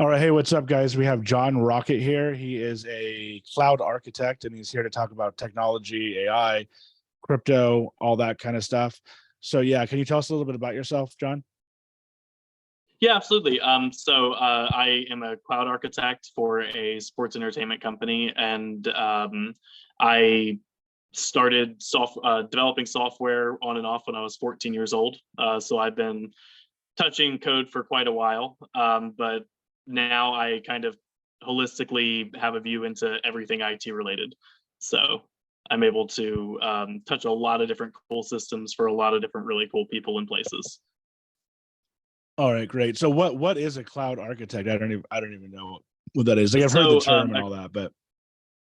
All right. Hey, what's up, guys? We have John Rocket here. He is a cloud architect and he's here to talk about technology, AI, crypto, all that kind of stuff. So, yeah, can you tell us a little bit about yourself, John? Yeah, absolutely. I am a cloud architect for a sports entertainment company, and I started developing software on and off when I was 14 years old. So I've been touching code for quite a while, but now I kind of holistically have a view into everything IT related. So I'm able to touch a lot of different cool systems for a lot of different really cool people and places. All right, great. So what is a cloud architect? I don't even know what that is. Like I've heard the So term and all that, but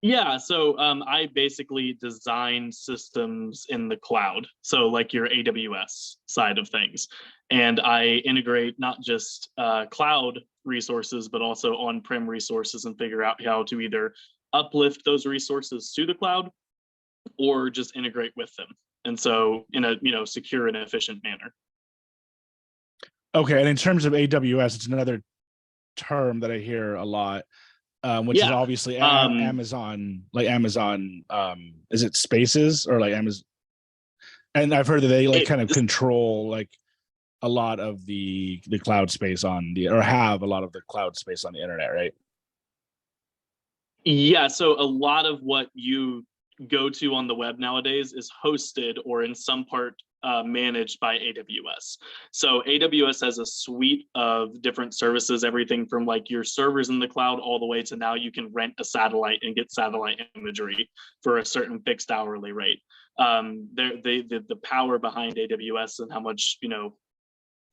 Yeah, so I basically design systems in the cloud, so like your AWS side of things, and I integrate not just cloud resources, but also on-prem resources, and figure out how to either uplift those resources to the cloud or just integrate with them, and so in a secure and efficient manner. okay. And in terms of AWS, it's another term that I hear a lot, which is Yeah. obviously Um, Amazon, like Amazon. Is it Spaces or like Amazon? And I've heard that they like it, kind of control like a lot of the cloud space on the or have a lot of the cloud space on the internet, right? Yeah, so a lot of what you go to on the web nowadays is hosted or in some part managed by AWS. So AWS has a suite of different services, everything from like your servers in the cloud all the way to now you can rent a satellite and get satellite imagery for a certain fixed hourly rate. The power behind AWS and how much,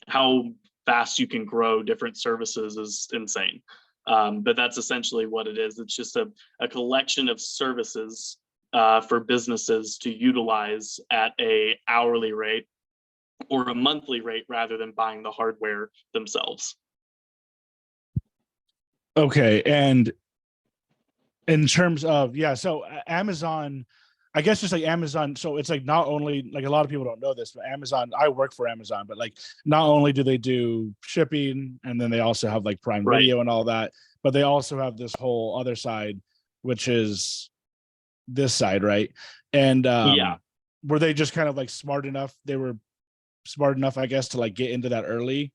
how fast you can grow different services is insane. But that's essentially what it is. It's just a collection of services for businesses to utilize at a hourly rate or a monthly rate rather than buying the hardware themselves. Okay, and in terms of yeah, so Amazon, I guess just like Amazon, so it's like not only like a lot of people don't know this, but Amazon, I work for Amazon, but like not only do they do shipping and then they also have like Prime Right. Video and all that, but they also have this whole other side, which is this side, right? And Yeah. were they just kind of like smart enough? They were smart enough, I guess, to like get into that early.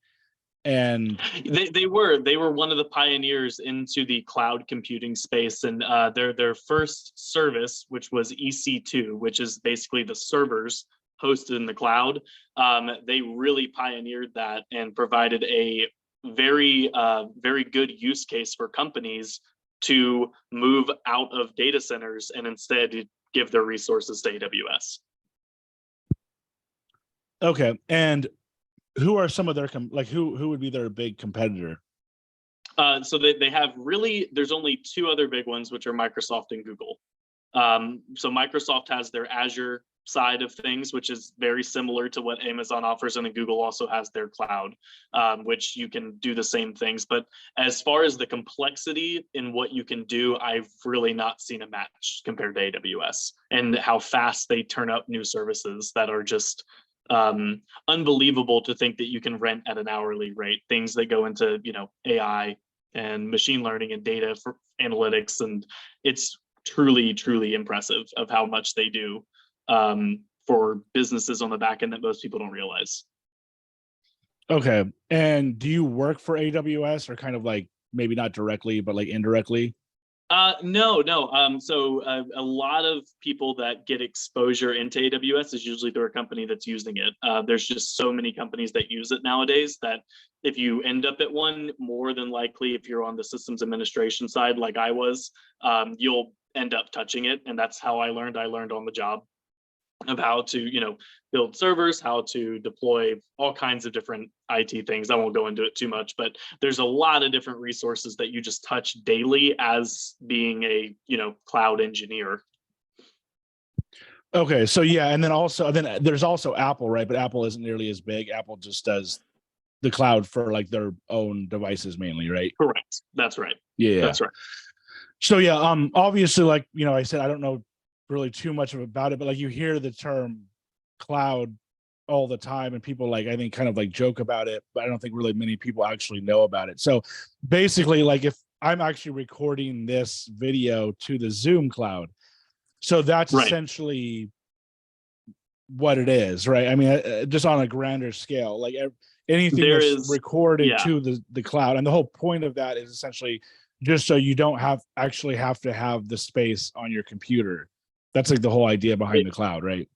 And They were one of the pioneers into the cloud computing space, and their first service, which was EC2, which is basically the servers hosted in the cloud. They really pioneered that and provided a very good use case for companies to move out of data centers and instead give their resources to AWS. okay, and who are some of their like who would be their big competitor? So they have really, there's only two other big ones, which are Microsoft and Google. So Microsoft has their Azure side of things, which is very similar to what Amazon offers, and then Google also has their cloud, which you can do the same things. But as far as the complexity in what you can do, I've really not seen a match compared to AWS and how fast they turn up new services that are just unbelievable to think that you can rent at an hourly rate. Things that go into AI and machine learning and data for analytics, and it's truly impressive of how much they do for businesses on the back end that most people don't realize. Okay, and do you work for AWS or kind of like maybe not directly, but like indirectly? No. A lot of people that get exposure into AWS is usually through a company that's using it. There's just so many companies that use it nowadays that if you end up at one, more than likely, if you're on the systems administration side, like I was, you'll end up touching it. And that's how I learned. I learned on the job of how to build servers, how to deploy all kinds of different IT things. I won't go into it too much, but there's a lot of different resources that you just touch daily as being a cloud engineer. Okay, so yeah, and then there's also Apple, right? But Apple isn't nearly as big. Apple just does the cloud for like their own devices mainly, right? Correct. That's right. Yeah. That's right. So yeah, obviously, like I said, I don't know really too much about it, but like you hear the term cloud all the time, and people like, I think, kind of like joke about it, but I don't think really many people actually know about it. So basically, like if I'm actually recording this video to the Zoom cloud, so that's Right. essentially what it is, right? I mean, just on a grander scale, like anything There that's is, recorded yeah. to the cloud, and the whole point of that is essentially just so you don't actually have to have the space on your computer. That's like the whole idea behind the cloud, right?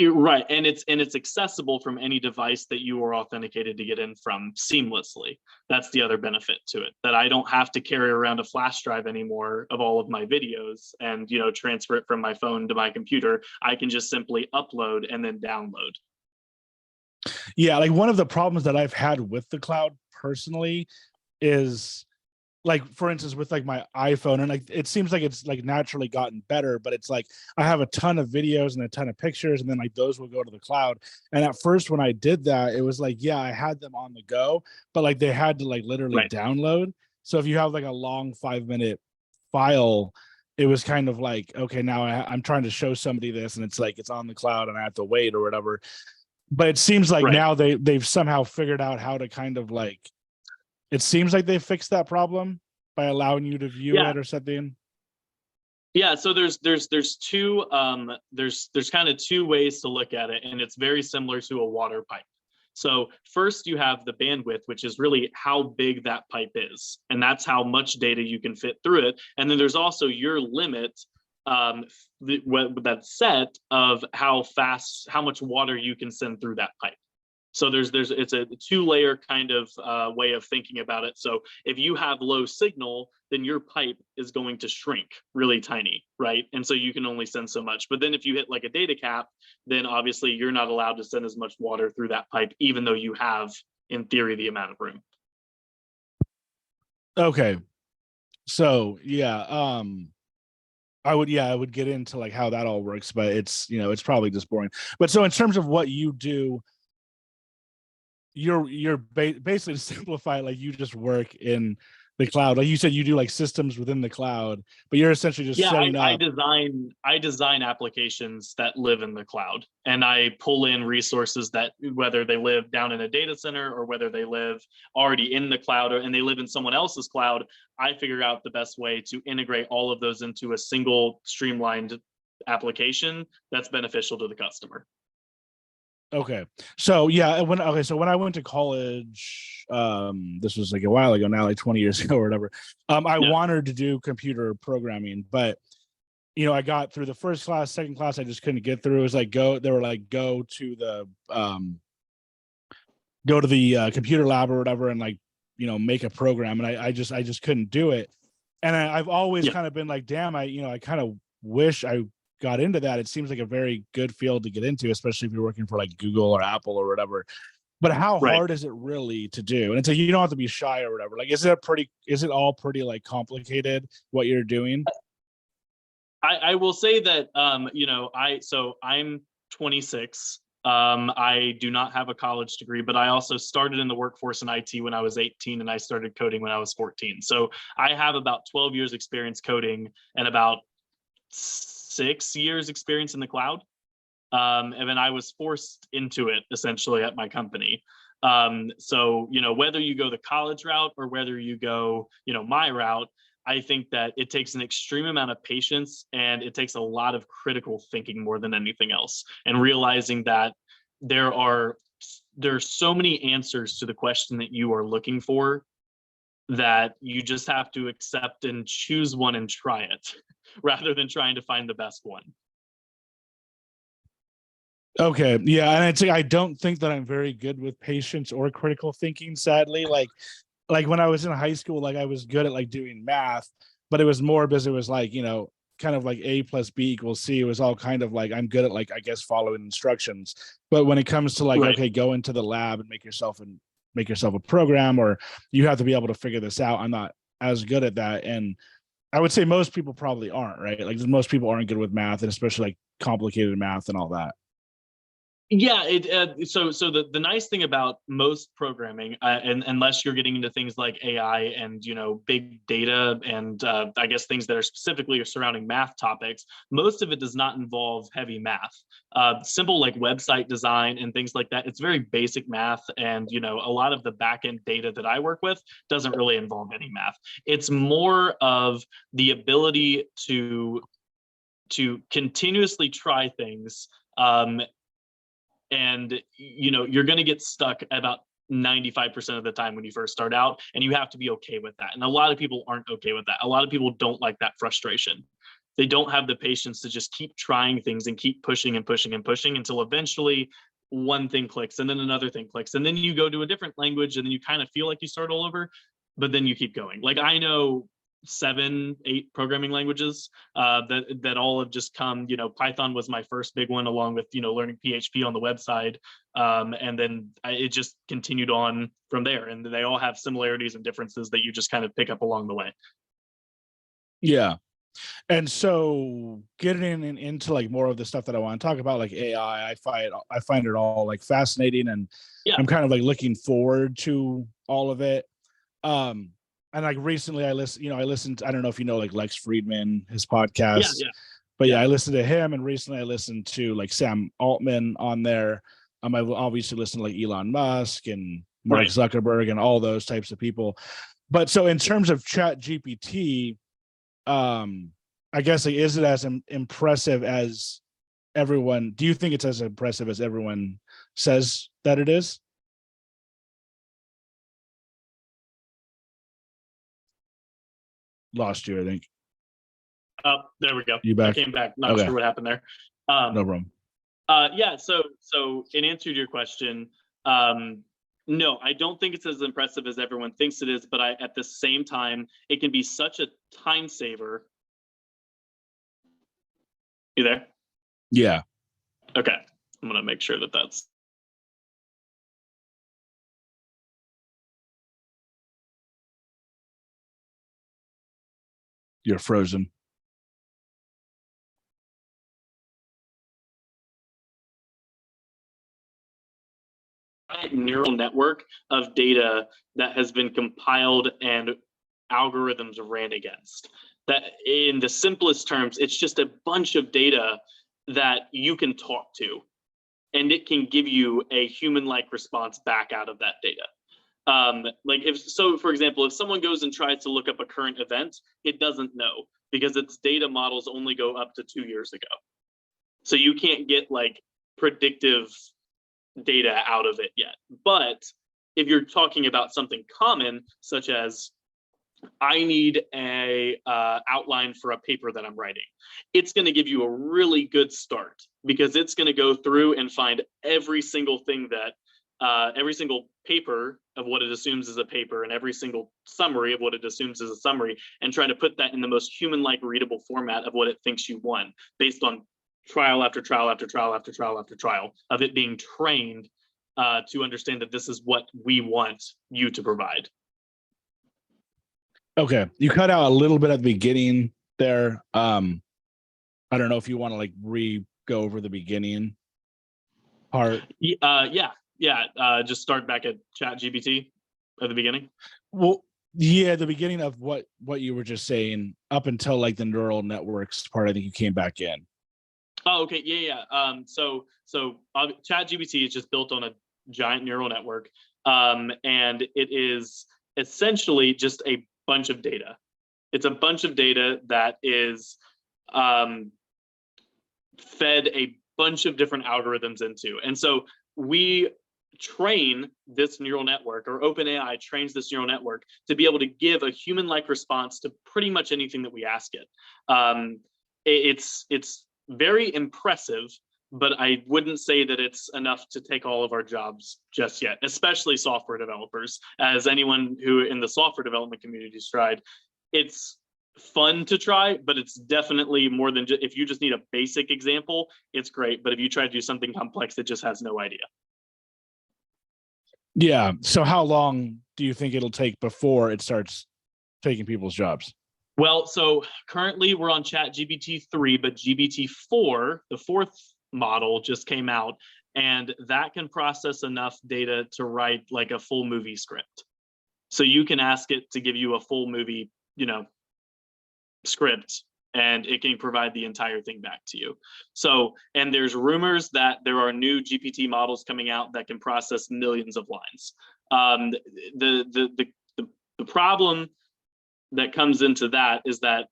Right, and it's accessible from any device that you are authenticated to get in from seamlessly. That's the other benefit to it, that I don't have to carry around a flash drive anymore of all of my videos and, you know, transfer it from my phone to my computer. I can just simply upload and then download. Yeah, like one of the problems that I've had with the cloud personally is, like, for instance, with like my iPhone, and like it seems like it's like naturally gotten better, but it's like I have a ton of videos and a ton of pictures, and then like those will go to the cloud. And at first when I did that, it was like, yeah, I had them on the go, but like they had to like literally Right. download. So if you have like a long 5 minute file, it was kind of like, okay, now I'm trying to show somebody this, and it's like it's on the cloud and I have to wait or whatever. But it seems like Right. now they've somehow figured out how to kind of like, it seems like they fixed that problem by allowing you to view Yeah. it or something. Yeah, so there's two there's kind of two ways to look at it, and it's very similar to a water pipe. So first you have the bandwidth, which is really how big that pipe is, and that's how much data you can fit through it. And then there's also your limit, that's set of how fast, how much water you can send through that pipe. So there's it's a two-layer kind of way of thinking about it. So if you have low signal, then your pipe is going to shrink really tiny, right? And so you can only send so much. But then if you hit like a data cap, then obviously you're not allowed to send as much water through that pipe, even though you have, in theory, the amount of room. Okay. So yeah, I would get into like how that all works, but it's, it's probably just boring. But so in terms of what you do, basically, to simplify it, like you just work in the cloud. Like you said, you do like systems within the cloud, but you're essentially just Yeah, setting I up. design I design applications that live in the cloud, and I pull in resources that, whether they live down in a data center or whether they live already in the cloud and they live in someone else's cloud, I figure out the best way to integrate all of those into a single streamlined application that's beneficial to the customer. Okay. So yeah, so when I went to college, this was like a while ago now, like 20 years ago or whatever. I Yeah. wanted to do computer programming, but I got through the first class, second class, I just couldn't get through. It was like they were like go to the computer lab or whatever, and like, make a program. And I just couldn't do it. And I've always Yeah. kind of been like, damn, I kind of wish I got into that. It seems like a very good field to get into, especially if you're working for like Google or Apple or whatever. But how Right. hard is it really to do? And it's like, you don't have to be shy or whatever. Like, is it all pretty like complicated what you're doing? I will say that, I'm 26. I do not have a college degree, but I also started in the workforce in IT when I was 18, and I started coding when I was 14. So I have about 12 years experience coding and about 6 years experience in the cloud. And then I was forced into it essentially at my company. So, whether you go the college route or whether you go, my route, I think that it takes an extreme amount of patience, and it takes a lot of critical thinking more than anything else. And realizing that there are so many answers to the question that you are looking for, that you just have to accept and choose one and try it rather than trying to find the best one. Okay. Yeah. And it's like, I don't think that I'm very good with patience or critical thinking, sadly. Like when I was in high school, like I was good at like doing math, but it was more because it was like, kind of like A plus B equals C. It was all kind of like, I'm good at like, I guess, following instructions. But when it comes to like, Right. okay, go into the lab and make yourself a program, or you have to be able to figure this out, I'm not as good at that. And I would say most people probably aren't, right? Like most people aren't good with math, and especially like complicated math and all that. Yeah, so the nice thing about most programming, and unless you're getting into things like AI and big data and I guess things that are specifically surrounding math topics, most of it does not involve heavy math. Simple like website design and things like that. It's very basic math, and a lot of the backend data that I work with doesn't really involve any math. It's more of the ability to continuously try things. And you're going to get stuck about 95% of the time when you first start out, and you have to be okay with that. And a lot of people aren't okay with that. A lot of people don't like that frustration. They don't have the patience to just keep trying things and keep pushing and pushing and pushing until eventually one thing clicks and then another thing clicks, and then you go to a different language and then you kind of feel like you start all over, but then you keep going. Like I know 7, 8 programming languages that all have just come. Python was my first big one, along with learning PHP on the website, and then it just continued on from there. And they all have similarities and differences that you just kind of pick up along the way. Yeah. And so getting into like more of the stuff that I want to talk about, like AI, I find it all like fascinating, and Yeah. I'm kind of like looking forward to all of it. And like recently I listened, I don't know if you know like Lex Friedman, his podcast. Yeah. But yeah, I listened to him, and recently I listened to like Sam Altman on there. I obviously listen to like Elon Musk and Mark Right. Zuckerberg and all those types of people. But so in terms of Chat GPT, I guess like, is it as impressive as everyone? Do you think it's as impressive as everyone says that it is? Lost you, I think. Oh, there we go. You back? I came back. Not Okay. sure what happened there. No problem. Yeah. So in answer to your question, no, I don't think it's as impressive as everyone thinks it is. But at the same time, it can be such a time saver. You there? Yeah. Okay. I'm gonna make sure that that's. You're frozen. Neural network of data that has been compiled and algorithms ran against. That, in the simplest terms, it's just a bunch of data that you can talk to, and it can give you a human-like response back out of that data. Like for example, if someone goes and tries to look up a current event, it doesn't know, because its data models only go up to 2 years ago. So you can't get like predictive data out of it yet. But if you're talking about something common, such as I need a outline for a paper that I'm writing, it's going to give you a really good start, because it's going to go through and find every single thing that every single paper of what it assumes is a paper, and every single summary of what it assumes is a summary, and try to put that in the most human-like readable format of what it thinks you want, based on trial after trial after trial after trial after trial of it being trained to understand that this is what we want you to provide. Okay. You cut out a little bit at the beginning there. I don't know if you want to like go over the beginning part. Yeah. Just start back at ChatGPT at the beginning. Well, yeah, the beginning of what you were just saying up until like the neural networks part. I think you came back in. Oh, okay. Yeah. So ChatGPT is just built on a giant neural network, and it is essentially just a bunch of data. It's a bunch of data that is fed a bunch of different algorithms into. And so we train this neural network, or OpenAI trains this neural network, to be able to give a human-like response to pretty much anything that we ask it. It's very impressive, but I wouldn't say that it's enough to take all of our jobs just yet, especially software developers. As anyone who in the software development community has tried, it's fun to try, but it's definitely more than if you just need a basic example, it's great. But if you try to do something complex, it just has no idea. Yeah. So how long do you think it'll take before it starts taking people's jobs? Well, so currently we're on ChatGPT 3, but GPT 4, the fourth model, just came out, and that can process enough data to write like a full movie script. So you can ask it to give you a full movie, script, and it can provide the entire thing back to you. So, and there's rumors that there are new GPT models coming out that can process millions of lines. The problem that comes into that is that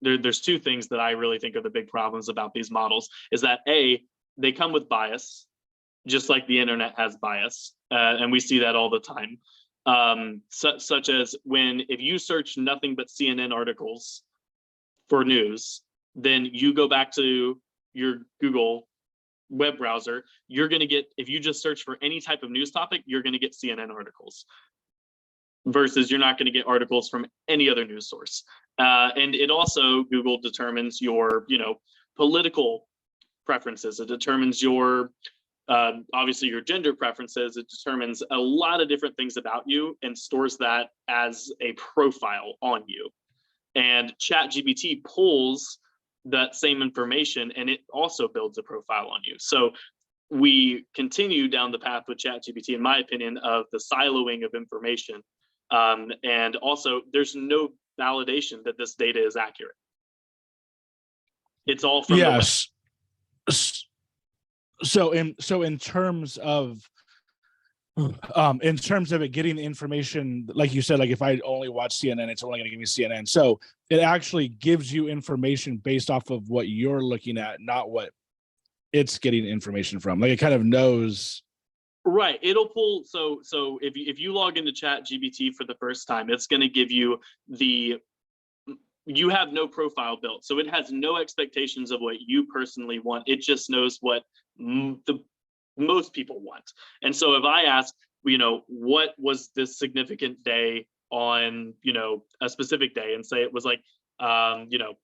there's two things that I really think are the big problems about these models. Is that A, they come with bias, just like the internet has bias, and we see that all the time. Such as if you search nothing but CNN articles for news, then you go back to your Google web browser, you're going to get, if you just search for any type of news topic, you're going to get CNN articles, versus you're not going to get articles from any other news source. And it also, Google determines your, political preferences. It determines your, obviously your gender preferences. It determines a lot of different things about you and stores that as a profile on you. And ChatGPT pulls that same information and it also builds a profile on you. So we continue down the path with ChatGPT, in my opinion, of the siloing of information. And also there's no validation that this data is accurate. It's all from yes. So in terms of it getting information, like you said, like if I only watch CNN, it's only going to give me CNN. So it actually gives you information based off of what you're looking at, not what it's getting information from. Like it kind of knows. Right. It'll pull. So if you log into ChatGPT for the first time, it's going to give you you have no profile built. So it has no expectations of what you personally want. It just knows what most people want. And so if I ask, what was this significant day on, a specific day, and say it was like,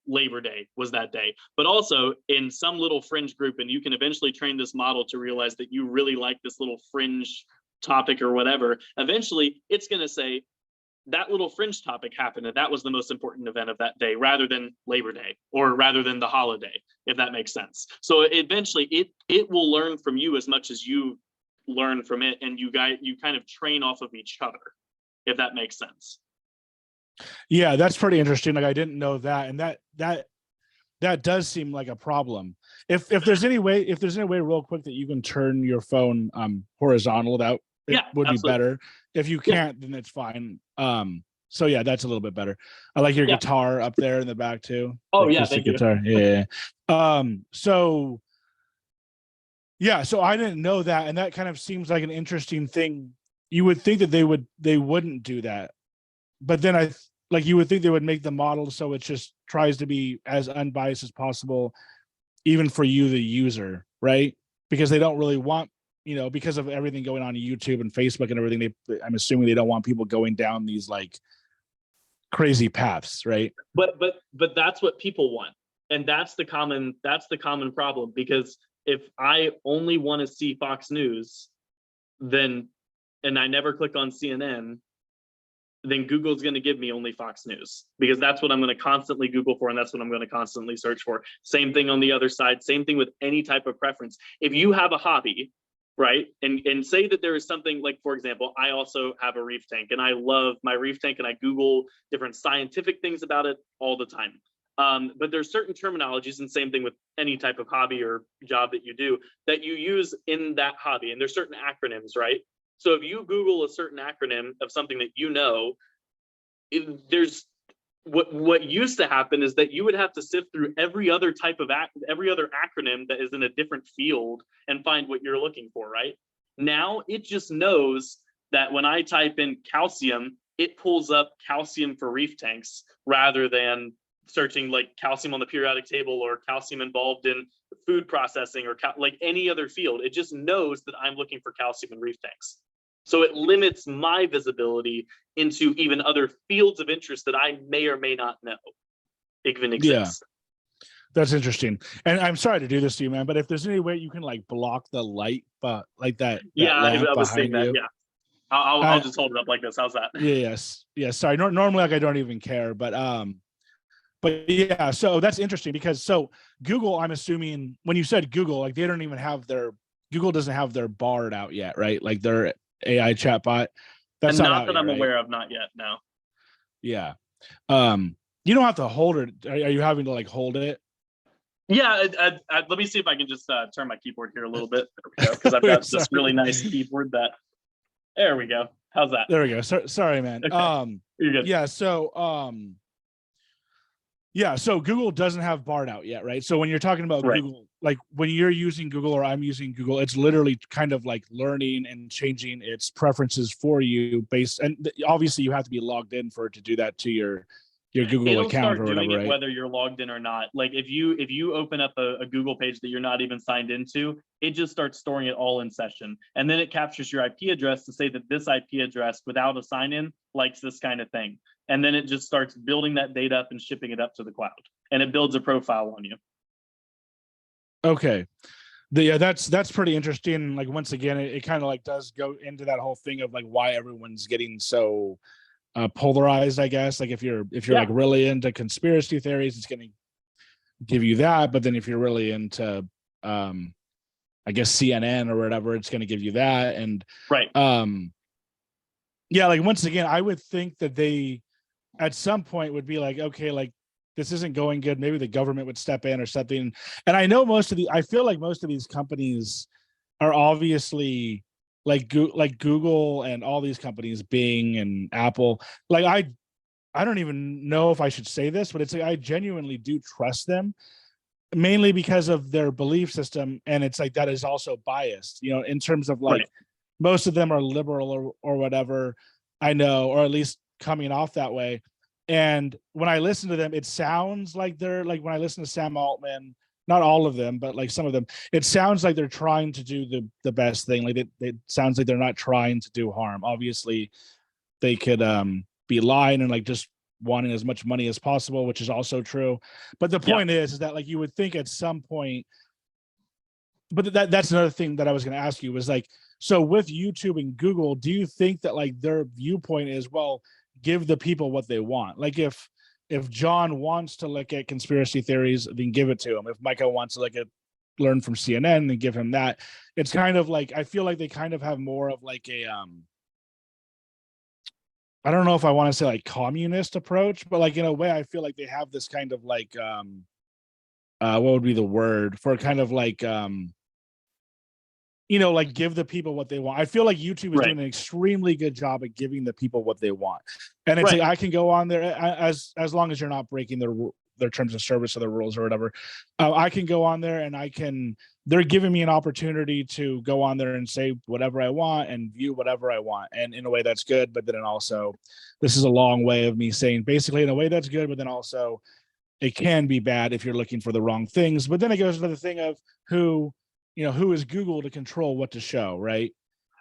Labor Day was that day, but also in some little fringe group, and you can eventually train this model to realize that you really like this little fringe topic or whatever. Eventually it's going to say that little fringe topic happened and that was the most important event of that day, rather than Labor Day or rather than the holiday, if that makes sense. So eventually it will learn from you as much as you learn from it, and you kind of train off of each other, if that makes sense. Yeah, that's pretty interesting. Like I didn't know that, and that does seem like a problem. If there's any way real quick that you can turn your phone horizontal, that it would be better. If you can't, then it's fine. So yeah, that's a little bit better. I like your guitar up there in the back too. Oh yeah, thank guitar. you. Yeah. So I didn't know that, and that kind of seems like an interesting thing. You would think that they wouldn't do that, but then you would think they would make the model so it just tries to be as unbiased as possible, even for you, the user, right? Because they don't really want, because of everything going on YouTube and Facebook and everything, I'm assuming they don't want people going down these like crazy paths, right? But that's what people want, and that's the common problem. Because if I only want to see Fox News, and I never click on CNN, then Google's going to give me only Fox News, because that's what I'm going to constantly Google for, and that's what I'm going to constantly search for. Same thing on the other side. Same thing with any type of preference. If you have a hobby, right, and say that there is something like, for example, I also have a reef tank, and I love my reef tank, and I Google different scientific things about it all the time. But there's certain terminologies, and same thing with any type of hobby or job that you do, that you use in that hobby, and there's certain acronyms, right? So if you Google a certain acronym of something that there's what used to happen is that you would have to sift through every other acronym that is in a different field and find what you're looking for, right? Now it just knows that when I type in calcium, it pulls up calcium for reef tanks, rather than searching like calcium on the periodic table or calcium involved in food processing or like any other field. It just knows that I'm looking for calcium in reef tanks. So it limits my visibility into even other fields of interest that I may or may not know even exist. Yeah, that's interesting. And I'm sorry to do this to you, man, but if there's any way you can like block the light, like that. I was saying that. Yeah, I'll just hold it up like this. How's that? Yes. Sorry. Normally, like I don't even care, but yeah. So that's interesting because Google, I'm assuming when you said Google, like they don't even have their Google doesn't have their Bard out yet, right? Like their AI chatbot. That's And not not out that yet, I'm right? aware of, not yet. No. Yeah. You don't have to hold it. Are you having to like hold it? Yeah, let me see if I can just turn my keyboard here a little bit. There we go, because I've got this really nice keyboard that. There we go. How's that? There we go. Sorry, man. Okay. You're good. Yeah. So Google doesn't have Bard out yet, right? So when you're talking about Right. Google, like when you're using Google or I'm using Google, it's literally kind of like learning and changing its preferences for you based, and obviously you have to be logged in for it to do that to your Google It'll account start or doing whatever, it right? whether you're logged in or not. Like if you open up a Google page that you're not even signed into, it just starts storing it all in session. And then it captures your IP address to say that this IP address without a sign-in likes this kind of thing. And then it just starts building that data up and shipping it up to the cloud. And it builds a profile on you. Okay. Yeah, that's pretty interesting. Like once again, it kind of like does go into that whole thing of like why everyone's getting so polarized, I guess. Like if you're like really into conspiracy theories, it's going to give you that, but then if you're really into I guess CNN or whatever, it's going to give you that. And right. Yeah, like once again, I would think that they at some point would be like, okay, like this isn't going good, maybe the government would step in or something. And I know I feel like most of these companies are obviously like Google and all these companies, Bing and Apple. Like I don't even know if I should say this, but it's like I genuinely do trust them, mainly because of their belief system, and it's like that is also biased, in terms of like most of them are liberal or whatever, I know, or at least coming off that way. And when I listen to them, it sounds like they're like, when I listen to Sam Altman, not all of them, but like some of them, it sounds like they're trying to do the best thing. Like it sounds like they're not trying to do harm. Obviously, they could be lying and like just wanting as much money as possible, which is also true. But the point is that like you would think at some point, but that's another thing that I was going to ask you was like, so with YouTube and Google, do you think that like their viewpoint is, well, give the people what they want? Like if John wants to look at conspiracy theories, then give it to him. If Micah wants to learn from CNN, then give him that. It's kind of like, I feel like they kind of have more of like a I don't know if I want to say like communist approach, but like in a way, I feel like they have this kind of like what would be the word for kind of like like give the people what they want. I feel like YouTube is doing an extremely good job at giving the people what they want. And it's like I can go on there as long as you're not breaking their terms of service or the rules or whatever. I can go on there and they're giving me an opportunity to go on there and say whatever I want and view whatever I want. And in a way that's good, but then also this is a long way of me saying basically in a way that's good, but then also it can be bad if you're looking for the wrong things. But then it goes to the thing of who is Google to control what to show, right?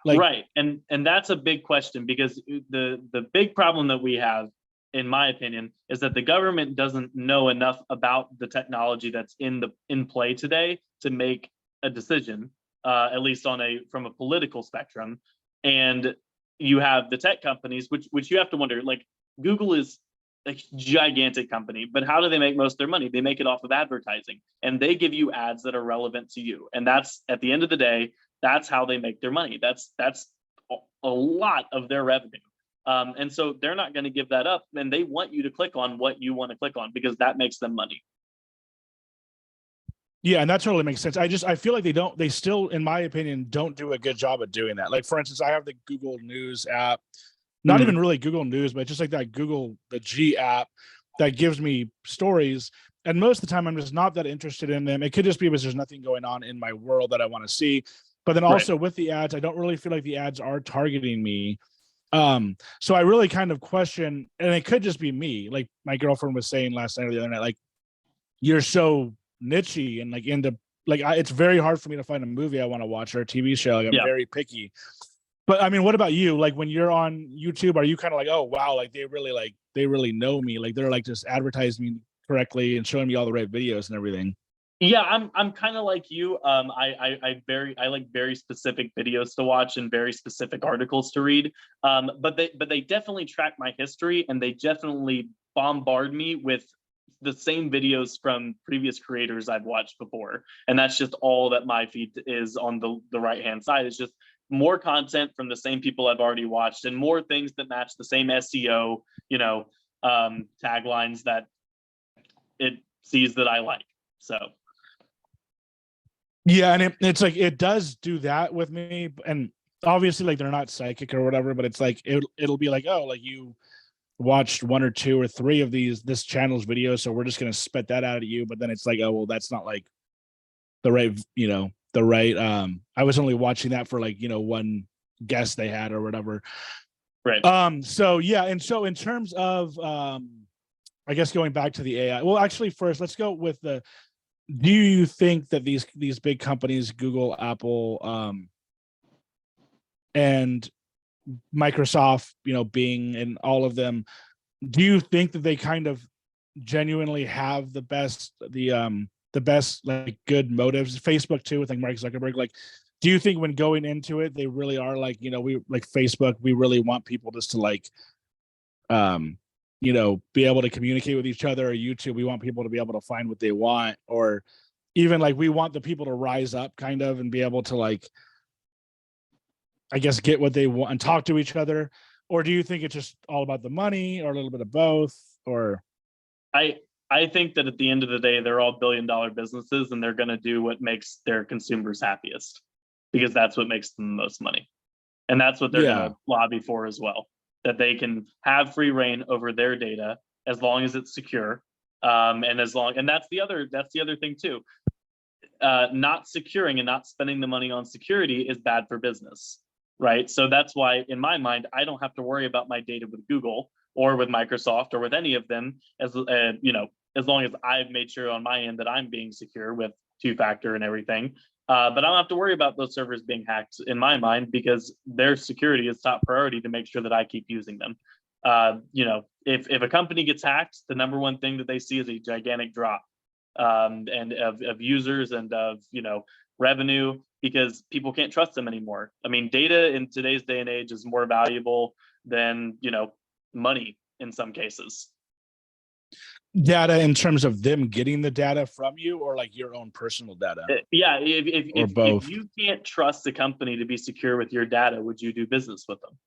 Like, and that's a big question, because the big problem that we have, in my opinion, is that the government doesn't know enough about the technology that's in play today to make a decision, at least from a political spectrum. And you have the tech companies, which you have to wonder, like Google is a gigantic company, but how do they make most of their money? They make it off of advertising, and they give you ads that are relevant to you. And that's, at the end of the day, that's how they make their money. That's a lot of their revenue. And so they're not going to give that up, and they want you to click on what you want to click on because that makes them money. Yeah, and that totally makes sense. I feel like they still, in my opinion, don't do a good job at doing that. Like, for instance, I have the Google News app, not even really Google News, but just like that the G app that gives me stories. And most of the time, I'm just not that interested in them. It could just be because there's nothing going on in my world that I want to see. But then also with the ads, I don't really feel like the ads are targeting me. So I really kind of question, and it could just be me. Like my girlfriend was saying last night or the other night, like, you're so niche-y and like into like it's very hard for me to find a movie I want to watch or a TV show. Like I'm very picky. But I mean, what about you? Like when you're on YouTube, are you kind of like, oh wow, like they really know me, like they're like just advertising me correctly and showing me all the right videos and everything? Yeah, I'm kind of like you. I like very specific videos to watch and very specific articles to read. But they definitely track my history, and they definitely bombard me with the same videos from previous creators I've watched before. And that's just all that my feed is on the right hand side. It's just more content from the same people I've already watched and more things that match the same SEO, taglines that it sees that I like. So yeah, and it's like it does do that with me, and obviously like they're not psychic or whatever, but it's like it'll be like, oh, like you watched 1 or 2 or 3 of this channel's videos, so we're just gonna spit that out at you. But then it's like, oh well, that's not like the right, I was only watching that for like, one guest they had or whatever. right. So yeah, and so in terms of I guess going back to the AI, well, actually first let's go with do you think that these big companies, Google, Apple, and Microsoft, Bing and all of them, do you think that they kind of genuinely have the best like good motives? Facebook too, with like Mark Zuckerberg. Like, do you think when going into it, they really are like, we like Facebook, we really want people just to like be able to communicate with each other, or YouTube, we want people to be able to find what they want, or even like we want the people to rise up kind of and be able to like, I guess, get what they want and talk to each other? Or do you think it's just all about the money, or a little bit of both? Or I think that at the end of the day, they're all billion-dollar businesses, and they're going to do what makes their consumers happiest, because that's what makes them the most money. And that's what they're going to lobby for as well, that they can have free reign over their data as long as it's secure. And that's the other thing too. Not securing and not spending the money on security is bad for business, right? So that's why, in my mind, I don't have to worry about my data with Google or with Microsoft or with any of them, as long as I've made sure on my end that I'm being secure with 2-factor and everything. But I don't have to worry about those servers being hacked, in my mind, because their security is top priority to make sure that I keep using them. If a company gets hacked, the number one thing that they see is a gigantic drop and of users and of revenue, because people can't trust them anymore. I mean, data in today's day and age is more valuable than money in some cases. Data in terms of them getting the data from you, or like your own personal data? Yeah, if you can't trust a company to be secure with your data, would you do business with them?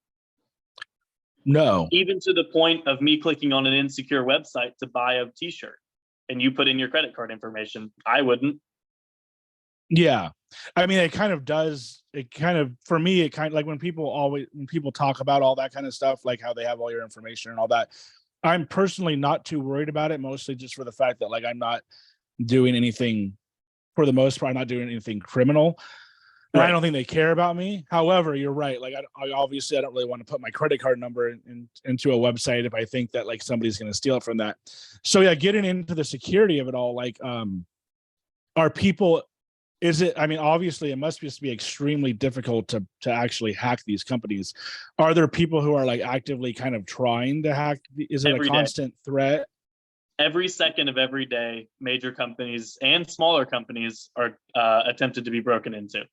No. Even to the point of me clicking on an insecure website to buy a t-shirt and you put in your credit card information, I wouldn't. Yeah. I mean, for me, it kind of like when people talk about all that kind of stuff, like how they have all your information and all that, I'm personally not too worried about it, mostly just for the fact that like I'm not doing anything, for the most part, I'm not doing anything criminal. And I don't think they care about me. However, you're right. Like, I obviously I don't really want to put my credit card number into a website if I think that like somebody's going to steal it from that. So yeah, getting into the security of it all, like, are people? I mean, obviously, it must just be extremely difficult to actually hack these companies. Are there people who are like actively kind of trying to hack? Is it a constant threat? Every second of every day, major companies and smaller companies are attempted to be broken into.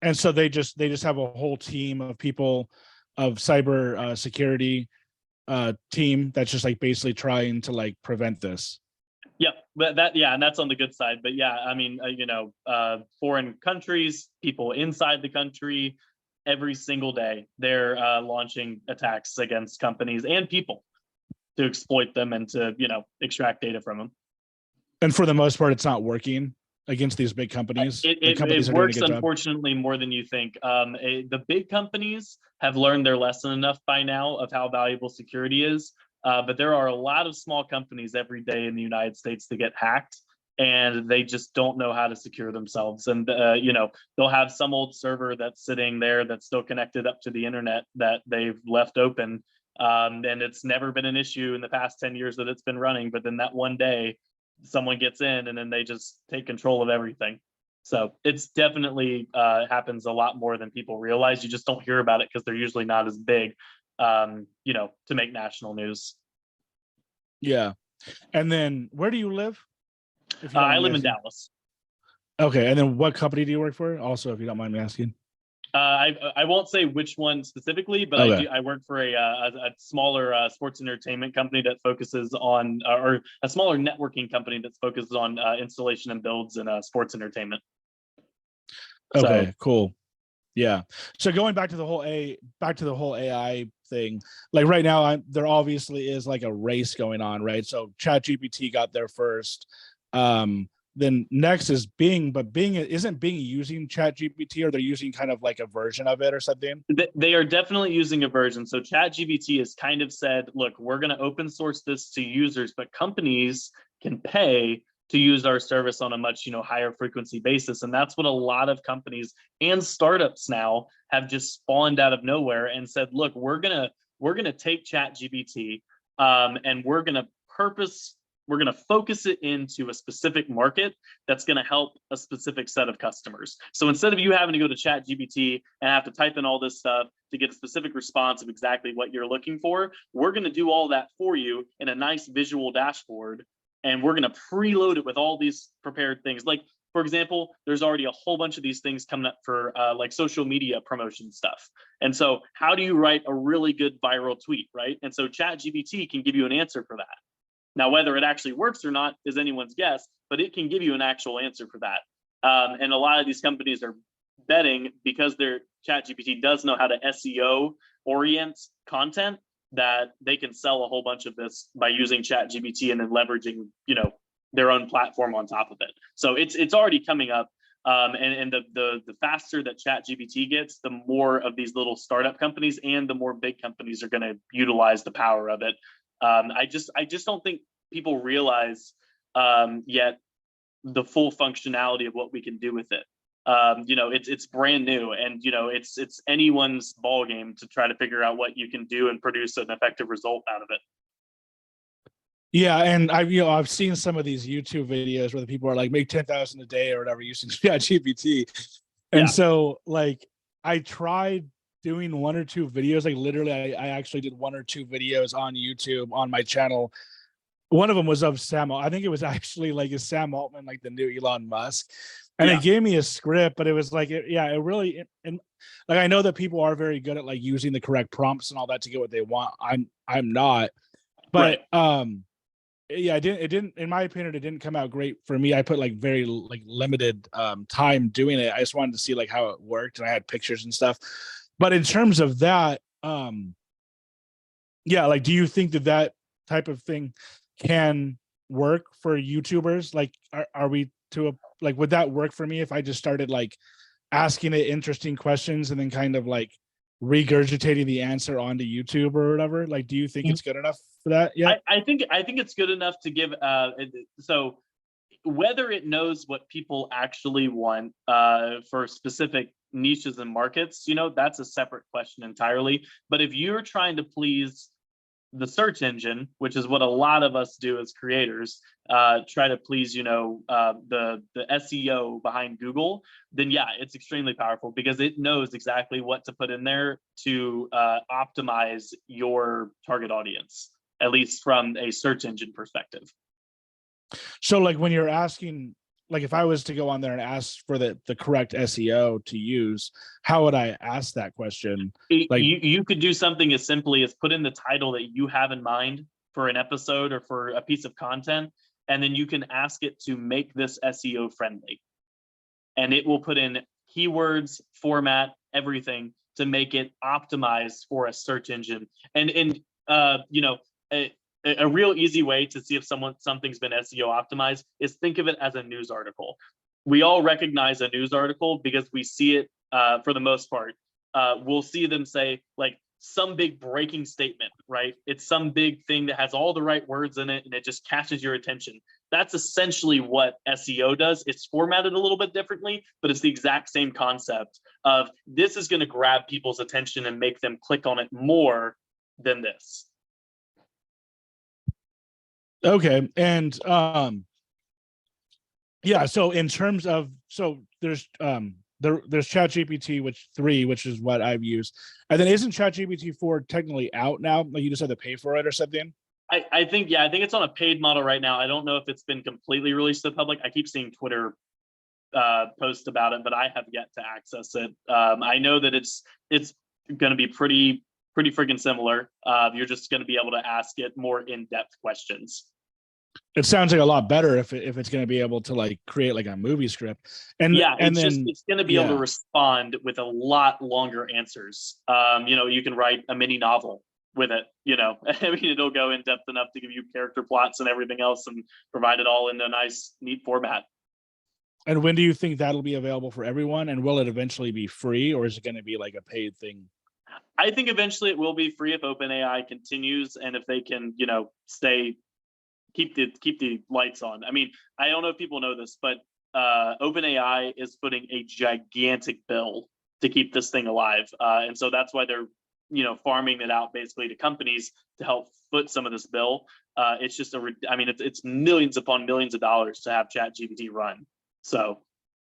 And so they just have a whole team of people, of cyber security team that's just like basically trying to like prevent this. Yep, but and that's on the good side. But yeah, I mean, foreign countries, people inside the country, every single day they're launching attacks against companies and people to exploit them and to extract data from them. And for the most part, it's not working against these big companies. It works, unfortunately, more than you think. The big companies have learned their lesson enough by now of how valuable security is. But there are a lot of small companies every day in the United States that get hacked, and they just don't know how to secure themselves. And they'll have some old server that's sitting there that's still connected up to the internet that they've left open, and it's never been an issue in the past 10 years that it's been running. But then that one day, someone gets in and then they just take control of everything. So it's definitely happens a lot more than people realize. You just don't hear about it because they're usually not as big, to make national news. Yeah. And then where do you live? I live in Dallas. Okay. And then what company do you work for? Also, if you don't mind me asking. I won't say which one specifically, but Okay. I work for a smaller sports entertainment company that focuses on, or a smaller networking company that focuses on installation and builds in sports entertainment. Okay, So, cool. Yeah. So going back to the whole AI thing, like right now, there obviously is like a race going on, right? So ChatGPT got there first. Then next is Bing, but Bing isn't Bing using ChatGPT, or they're using kind of like a version of it or something. they are definitely using a version. So ChatGPT has kind of said, look, we're going to open source this to users, but companies can pay to use our service on a much higher frequency basis. And that's what a lot of companies and startups now have just spawned out of nowhere and said, look, we're gonna take ChatGPT, and we're gonna focus it into a specific market that's going to help a specific set of customers. So instead of you having to go to ChatGPT and have to type in all this stuff to get a specific response of exactly what you're looking for, we're going to do all that for you in a nice visual dashboard, and we're going to preload it with all these prepared things. Like, for example, there's already a whole bunch of these things coming up for like social media promotion stuff. And so how do you write a really good viral tweet, right? And so ChatGPT can give you an answer for that. Now, whether it actually works or not is anyone's guess, but it can give you an actual answer for that. And a lot of these companies are betting, because their ChatGPT does know how to SEO orient content, that they can sell a whole bunch of this by using ChatGPT and then leveraging, their own platform on top of it. So it's already coming up. And the faster that ChatGPT gets, the more of these little startup companies and the more big companies are going to utilize the power of it. I just don't think people realize yet the full functionality of what we can do with it. It's brand new, and it's anyone's ball game to try to figure out what you can do and produce an effective result out of it. Yeah, and I've seen some of these YouTube videos where the people are like, make 10,000 a day or whatever using ChatGPT, and so like I tried doing one or two videos. Like literally, I actually did one or two videos on YouTube on my channel. One of them was of Sam. I think it was actually like, is Sam Altman like the new Elon Musk? And it gave me a script, but it was like, it really, and like I know that people are very good at like using the correct prompts and all that to get what they want. I'm not, but yeah, it didn't, in my opinion, it didn't come out great for me. I put like very like limited time doing it. I just wanted to see like how it worked, and I had pictures and stuff. But in terms of that, yeah, like, do you think that type of thing can work for YouTubers? Like, are we to a, like, would that work for me if I just started like asking it interesting questions and then kind of like regurgitating the answer onto YouTube or whatever? Like, do you think it's good enough for that? Yeah, I think it's good enough to give. So whether it knows what people actually want for specific niches and markets, that's a separate question entirely. But if you're trying to please the search engine, which is what a lot of us do as creators, try to please, the SEO behind Google, then yeah, it's extremely powerful because it knows exactly what to put in there to optimize your target audience, at least from a search engine perspective. So like when you're asking, like if I was to go on there and ask for the correct SEO to use, how would I ask that question? Like you could do something as simply as put in the title that you have in mind for an episode or for a piece of content, and then you can ask it to make this SEO friendly. And it will put in keywords, format, everything to make it optimized for a search engine. And a real easy way to see if something's been SEO optimized is think of it as a news article. We all recognize a news article because we see it for the most part. We'll see them say like some big breaking statement, right? It's some big thing that has all the right words in it and it just catches your attention. That's essentially what SEO does. It's formatted a little bit differently, but it's the exact same concept of this is going to grab people's attention and make them click on it more than this. Okay. And yeah, so in terms of, so there's ChatGPT, which is what I've used. And then isn't ChatGPT 4 technically out now? Like you just had to pay for it or something? I think it's on a paid model right now. I don't know if it's been completely released to the public. I keep seeing Twitter post about it, but I have yet to access it. I know that it's going to be pretty freaking similar. You're just going to be able to ask it more in-depth questions. It sounds like a lot better if it's going to be able to like create like a movie script. And yeah, and it's going to be able to respond with a lot longer answers. You can write a mini novel with it. I mean, it'll go in depth enough to give you character plots and everything else, and provide it all in a nice, neat format. And when do you think that'll be available for everyone? And will it eventually be free, or is it going to be like a paid thing? I think eventually it will be free if OpenAI continues, and if they can, keep the lights on. I mean, I don't know if people know this, but OpenAI is putting a gigantic bill to keep this thing alive, and so that's why they're farming it out basically to companies to help foot some of this bill. It's just it's millions upon millions of dollars to have ChatGPT run. So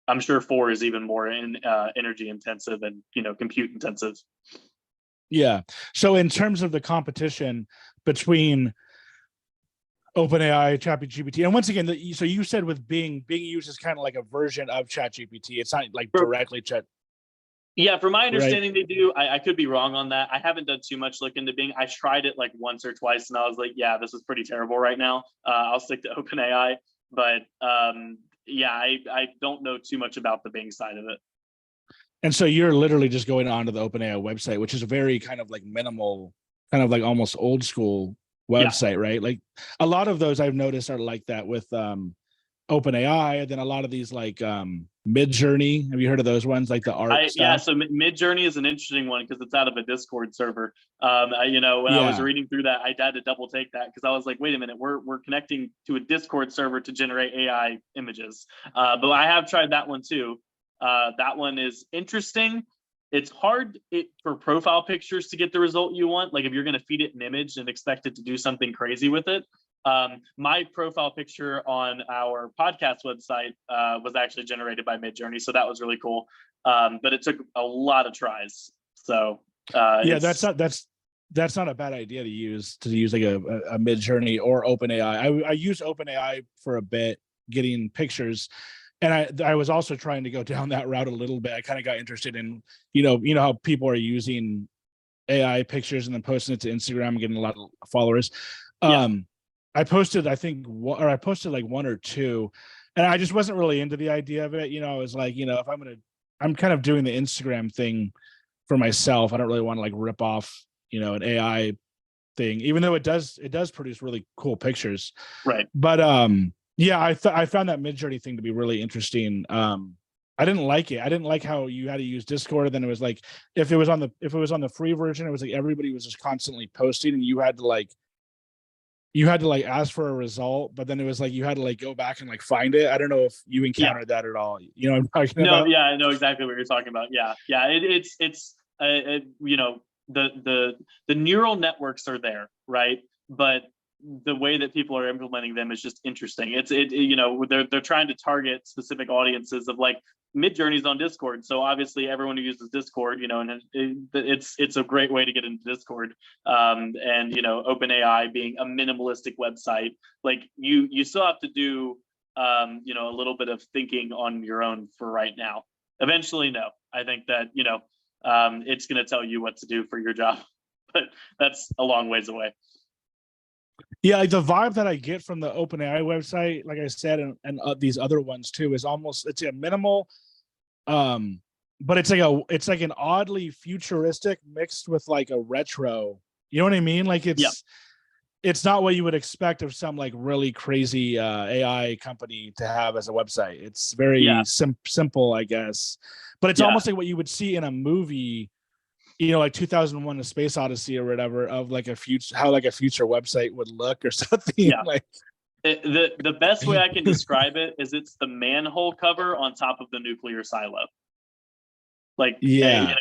I'm sure 4 is even more energy intensive and compute intensive. Yeah. So in terms of the competition between OpenAI, ChatGPT, and once again, so you said with being used as kind of like a version of ChatGPT, it's not like directly Chat. Yeah, from my understanding, they do. I could be wrong on that. I haven't done too much look into Bing. I tried it like once or twice, and I was like, yeah, this is pretty terrible right now. I'll stick to OpenAI. But yeah, I don't know too much about the Bing side of it. And so you're literally just going onto the OpenAI website, which is a very kind of like minimal, kind of like almost old school website, right? Like a lot of those I've noticed are like that with OpenAI, and then a lot of these like Midjourney. Have you heard of those ones, like the art stuff? Yeah, so Midjourney is an interesting one because it's out of a Discord server. When I was reading through that, I had to double take that because I was like, wait a minute, we're connecting to a Discord server to generate AI images. But I have tried that one too. That one is interesting. It's hard for profile pictures to get the result you want. Like if you're going to feed it an image and expect it to do something crazy with it. My profile picture on our podcast website was actually generated by Midjourney, so that was really cool. But it took a lot of tries. So yeah, that's not a bad idea to use like a Midjourney or OpenAI. I used OpenAI for a bit getting pictures. And I was also trying to go down that route a little bit. I kind of got interested in, how people are using AI pictures and then posting it to Instagram and getting a lot of followers. Yeah. I posted, I posted like 1 or 2, and I just wasn't really into the idea of it. I was like, if I'm kind of doing the Instagram thing for myself. I don't really want to like rip off, an AI thing, even though it does produce really cool pictures. Right. But yeah, I found that Midjourney thing to be really interesting. I didn't like it. I didn't like how you had to use Discord, and then it was like if it was on the free version, it was like everybody was just constantly posting, and you had to like ask for a result, but then it was like you had to like go back and like find it. I don't know if you encountered that at all. You know what I'm talking about? Yeah, I know exactly what you're talking about. Yeah. It's the neural networks are there, right? But the way that people are implementing them is just interesting. They're trying to target specific audiences of like Midjourney's on Discord, so obviously everyone who uses Discord, and it's a great way to get into Discord. And OpenAI being a minimalistic website, like you still have to do a little bit of thinking on your own for right now. Eventually, no, I think that it's going to tell you what to do for your job, but that's a long ways away. Yeah, like the vibe that I get from the OpenAI website, like I said, and these other ones too, is it's a minimal, but it's like an oddly futuristic mixed with like a retro. You know what I mean? Like it's not what you would expect of some like really crazy AI company to have as a website. It's very simple, I guess, but it's almost like what you would see in a movie. Like 2001: A Space Odyssey or whatever, of like how like a future website would look or something. Yeah. Like the best way I can describe it is it's the manhole cover on top of the nuclear silo. Like, I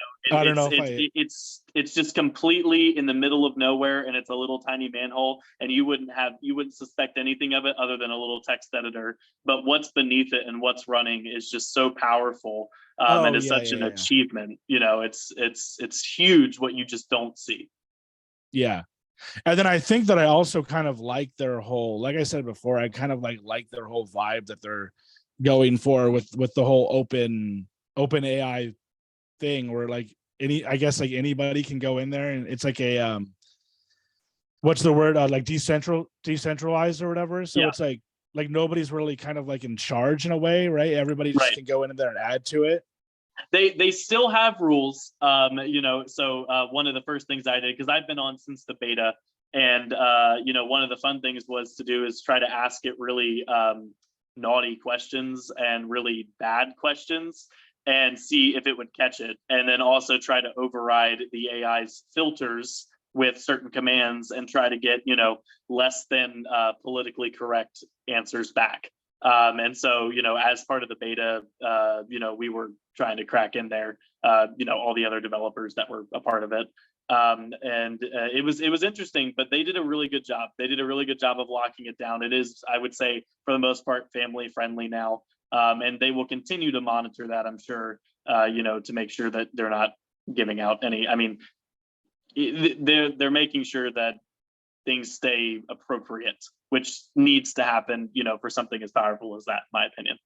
don't know it's just completely in the middle of nowhere, and it's a little tiny manhole, and you wouldn't suspect anything of it other than a little text editor. But what's beneath it and what's running is just so powerful, and it's such an achievement. It's huge what you just don't see. Yeah. And then I think that I also kind of like their whole, like I said before, I kind of like their whole vibe that they're going for with the whole open AI thing, where like I guess like anybody can go in there, and it's like a what's the word, like decentralized or whatever. So Yeah. it's like nobody's really kind of like in charge in a way, right? Everybody just Right. can go in there and add to it. They still have rules, you know. So one of the first things I did, because I've been on since the beta, and you know, one of the fun things was to do is try to ask it really naughty questions and really bad questions, and see if it would catch it, and then also try to override the AI's filters with certain commands and try to get, you know, less than politically correct answers back. And so, you know, as part of the beta, you know, we were trying to crack in there, you know, all the other developers that were a part of it. And it was interesting, but they did a really good job. They did a really good job of locking it down. It is, I would say, for the most part, family friendly now. And they will continue to monitor that, I'm sure, you know, to make sure that they're not giving out any, I mean, they're making sure that things stay appropriate, which needs to happen, you know, for something as powerful as that, in my opinion.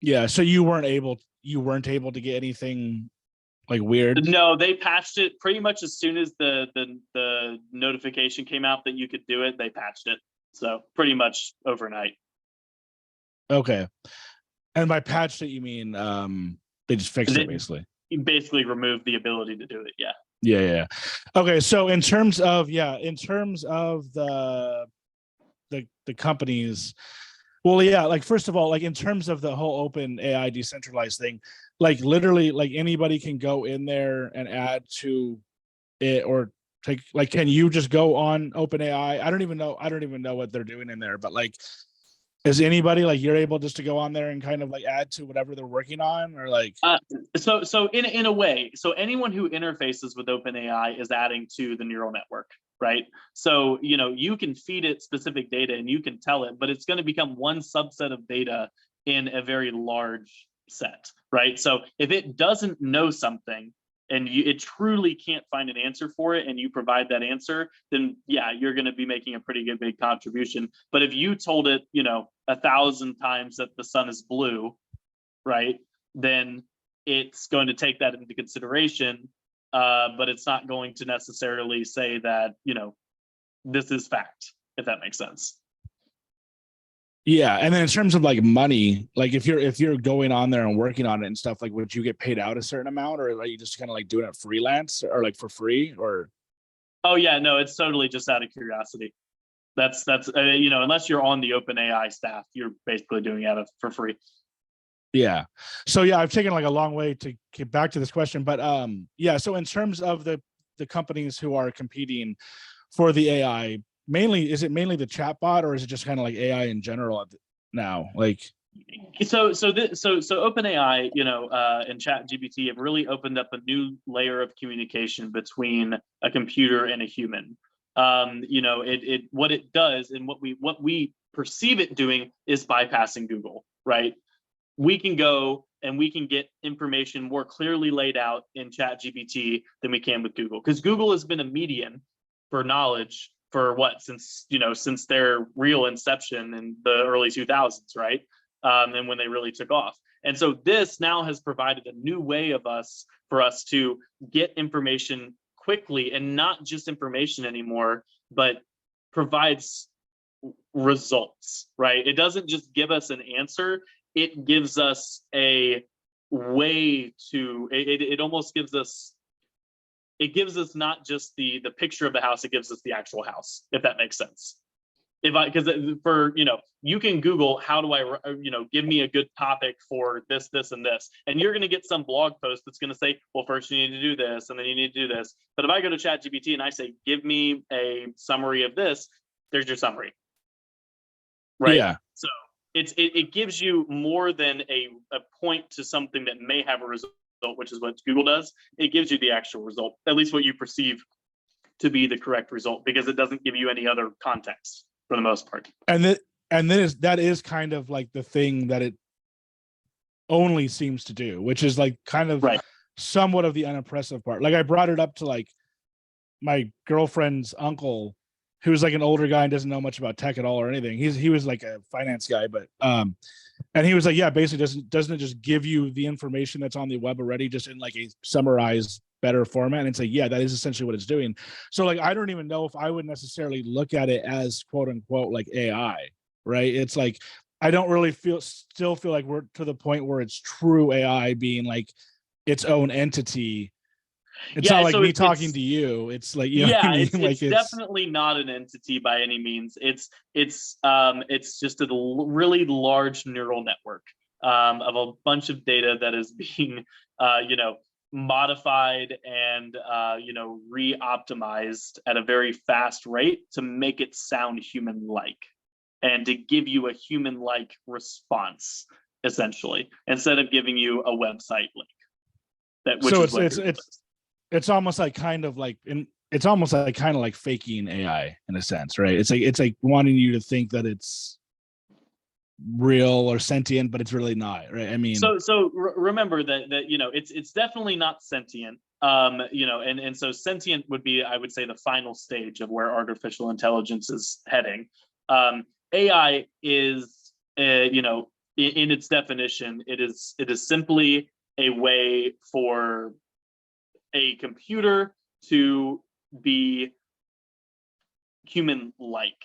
Yeah. So you weren't able to get anything like weird? No, they patched it pretty much as soon as the notification came out that you could do it. They patched it, so pretty much overnight. Okay. And by patched it, you mean they just fixed it, They basically? basically removed the ability to do it. Yeah. Yeah. Okay. So in terms of the companies, well, yeah, like first of all, like in terms of the whole open AI decentralized thing, like literally like anybody can go in there and add to it, or take, like, can you just go on open AI? I don't even know what they're doing in there, but like, is anybody, like, you're able just to go on there and kind of like add to whatever they're working on, or like? So in a way, so anyone who interfaces with OpenAI is adding to the neural network, right? So, you know, you can feed it specific data and you can tell it, but it's going to become one subset of data in a very large set, right? So if it doesn't know something and it truly can't find an answer for it, and you provide that answer, then yeah, you're going to be making a pretty good big contribution. But if you told it, you know, 1,000 times that the sun is blue, right, then it's going to take that into consideration, but it's not going to necessarily say that, you know, this is fact, if that makes sense. Yeah, and then in terms of like money, like if you're going on there and working on it and stuff, like would you get paid out a certain amount, or are you just kind of like doing it freelance or like for free, or? Oh yeah, no, it's totally just out of curiosity. That's you know, unless you're on the OpenAI staff, you're basically doing it for free. Yeah. So yeah, I've taken like a long way to get back to this question, but yeah. So in terms of the companies who are competing for the AI, is it mainly the chatbot, or is it just kind of like AI in general now? Like, so OpenAI, you know, and ChatGPT have really opened up a new layer of communication between a computer and a human. You know, what it does and what we perceive it doing is bypassing Google, right? We can go and we can get information more clearly laid out in ChatGPT than we can with Google, because Google has been a median for knowledge for what, since their real inception in the early 2000s, right? And when they really took off. And so this now has provided a new way for us to get information quickly, and not just information anymore, but provides results, right? It doesn't just give us an answer. It gives us a way to, it almost gives us, it gives us not just the picture of the house, it gives us the actual house, if that makes sense. Because for, you know, you can Google, how do I, you know, give me a good topic for this, and this, and you're going to get some blog post that's going to say, well, first you need to do this, and then you need to do this. But if I go to ChatGPT and I say, give me a summary of this, there's your summary, right? Yeah. So it gives you more than a point to something that may have a result, which is what Google does. It gives you the actual result, at least what you perceive to be the correct result, because it doesn't give you any other context for the most part. And that is kind of like the thing that it only seems to do, which is like kind of right. Somewhat of the unimpressive part. Like I brought it up to like my girlfriend's uncle, who's like an older guy and doesn't know much about tech at all or anything. He was like a finance guy, but and he was like, yeah, basically doesn't it just give you the information that's on the web already, just in like a summarized better format? And it's like, yeah, that is essentially what it's doing. So like, I don't even know if I would necessarily look at it as quote unquote like AI, right? It's like, I don't really still feel like we're to the point where it's true AI being like its own entity. It's not like so me talking to you. It's like, you know what I mean? It's definitely not an entity by any means. It's just a really large neural network of a bunch of data that is being modified and re-optimized at a very fast rate to make it sound human-like and to give you a human-like response, essentially, instead of giving you a website link. It's almost like kind of like it's almost like kind of like faking AI in a sense, right? It's like wanting you to think that it's real or sentient, but it's really not, right? I mean, remember that it's definitely not sentient. And so sentient would be, I would say, the final stage of where artificial intelligence is heading. AI is, in its definition, it is simply a way for a computer to be human-like,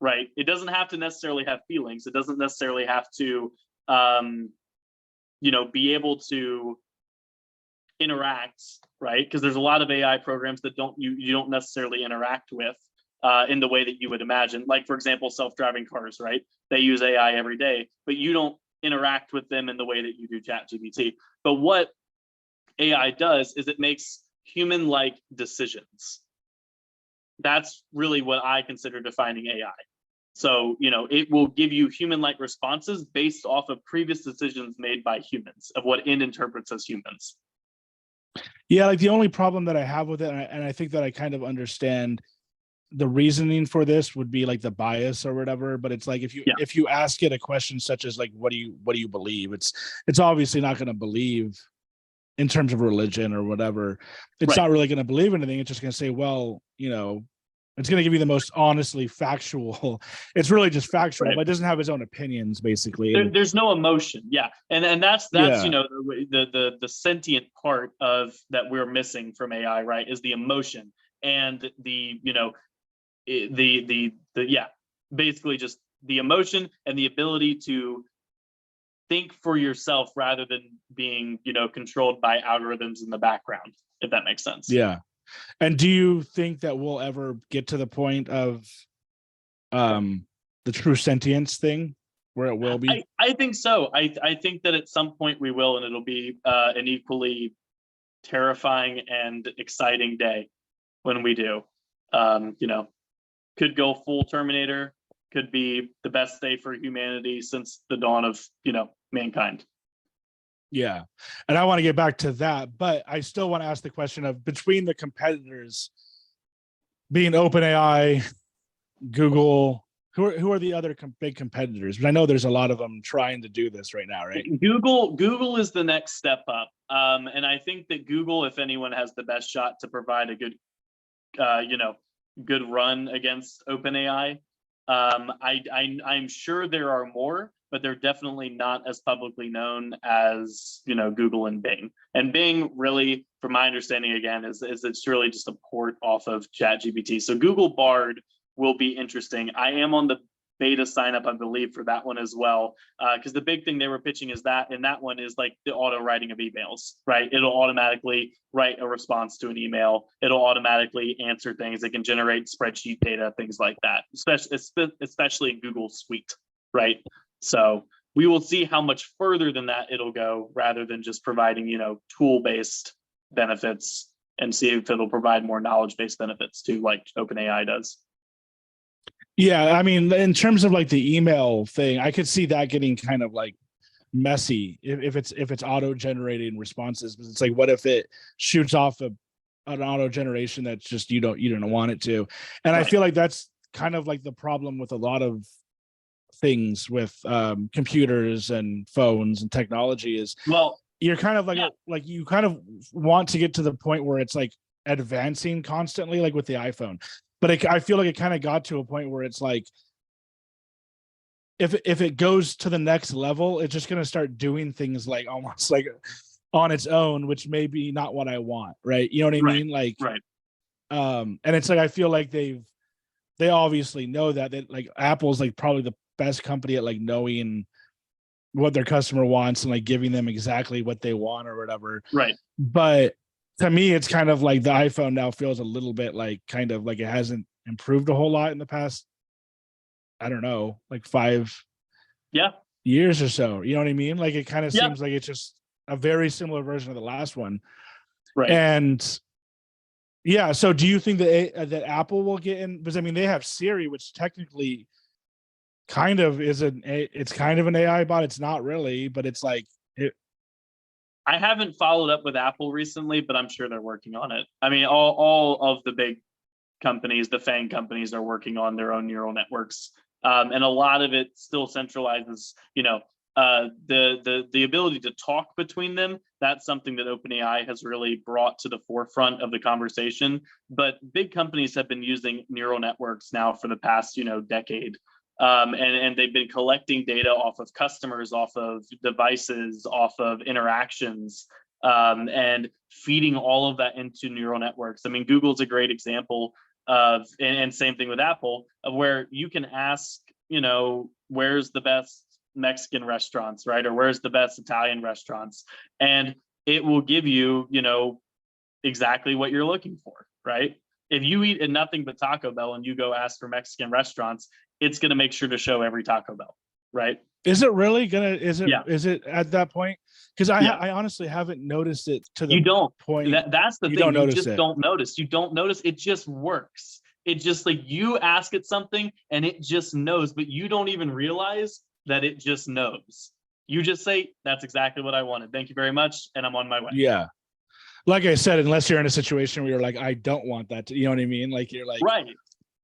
right? It doesn't have to necessarily have feelings. It doesn't necessarily have to, be able to interact, right? Because there's a lot of AI programs that you don't necessarily interact with in the way that you would imagine. Like, for example, self-driving cars, right? They use AI every day, but you don't interact with them in the way that you do ChatGPT. But what AI does is it makes human-like decisions. That's really what I consider defining AI. So, it will give you human-like responses based off of previous decisions made by humans, of what it interprets as humans. Yeah, like the only problem that I have with it, and I think that I kind of understand the reasoning for this, would be like the bias or whatever. But it's like, if you ask it a question such as like, what do you believe? It's obviously not going to believe in terms of religion or whatever. It's not really going to believe anything. It's just going to say, well, it's going to give you the most honestly factual. It's really just factual, but it doesn't have its own opinions, basically. There's no emotion. Yeah. And that's the sentient part of that we're missing from AI, right? Is the emotion and basically just the emotion and the ability to think for yourself rather than being, controlled by algorithms in the background, if that makes sense. Yeah. And do you think that we'll ever get to the point of the true sentience thing where it will be? I think so. I think that at some point we will, and it'll be an equally terrifying and exciting day when we do. Could go full Terminator, could be the best day for humanity since the dawn of, mankind. Yeah. And I want to get back to that, but I still want to ask the question of, between the competitors being OpenAI, Google, who are the other big competitors? But I know there's a lot of them trying to do this right now, right? Google is the next step up. And I think that Google, if anyone, has the best shot to provide a good, good run against OpenAI. I'm sure there are more, but they're definitely not as publicly known as, Google and Bing. And Bing, really, from my understanding, again, is it's really just a port off of ChatGPT. So Google Bard will be interesting. I am on the beta sign up, I believe, for that one as well. Because the big thing they were pitching is that in that one is like the auto writing of emails, right? It'll automatically write a response to an email. It'll automatically answer things. It can generate spreadsheet data, things like that, especially in Google Suite, right? So we will see how much further than that it'll go, rather than just providing, tool-based benefits, and see if it'll provide more knowledge-based benefits too, like OpenAI does. Yeah, I mean, in terms of like the email thing, I could see that getting kind of like messy if it's auto-generating responses. But it's like, what if it shoots off an auto generation that's just you don't want it to? And I feel like that's kind of like the problem with a lot of things with computers and phones and technology is, well, you're kind of like like you kind of want to get to the point where it's like advancing constantly, like with the iPhone. but I feel like it kind of got to a point where it's like, if it goes to the next level, it's just going to start doing things like almost like on its own, which may be not what I want, right? You know what I mean? Like, Right. and it's like I feel like they obviously know that like Apple's like probably the best company at like knowing what their customer wants and like giving them exactly what they want or whatever. Right. But to me, it's kind of like the iPhone now feels a little bit like kind of like it hasn't improved a whole lot in the past, I don't know, like 5 Yeah. years or so. You know what I mean? Like it kind of Yeah. seems like it's just a very similar version of the last one. Right. And yeah, so do you think that Apple will get in? Because I mean, they have Siri, which technically kind of is it's kind of an AI bot. It's not really, but it's like it. I haven't followed up with Apple recently, but I'm sure they're working on it. I mean, all of the big companies, the FANG companies, are working on their own neural networks, and a lot of it still centralizes, the ability to talk between them. That's something that OpenAI has really brought to the forefront of the conversation. But big companies have been using neural networks now for the past, decade. And they've been collecting data off of customers, off of devices, off of interactions, and feeding all of that into neural networks. I mean, Google's a great example of, and same thing with Apple, of where you can ask, where's the best Mexican restaurants, right? Or where's the best Italian restaurants? And it will give you, exactly what you're looking for, right? If you eat at nothing but Taco Bell and you go ask for Mexican restaurants, it's going to make sure to show every Taco Bell, right? Is it really gonna? Yeah. Is it at that point? Because Yeah. I honestly haven't noticed it to the You don't. point. That's the You thing. don't You notice just it. don't notice. You don't notice. It just works. It just, like, you ask it something and it just knows, but you don't even realize that it just knows. You just say, that's exactly what I wanted. Thank you very much. And I'm on my way. Yeah. Like I said, unless you're in a situation where you're like, I don't want that. You know what I mean? Like you're like,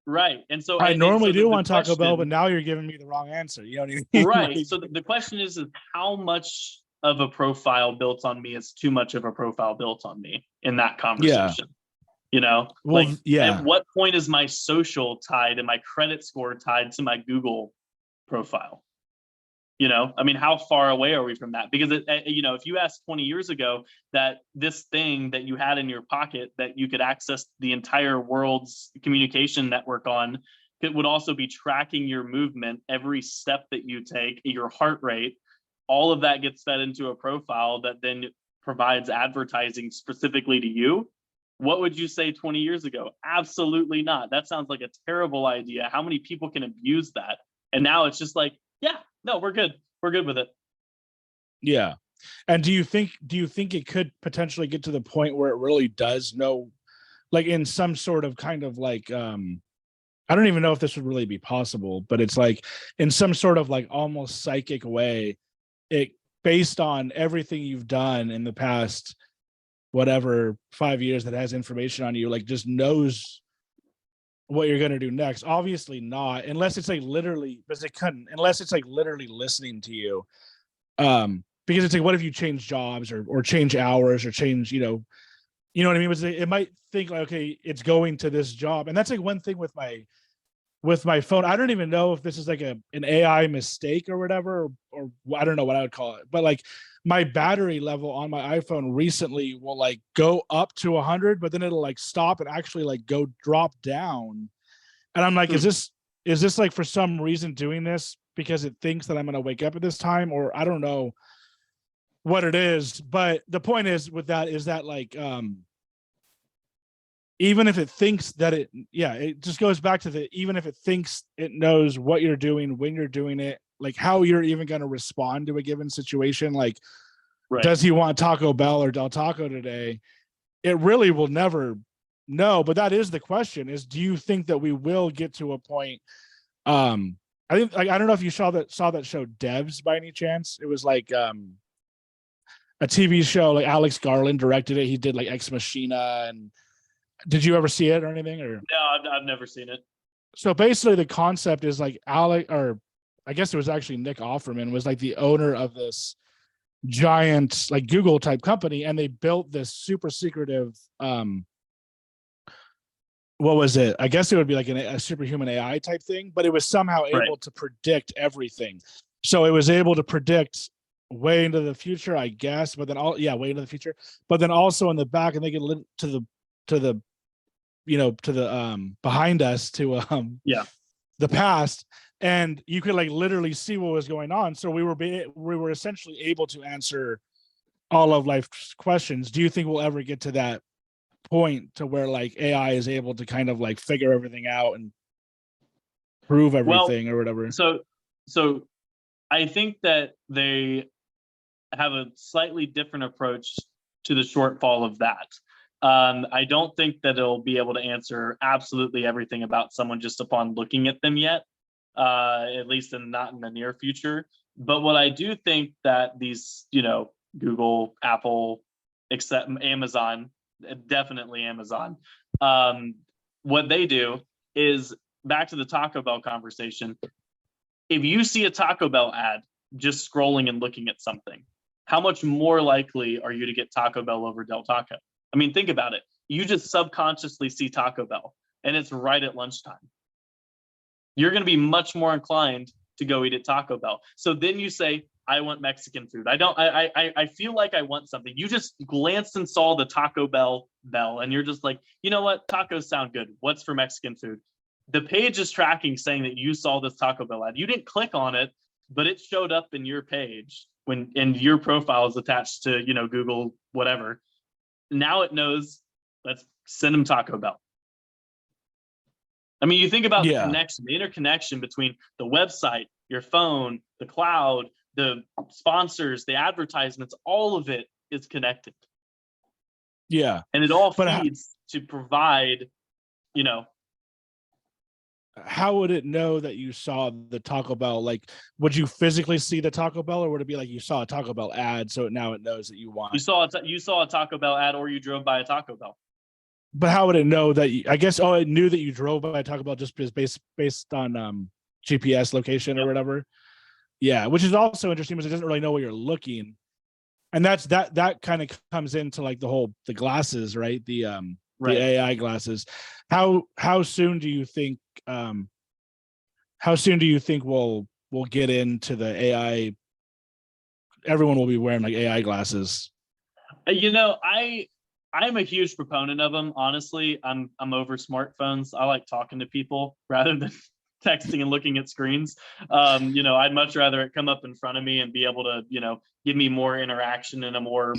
Right. And so I normally so do want Taco Bell, but now you're giving me the wrong answer. You know what I mean? right. Like, So the question is how much of a profile built on me is too much of a profile built on me in that conversation. well, Like, yeah. at what point is my social tied and my credit score tied to my Google profile? I mean, how far away are we from that? Because if you asked 20 years ago that this thing that you had in your pocket that you could access the entire world's communication network on, it would also be tracking your movement, every step that you take, your heart rate, all of that gets fed into a profile that then provides advertising specifically to you. What would you say 20 years ago? Absolutely not. That sounds like a terrible idea. How many people can abuse that? And now it's just like, yeah, no, we're good. We're good with it. Yeah. And do you think it could potentially get to the point where it really does know, like in some sort of kind of like I don't even know if this would really be possible, but it's like in some sort of like almost psychic way, it based on everything you've done in the past whatever 5 years that has information on you, like just knows what you're going to do next. Obviously not, unless it's like literally, because it couldn't, unless it's like literally listening to you. Because it's like, what if you change jobs or change hours or change, you know what I mean? It might think like, okay, it's going to this job. And that's like one thing with my phone. I don't even know if this is like an AI mistake or whatever, or I don't know what I would call it, but like my battery level on my iPhone recently will like go up to 100, but then it'll like stop and actually like go drop down. And I'm like, is this like for some reason doing this because it thinks that I'm going to wake up at this time, or I don't know what it is. But the point is with that is that like, even if it thinks that it just goes back to even if it thinks it knows what you're doing, when you're doing it, like how you're even going to respond to a given situation. Like, does he want Taco Bell or Del Taco today? It really will never know. But that is the question: is do you think that we will get to a point? I think like I don't know if you saw that show Devs by any chance. It was like a TV show. Like Alex Garland directed it. He did like Ex Machina and. Did you ever see it or anything? Or no, I've never seen it. So basically, the concept is like or I guess it was actually Nick Offerman was like the owner of this giant like Google type company, and they built this super secretive what was it? I guess it would be like a superhuman AI type thing, but it was somehow Right. able to predict everything. So it was able to predict way into the future, I guess, but then way into the future, but then also in the back, and they could to the to the behind us to Yeah. the past, and you could like literally see what was going on. So we were essentially able to answer all of life's questions. Do you think we'll ever get to that point to where like AI is able to kind of like figure everything out and prove Well, everything or whatever? so I think that they have a slightly different approach to the shortfall of that. I don't think that it'll be able to answer absolutely everything about someone just upon looking at them yet, at least not in the near future. But what I do think that these, Google, Apple, except Amazon, definitely Amazon, what they do is, back to the Taco Bell conversation. If you see a Taco Bell ad just scrolling and looking at something, how much more likely are you to get Taco Bell over Del Taco? I mean, think about it. You just subconsciously see Taco Bell and it's right at lunchtime. You're going to be much more inclined to go eat at Taco Bell. So then you say, I want Mexican food. I feel like I want something. You just glanced and saw the Taco Bell and you're just like, you know what? Tacos sound good. What's for Mexican food? The page is tracking, saying that you saw this Taco Bell ad. You didn't click on it, but it showed up in your page and your profile is attached to, Google, whatever. Now it knows, let's send them Taco Bell. I mean, you think about the interconnection between the website, your phone, the cloud, the sponsors, the advertisements, all of it is connected. Yeah. And it all feeds to provide, How would it know that you saw the Taco Bell? Like, would you physically see the Taco Bell, or would it be like you saw a Taco Bell ad, so now it knows that you want? You saw a Taco Bell ad, or you drove by a Taco Bell. But how would it know that? I guess it knew that you drove by Taco Bell just based on GPS location or whatever. Yeah, which is also interesting because it doesn't really know where you're looking, and that kind of comes into like the glasses, right? The AI glasses. How soon do you think we'll get into the AI? Everyone will be wearing like AI glasses. I'm a huge proponent of them. Honestly, I'm over smartphones. I like talking to people rather than texting and looking at screens. I'd much rather it come up in front of me and be able to, give me more interaction in a more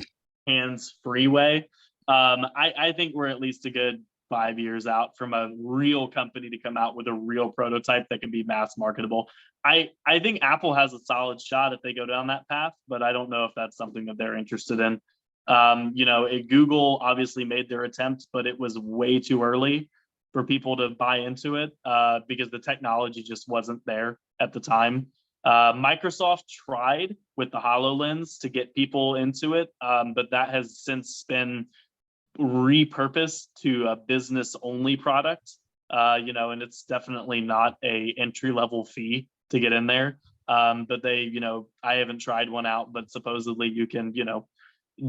hands-free way. I think we're at least a good 5 years out from a real company to come out with a real prototype that can be mass marketable. I think Apple has a solid shot if they go down that path, but I don't know if that's something that they're interested in. Google obviously made their attempt, but it was way too early for people to buy into it because the technology just wasn't there at the time. Microsoft tried with the HoloLens to get people into it, but that has since been repurposed to a business-only product, and it's definitely not a entry-level fee to get in there. But they, I haven't tried one out, but supposedly you can,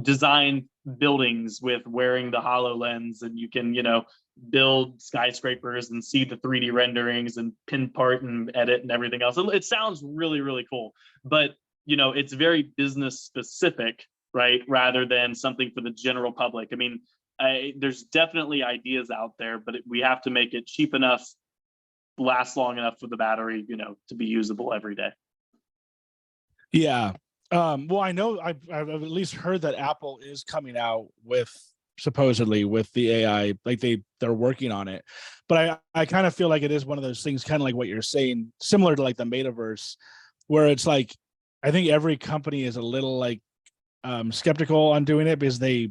design buildings with wearing the HoloLens, and you can, build skyscrapers and see the 3D renderings and pin part and edit and everything else. It sounds really, really cool, but it's very business specific, right? Rather than something for the general public. I mean, there's definitely ideas out there, but we have to make it cheap enough, last long enough for the battery, to be usable every day. Yeah. Well, I know I've at least heard that Apple is coming out with supposedly with the AI, like they're working on it. But I kind of feel like it is one of those things, kind of like what you're saying, similar to like the metaverse, where it's like I think every company is a little like skeptical on doing it because they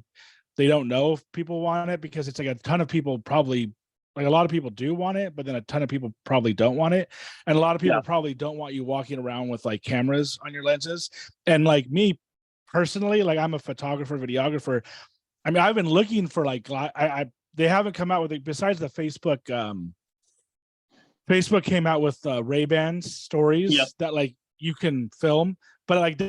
don't know if people want it, because it's like a ton of people probably, like a lot of people do want it, but then a ton of people probably don't want it. And a lot of people probably don't want you walking around with like cameras on your lenses. And like me personally, like I'm a photographer, videographer. I mean, I've been looking for like, they haven't come out with it besides the Facebook. Facebook came out with Ray-Ban stories that like you can film, but like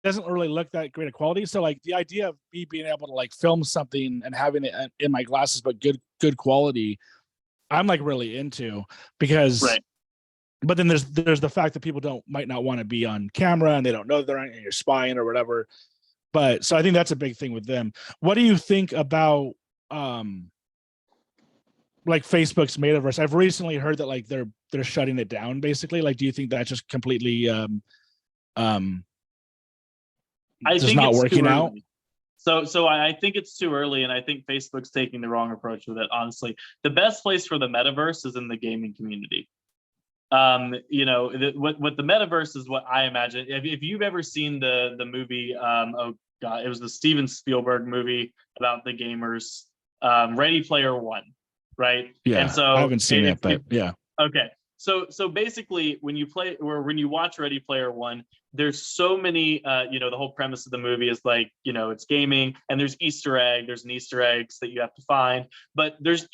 doesn't really look that great a quality. So like the idea of me being able to like film something and having it in my glasses, but good quality, I'm like really into, because Right. but then there's the fact that people might not want to be on camera and they don't know they're on, and you're spying or whatever. But so I think that's a big thing with them. What do you think about like Facebook's metaverse? I've recently heard that like they're shutting it down basically. Like, do you think that's just completely um I just think not it's too working out? early. So I think it's too early, and I think Facebook's taking the wrong approach with it. Honestly, the best place for the metaverse is in the gaming community. What the metaverse is, what I imagine. If you've ever seen the movie, oh god, it was the Steven Spielberg movie about the gamers, Ready Player One, right? And Yeah, I so haven't seen it, but yeah. okay. So basically, when you play or when you watch Ready Player One, there's so many. The whole premise of the movie is like, it's gaming, and there's an Easter eggs that you have to find. But there's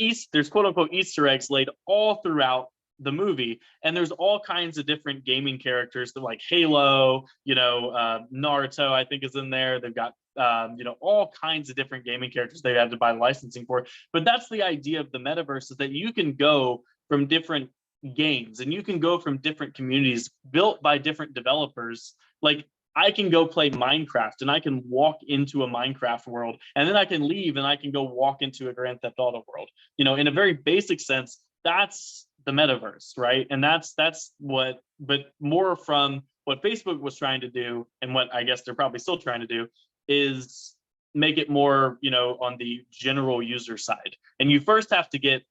quote unquote Easter eggs laid all throughout the movie, and there's all kinds of different gaming characters that like Halo, Naruto, I think is in there. They've got all kinds of different gaming characters they had to buy licensing for. But that's the idea of the metaverse, is that you can go from different games and you can go from different communities built by different developers. Like, I can go play Minecraft and I can walk into a Minecraft world, and then I can leave and I can go walk into a Grand Theft Auto world. In a very basic sense, that's the metaverse, right? And that's what, but more from what Facebook was trying to do, and what I guess they're probably still trying to do, is make it more, on the general user side. And you first have to get,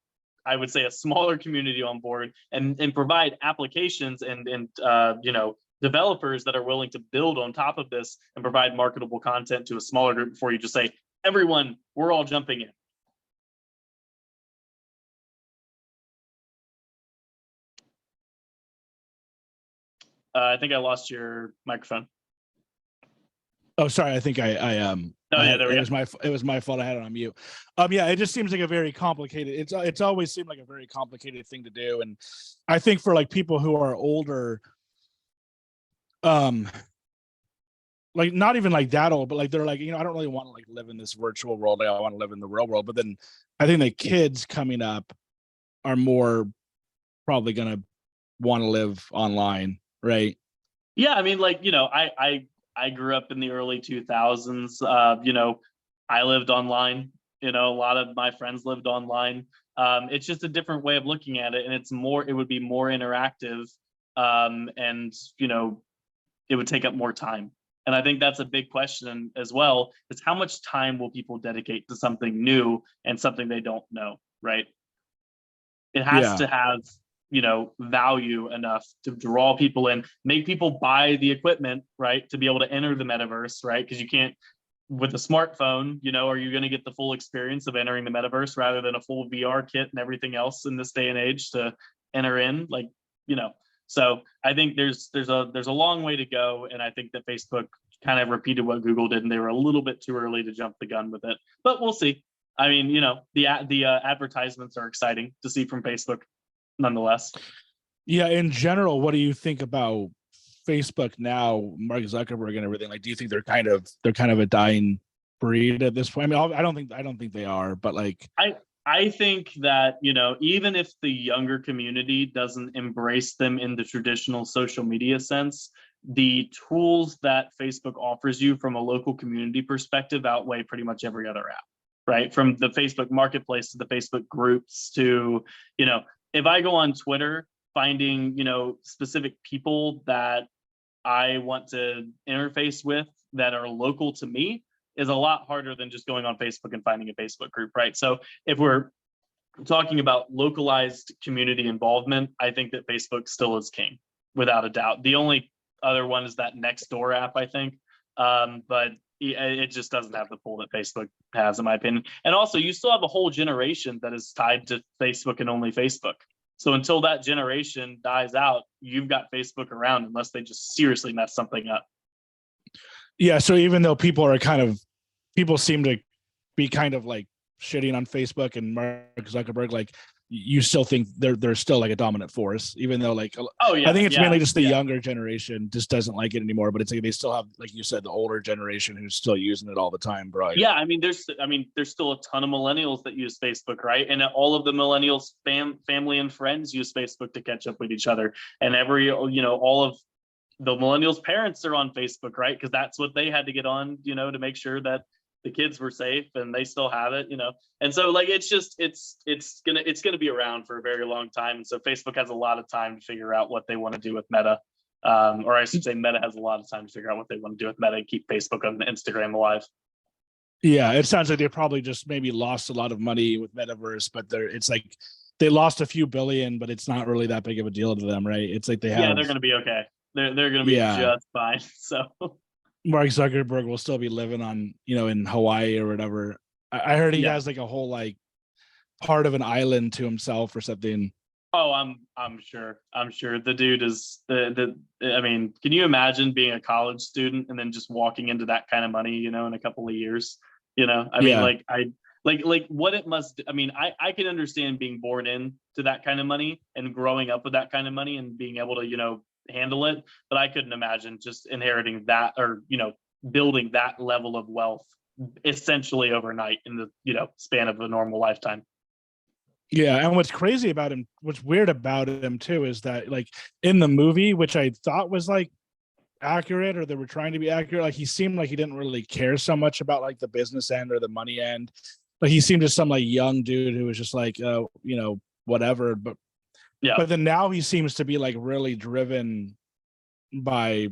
I would say, a smaller community on board, and provide applications and developers that are willing to build on top of this and provide marketable content to a smaller group before you just say, everyone, we're all jumping in. I think I lost your microphone. Oh, sorry. I think Oh, yeah, there we go. it was my fault. I had it on mute. Yeah, it just seems like a very complicated. It's always seemed like a very complicated thing to do, and I think for like people who are older, like not even like that old, but like they're like, I don't really want to like live in this virtual world. Like, I want to live in the real world. But then I think the kids coming up are more probably gonna want to live online, right? Yeah, I mean, like, I grew up in the early 2000s. I lived online. A lot of my friends lived online. It's just a different way of looking at it, and it would be more interactive, and it would take up more time. And I think that's a big question as well: is how much time will people dedicate to something new and something they don't know, right? It has to have value enough to draw people in, make people buy the equipment, right, to be able to enter the metaverse, right? Because you can't, with a smartphone, are you going to get the full experience of entering the metaverse rather than a full VR kit and everything else in this day and age to enter in? Like, so I think there's a long way to go, and I think that Facebook kind of repeated what Google did, and they were a little bit too early to jump the gun with it. But we'll see. I mean, the advertisements are exciting to see from Facebook, nonetheless. Yeah, in general, what do you think about Facebook now, Mark Zuckerberg and everything? Like, do you think they're kind of a dying breed at this point? I mean, I don't think they are, but like, I think that, even if the younger community doesn't embrace them in the traditional social media sense, the tools that Facebook offers you from a local community perspective outweigh pretty much every other app, right? From the Facebook marketplace to the Facebook groups to, if I go on Twitter, finding, specific people that I want to interface with that are local to me is a lot harder than just going on Facebook and finding a Facebook group, right? So if we're talking about localized community involvement, I think that Facebook still is king, without a doubt. The only other one is that Nextdoor app, I think. But it just doesn't have the pull that Facebook has, in my opinion. And also, you still have a whole generation that is tied to Facebook and only Facebook. So until that generation dies out, you've got Facebook around, unless they just seriously mess something up. Yeah. So even though people seem to be kind of like shitting on Facebook and Mark Zuckerberg, like you still think they're still like a dominant force, even though like Oh yeah, I think it's yeah, mainly just the yeah. younger generation just doesn't like it anymore. But it's like they still have, like you said, the older generation who's still using it all the time, bro. Yeah, I mean, there's still a ton of millennials that use Facebook, right? And all of the millennials, family and friends use Facebook to catch up with each other. And all of the millennials' parents are on Facebook, right? Because that's what they had to get on, to make sure that the kids were safe, and they still have it, And so like it's gonna be around for a very long time. And so Facebook has a lot of time to figure out what they want to do with Meta. Or I should say Meta has a lot of time to figure out what they want to do with Meta and keep Facebook and Instagram alive. Yeah, it sounds like they probably just maybe lost a lot of money with Metaverse, but it's like they lost a few billion, but it's not really that big of a deal to them, right? It's like they have. Yeah, they're gonna be okay. They're gonna be just fine. So Mark Zuckerberg will still be living on, in Hawaii or whatever. I heard he Yeah. has like a whole like part of an island to himself or something. Oh, I'm sure. I'm sure the dude is I mean, can you imagine being a college student and then just walking into that kind of money, in a couple of years? I mean, Yeah. like what it must. I mean, I can understand being born into that kind of money and growing up with that kind of money and being able to, handle it, but I couldn't imagine just inheriting that or, building that level of wealth essentially overnight in the, span of a normal lifetime. Yeah, and what's crazy about him, what's weird about him too, is that like in the movie, which I thought was like accurate, or they were trying to be accurate, like he seemed like he didn't really care so much about like the business end or the money end. Like he seemed just some like young dude who was just like, whatever. But Yeah. But then now he seems to be like really driven by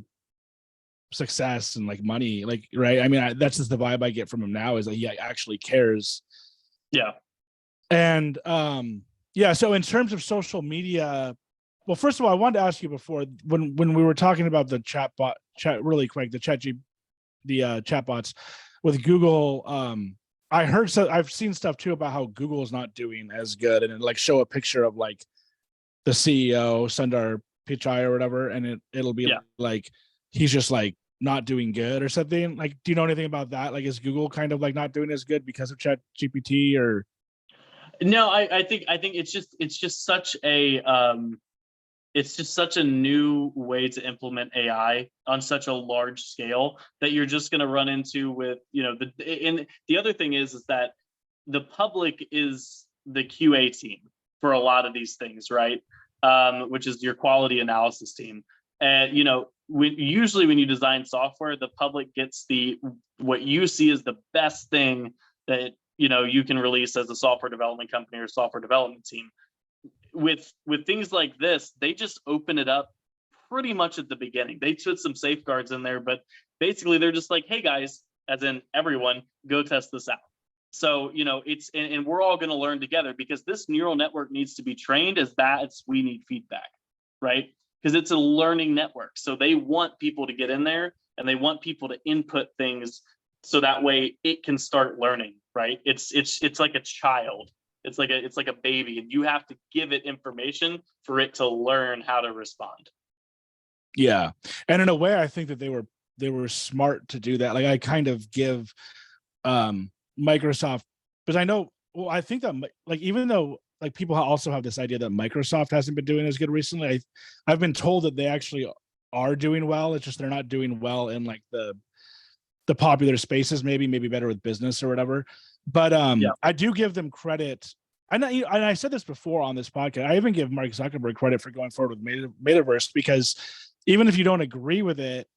success and like money, like, right? I mean, that's just the vibe I get from him now, is that he actually cares. Yeah. And yeah, so in terms of social media, well, first of all, I wanted to ask you before, when we were talking about the chat really quick, the chatbots with Google, I've seen stuff too about how Google is not doing as good, and it like show a picture of like the CEO Sundar Pichai or whatever, and it'll be like he's just like not doing good or something. Like, do you know anything about that? Like, is Google kind of like not doing as good because of Chat GPT or? No, I think it's just such a it's just such a new way to implement AI on such a large scale that you're just going to run into with, and the other thing is that the public is the QA team for a lot of these things, right? Which is your quality analysis team. And, usually when you design software, the public gets what you see as the best thing that, you can release as a software development company or software development team. With things like this, they just open it up pretty much at the beginning. They put some safeguards in there, but basically they're just like, hey guys, as in everyone, go test this out. So, and we're all going to learn together, because this neural network needs to be trained as we need feedback, right? Because it's a learning network. So they want people to get in there and they want people to input things so that way it can start learning, right? It's like a child. It's like a baby, and you have to give it information for it to learn how to respond. Yeah. And in a way, I think that they were smart to do that. Like, I kind of give Microsoft, because I know, well, I think that like, even though like people also have this idea that Microsoft hasn't been doing as good recently, I've been told that they actually are doing well. It's just they're not doing well in like the popular spaces, maybe better with business or whatever. But I do give them credit. And I said this before on this podcast. I even give Mark Zuckerberg credit for going forward with Metaverse, because even if you don't agree with it,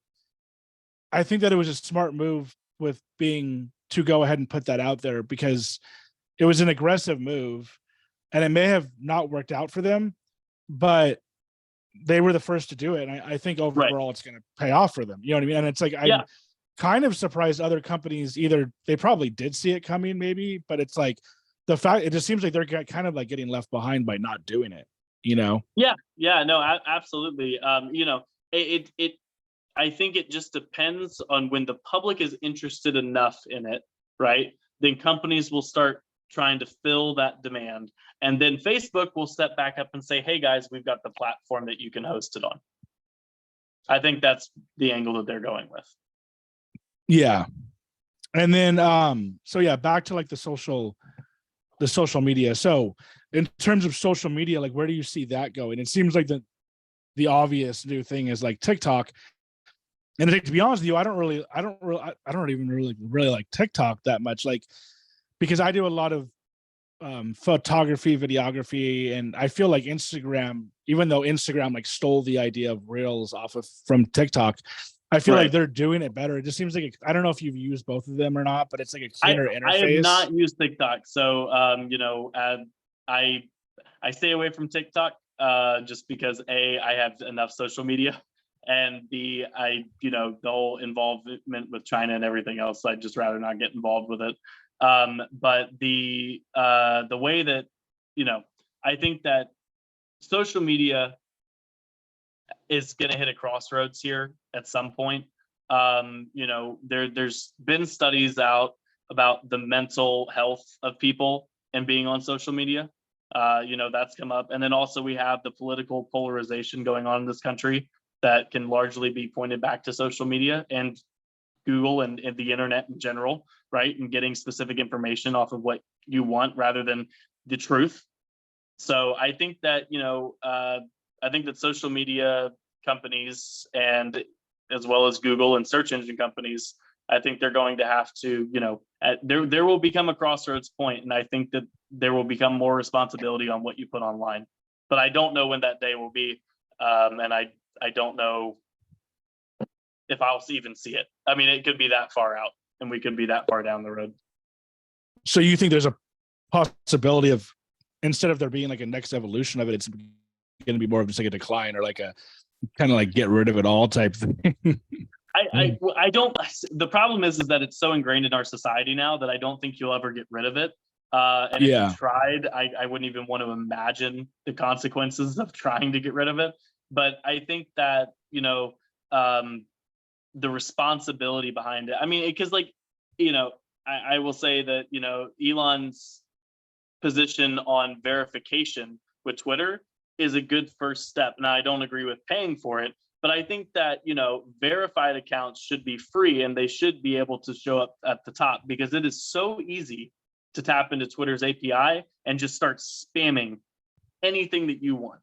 I think that it was a smart move to go ahead and put that out there, because it was an aggressive move, and it may have not worked out for them, but they were the first to do it. And I think overall it's going to pay off for them. You know what I mean? And it's like, I'm kind of surprised other companies, either they probably did see it coming maybe, but it's like the fact, it just seems like they're kind of like getting left behind by not doing it, Yeah, no, absolutely. I think it just depends on when the public is interested enough in it, right? Then companies will start trying to fill that demand. And then Facebook will step back up and say, hey guys, we've got the platform that you can host it on. I think that's the angle that they're going with. Yeah. And then, so yeah, back to like the social media. So in terms of social media, like where do you see that going? It seems like the obvious new thing is like TikTok. And to be honest with you, I don't even really like TikTok that much, like because I do a lot of photography, videography, and I feel like Instagram, even though Instagram like stole the idea of Reels off of from TikTok, I feel like Right. they're doing it better. It just seems like I don't know if you've used both of them or not, but it's like a I cleaner I have interface. not used TikTok, so I I stay away from TikTok just because A, I have enough social media, and B, I the whole involvement with China and everything else. I'd just rather not get involved with it. But the way that I think that social media is going to hit a crossroads here at some point. There's been studies out about the mental health of people and being on social media. That's come up. And then also we have the political polarization going on in this country that can largely be pointed back to social media and Google and the internet in general, right? And getting specific information off of what you want rather than the truth. So I think that, I think that social media companies and as well as Google and search engine companies, I think they're going to have to, there will become a crossroads point, and I think that there will become more responsibility on what you put online. But I don't know when that day will be, and I don't know if I'll even see it. I mean, it could be that far out, and we could be that far down the road. So you think there's a possibility of, instead of there being like a next evolution of it, it's going to be more of just like a decline or like a kind of like get rid of it all type thing? I don't. The problem is that it's so ingrained in our society now that I don't think you'll ever get rid of it. And if you tried, I wouldn't even want to imagine the consequences of trying to get rid of it. But I think that the responsibility behind it. I mean, because I will say that Elon's position on verification with Twitter is a good first step. Now, I don't agree with paying for it, but I think that verified accounts should be free and they should be able to show up at the top, because it is so easy to tap into Twitter's API and just start spamming anything that you want.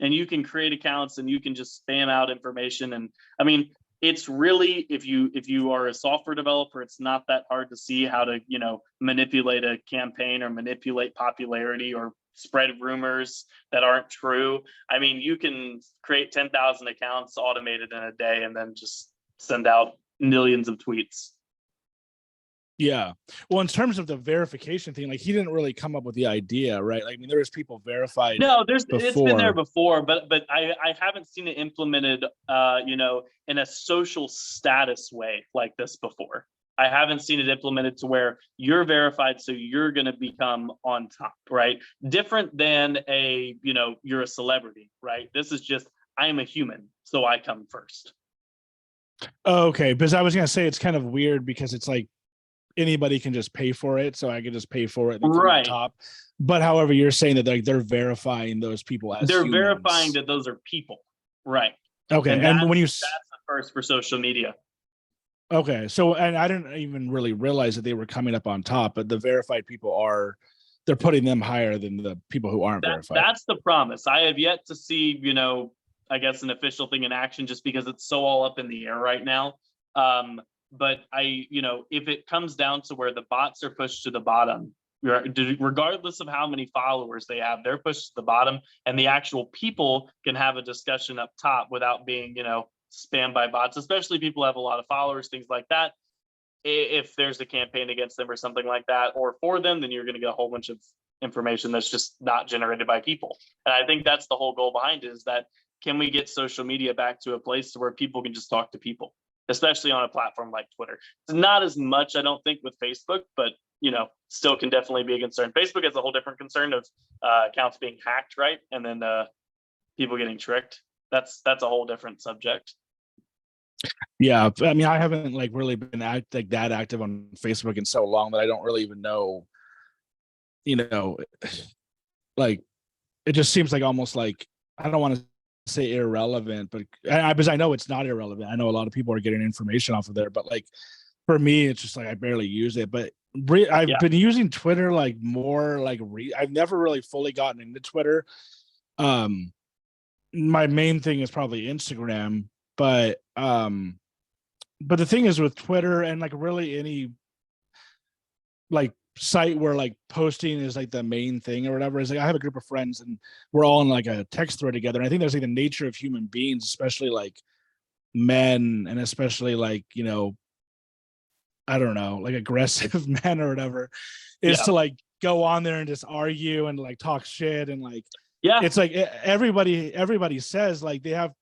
And you can create accounts and you can just spam out information. And I mean, it's really, if you are a software developer, it's not that hard to see how to manipulate a campaign or manipulate popularity or spread rumors that aren't true. I mean, you can create 10,000 accounts automated in a day and then just send out millions of tweets. Yeah. Well, in terms of the verification thing, like he didn't really come up with the idea, right? Like, I mean, there was people verified. No, it's been there before, but I haven't seen it implemented, in a social status way like this before. I haven't seen it implemented to where you're verified, so you're going to become on top, right? Different than you're a celebrity, right? This is just, I'm a human, so I come first. Okay, because I was going to say it's kind of weird because it's like anybody can just pay for it, so I can just pay for it and come on top. But however, you're saying that like they're verifying those people as they're humans. Verifying that those are people, right? Okay, and when you that's the first for social media. Okay, so and I didn't even really realize that they were coming up on top, but the verified people they're putting them higher than the people who aren't verified. That's the promise. I have yet to see, I guess an official thing in action, just because it's so all up in the air right now. But if it comes down to where the bots are pushed to the bottom, regardless of how many followers they have, they're pushed to the bottom, and the actual people can have a discussion up top without being, spammed by bots, especially people who have a lot of followers, things like that. If there's a campaign against them or something like that, or for them, then you're going to get a whole bunch of information that's just not generated by people. And I think that's the whole goal behind it, is that can we get social media back to a place where people can just talk to people, especially on a platform like Twitter. It's not as much, I don't think, with Facebook, but still can definitely be a concern. Facebook has a whole different concern of accounts being hacked, right? And then people getting tricked. That's a whole different subject. Yeah, I mean, I haven't like really been that active on Facebook in so long that I don't really even know. Like it just seems like almost like, I don't want to say irrelevant, but because I know it's not irrelevant. I know a lot of people are getting information off of there, but like for me, it's just like I barely use it. But I've Yeah. been using Twitter like more like I've never really fully gotten into Twitter. Um, my main thing is probably Instagram, but the thing is with Twitter and like really any like site where like posting is like the main thing or whatever, is like I have a group of friends and we're all in like a text thread together. And I think there's like the nature of human beings, especially like men, and especially like, you know, I don't know, like aggressive men or whatever, is Yeah. to like go on there and just argue and like talk shit. And like Yeah. it's like everybody says like they have,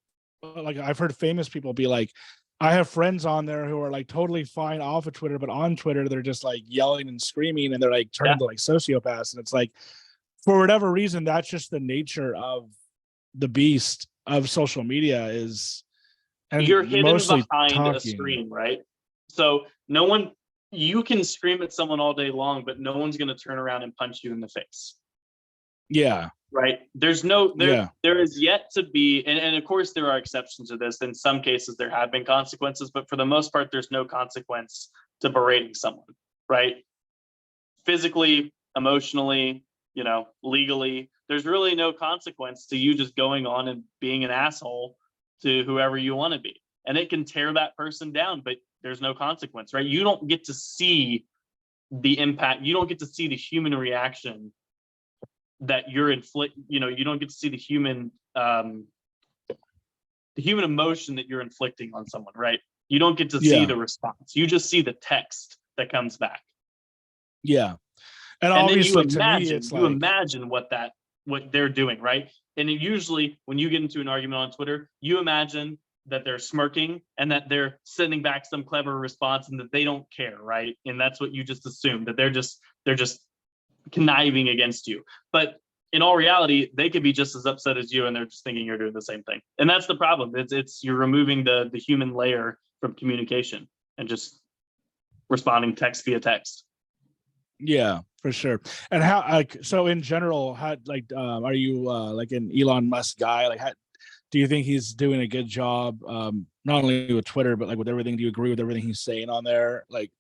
like I've heard famous people be like, I have friends on there who are like totally fine off of Twitter, but on Twitter they're just like yelling and screaming and they're like turning Yeah. into like sociopaths. And it's like, for whatever reason, that's just the nature of the beast of social media is, and You're hidden mostly behind a talking. screen, right? So no one, you can scream at someone all day long, but no one's going to turn around and punch you in the face, Yeah. right? There's no Yeah. there is yet to be, and of course there are exceptions to this. In some cases there have been consequences, but for the most part there's no consequence to berating someone, right? Physically, emotionally, you know, legally, there's really no consequence to you just going on and being an asshole to whoever you want to be. And it can tear that person down, but there's no consequence, right? You don't get to see the impact. You don't get to see the human reaction that you're you know, you don't get to see the human emotion that you're inflicting on someone, right? You don't get to see Yeah. the response. You just see the text that comes back. Yeah. And And then obviously to me, it's you like, imagine what they're doing, right? And usually when you get into an argument on Twitter, you imagine that they're smirking and that they're sending back some clever response and that they don't care, right? And that's what you just assume, that they're just conniving against you. But in all reality, they could be just as upset as you and they're just thinking you're doing the same thing. And that's the problem. It's you're removing the human layer from communication and just responding text via text. yeah, for sure. And how, like, so in general, how, like, are you like an Elon Musk guy? Like, how do you think he's doing a good job? Not only with Twitter, but like with everything. Do you agree with everything he's saying on there? Like,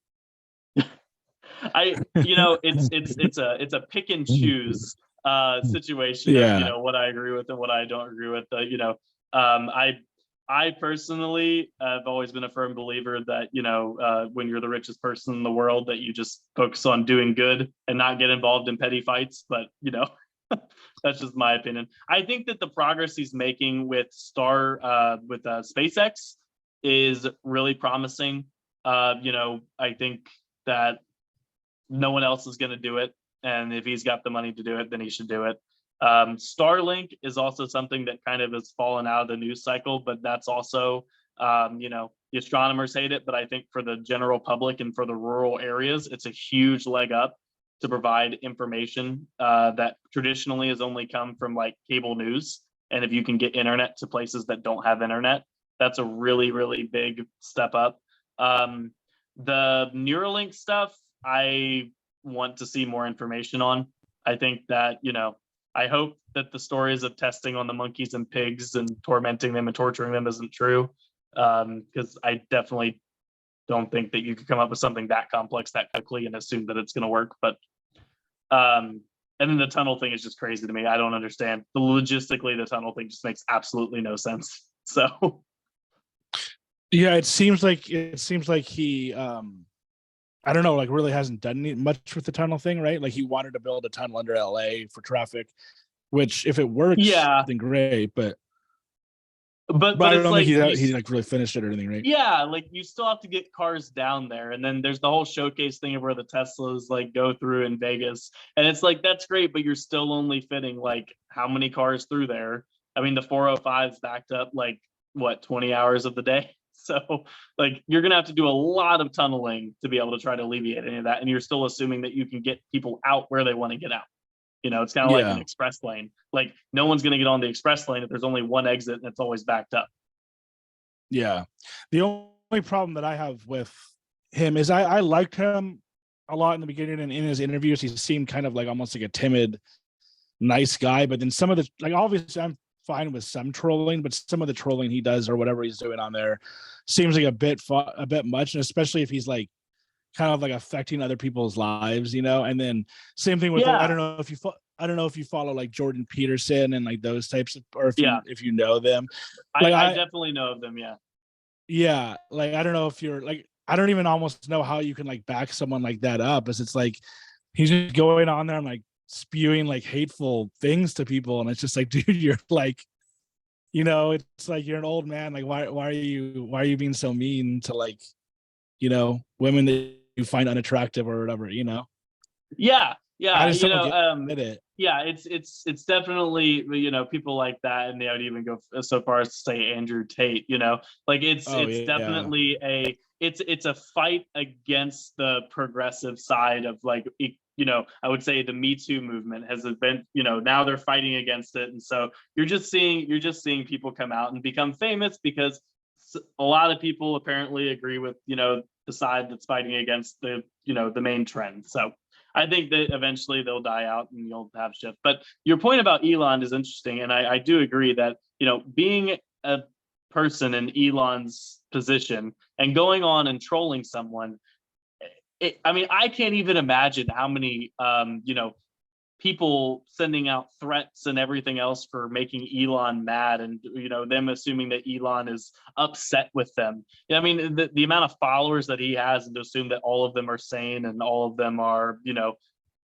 You know, it's a pick and choose situation of, you yeah, know, what I agree with and what I don't agree with. You know, um, I I personally have always been a firm believer that, you know, when you're the richest person in the world, that you just focus on doing good and not get involved in petty fights. But, you know, that's just my opinion. I think that the progress he's making with SpaceX is really promising. You know, I think that no one else is going to do it, and if he's got the money to do it, then he should do it. Starlink is also something that kind of has fallen out of the news cycle, but that's also, you know, the astronomers hate it, but I think for the general public and for the rural areas, it's a huge leg up to provide information that traditionally has only come from like cable news. And if you can get internet to places that don't have internet, that's a really, really big step up. The Neuralink stuff, I want to see more information on. I think that, you know, I hope that the stories of testing on the monkeys and pigs and tormenting them and torturing them isn't true, because I definitely don't think that you could come up with something that complex that quickly and assume that it's going to work. But and then the tunnel thing is just crazy to me. I don't understand. Logistically, the tunnel thing just makes absolutely no sense. So yeah, it seems like he I don't know, like really hasn't done much with the tunnel thing, right? Like he wanted to build a tunnel under LA for traffic, which if it works, yeah, then great. But I it's don't think like he like really finished it or anything, right? yeah, like you still have to get cars down there, and then there's the whole showcase thing of where the Teslas like go through in Vegas, and it's like that's great, but you're still only fitting like how many cars through there? I mean, the 405's backed up like what 20 hours of the day, so like you're gonna have to do a lot of tunneling to be able to try to alleviate any of that, and you're still assuming that you can get people out where they want to get out. You know, it's kind of like an Yeah, express lane. Like no one's gonna get on the express lane if there's only one exit and it's always backed up. yeah. The only problem that I have with him is I liked him a lot in the beginning, and in his interviews, he seemed kind of like almost like a timid, nice guy. But then some of the like, obviously, fine with some trolling, but some of the trolling he does or whatever he's doing on there seems like a bit much, and especially if he's like kind of like affecting other people's lives, you know. And then same thing with I don't know if you follow like Jordan Peterson and like those types of, or if you know them. Like, I definitely know of them. Yeah, like I don't know if you're like, I don't even almost know how you can like back someone like that up, as it's like he's just going on there and like spewing like hateful things to people, and it's just like, dude, you're like, you know, it's like you're an old man. Like, why are you being so mean to, like, you know, women that you find unattractive or whatever, you know? Yeah, I just you don't know, get it. yeah, it's definitely, you know, people like that, and they would even go so far as to say Andrew Tate, you know, like it's definitely it's a fight against the progressive side of, like, you know, I would say the Me Too movement has been, you know, now they're fighting against it, and so you're just seeing people come out and become famous because a lot of people apparently agree with, you know, the side that's fighting against the, you know, the main trend. So I think that eventually they'll die out and you'll have shift. But your point about Elon is interesting, and I do agree that, you know, being a person in Elon's position and going on and trolling someone, I mean, I can't even imagine how many you know, people sending out threats and everything else for making Elon mad, and, you know, them assuming that Elon is upset with them. I mean, the amount of followers that he has, and to assume that all of them are sane and all of them are, you know,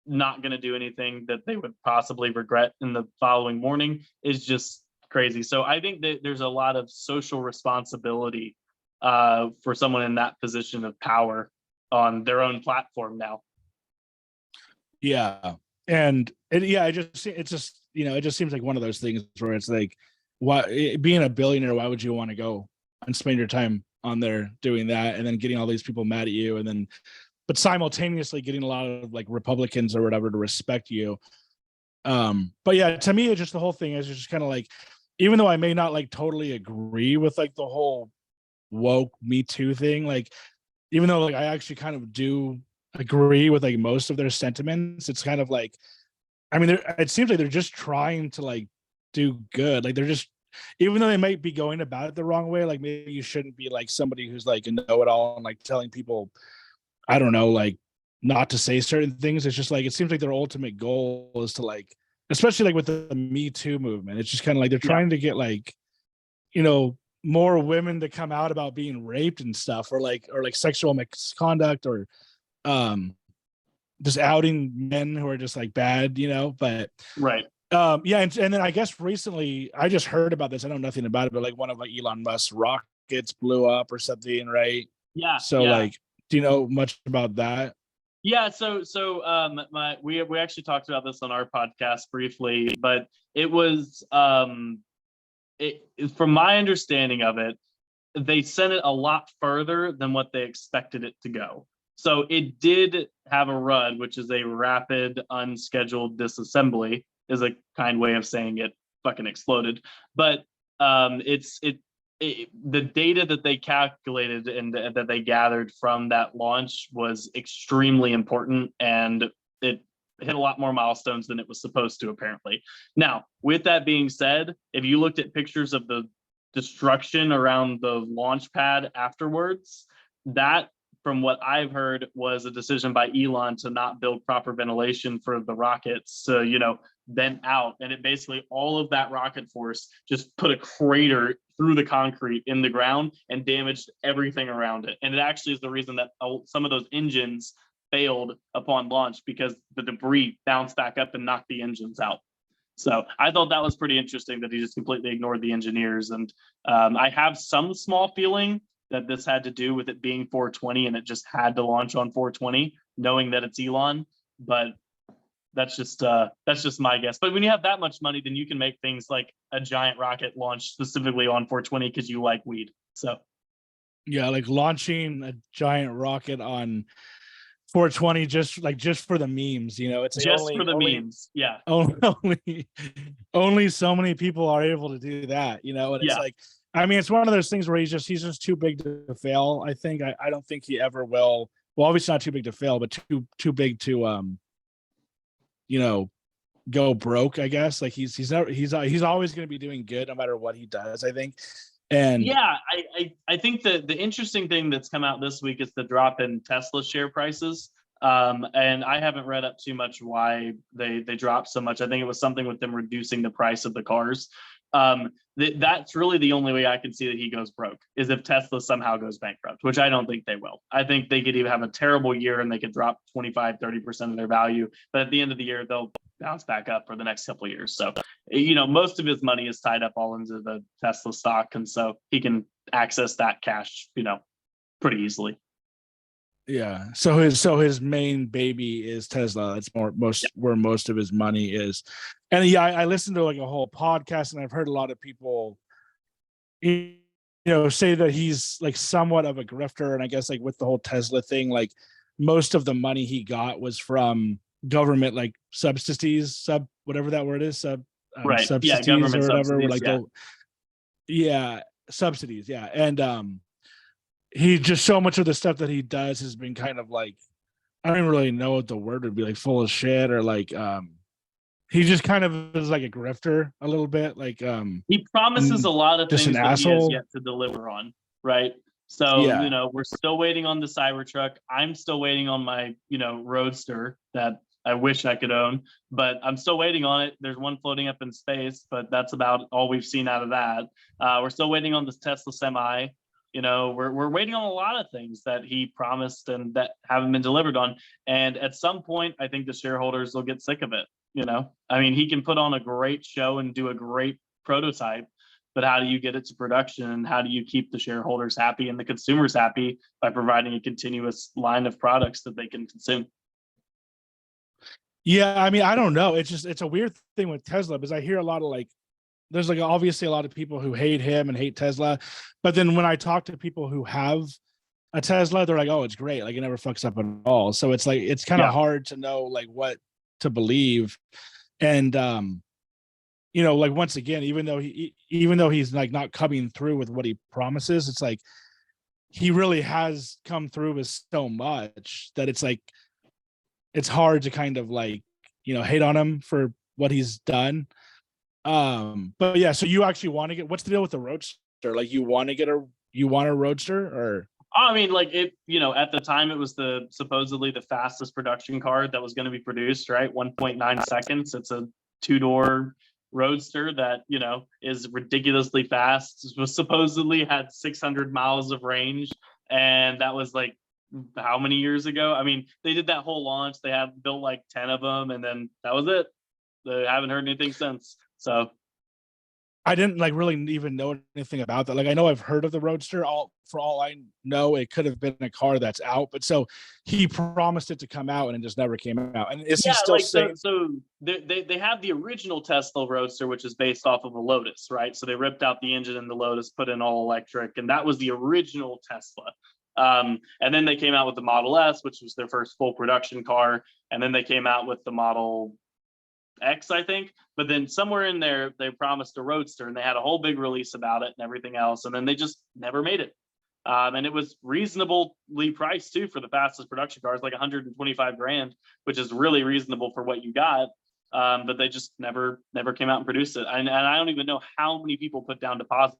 not going to do anything that they would possibly regret in the following morning is just crazy. So I think that there's a lot of social responsibility for someone in that position of power on their own platform now. Yeah. And it just, you know, it just seems like one of those things where it's like, being a billionaire, why would you want to go and spend your time on there doing that, and then getting all these people mad at you, and then but simultaneously getting a lot of like Republicans or whatever to respect you. But yeah, to me, it's just the whole thing is just kind of like, even though I may not like totally agree with like the whole woke Me Too thing, like, even though like I actually kind of do agree with like most of their sentiments, it's kind of like, I mean, it seems like they're just trying to like do good. Like, they're just, even though they might be going about it the wrong way, like maybe you shouldn't be like somebody who's like a know-it-all and like telling people, I don't know, like not to say certain things. It's just like, it seems like their ultimate goal is to like, especially like with the Me Too movement, it's just kind of like they're trying to get like, you know, more women to come out about being raped and stuff, or like sexual misconduct, or just outing men who are just like bad, you know. But Right. yeah, and then I guess recently I just heard about this. I know nothing about it, but like one of like Elon Musk's rockets blew up or something, right? Yeah. So like, do you know much about that? Yeah, so we actually talked about this on our podcast briefly, but it was from my understanding of it, they sent it a lot further than what they expected it to go. So it did have a RUD, which is a rapid unscheduled disassembly, is a kind way of saying it fucking exploded. But the data that they calculated and that they gathered from that launch was extremely important, and it hit a lot more milestones than it was supposed to, apparently. Now, with that being said, if you looked at pictures of the destruction around the launch pad afterwards, that, from what I've heard, was a decision by Elon to not build proper ventilation for the rockets to, you know, vent out. And it basically, all of that rocket force just put a crater through the concrete in the ground and damaged everything around it. And it actually is the reason that some of those engines failed upon launch, because the debris bounced back up and knocked the engines out. So I thought that was pretty interesting that he just completely ignored the engineers. And I have some small feeling that this had to do with it being 420 and it just had to launch on 420, knowing that it's Elon. But that's just my guess. But when you have that much money, then you can make things like a giant rocket launch specifically on 420 because you like weed. So yeah, like launching a giant rocket on 420 just for the memes, you know. It's like just for the memes. Yeah. Only so many people are able to do that, you know. And it's like, I mean, it's one of those things where he's just too big to fail. I think I don't think he ever will. Well, obviously not too big to fail, but too big to you know, go broke, I guess. Like he's always going to be doing good no matter what he does, I think. And Yeah, I think that the interesting thing that's come out this week is the drop in Tesla share prices. And I haven't read up too much why they dropped so much. I think it was something with them reducing the price of the cars. That's really the only way I can see that he goes broke is if Tesla somehow goes bankrupt, which I don't think they will. I think they could even have a terrible year and they could drop 25-30% of their value. But at the end of the year, they'll bounce back up for the next couple of years. So, most of his money is tied up all into the Tesla stock. And so he can access that cash, pretty easily. yeah, so his main baby is Tesla. That's where most of his money is. And yeah, I listened to like a whole podcast, and I've heard a lot of people say that he's like somewhat of a grifter. And I guess like with the whole Tesla thing, like most of the money he got was from government, like subsidies, whatever that word is, Right. Yeah, subsidies government or whatever, subsidies, subsidies, yeah. And he just, so much of the stuff that he does has been kind of like, I don't even really know what the word would be, like full of shit, or like he just kind of is like a grifter a little bit, like he promises a lot of just things an that he has asshole. yet to deliver on, right? So, Yeah. we're still waiting on the Cybertruck. I'm still waiting on my, Roadster that I wish I could own, but I'm still waiting on it. There's one floating up in space, but that's about all we've seen out of that. We're still waiting on this Tesla Semi. We're waiting on a lot of things that he promised and that haven't been delivered on. And at some point, I think the shareholders will get sick of it. I mean, he can put on a great show and do a great prototype, but how do you get it to production? And how do you keep the shareholders happy and the consumers happy by providing a continuous line of products that they can consume? Yeah, I mean, I don't know. It's a weird thing with Tesla, because I hear a lot of like, there's like obviously a lot of people who hate him and hate Tesla, but then when I talk to people who have a Tesla, they're like, oh, it's great, like it never fucks up at all. So it's like it's kind of hard to know like what to believe. And like once again, even though he's like not coming through with what he promises, it's like he really has come through with so much that it's like it's hard to kind of like hate on him for what he's done. But yeah, so you actually want to get, what's the deal with the Roadster? Like you want a Roadster, or I mean, like it, at the time it was supposedly the fastest production car that was going to be produced, right? 1.9 seconds. It's a 2-door Roadster that, is ridiculously fast. It was supposedly had 600 miles of range. And that was like, how many years ago? I mean, they did that whole launch. They have built like 10 of them, and then that was it. They haven't heard anything since. So I didn't like really even know anything about that. Like I know I've heard of the Roadster. For all I know, it could have been a car that's out. But so he promised it to come out, and it just never came out. And is he still saying? So they have the original Tesla Roadster, which is based off of a Lotus, right? So they ripped out the engine in the Lotus, put in all electric, and that was the original Tesla. And then they came out with the Model S, which was their first full production car, and then they came out with the Model X, I think. But then somewhere in there, they promised a Roadster, and they had a whole big release about it and everything else, and then they just never made it. And it was reasonably priced too for the fastest production cars, like 125 grand, which is really reasonable for what you got. But they just never came out and produced it. And I don't even know how many people put down deposits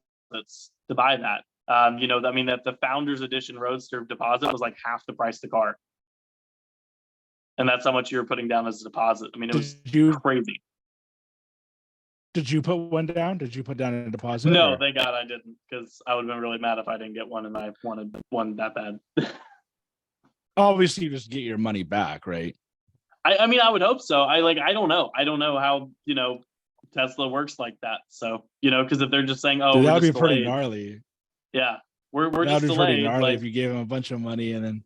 to buy that. I mean, that the Founders Edition Roadster deposit was like half the price of the car. And that's how much you were putting down as a deposit. I mean, it was crazy. Did you put one down? Did you put down a deposit? No, thank God I didn't, because I would have been really mad if I didn't get one and I wanted one that bad. Obviously, you just get your money back, right? I mean, I would hope so. I don't know. I don't know how, Tesla works like that. So, because if they're just saying, oh, dude, that would be delayed. pretty gnarly. Yeah. We're just delayed. Pretty gnarly, like, if you gave him a bunch of money and then,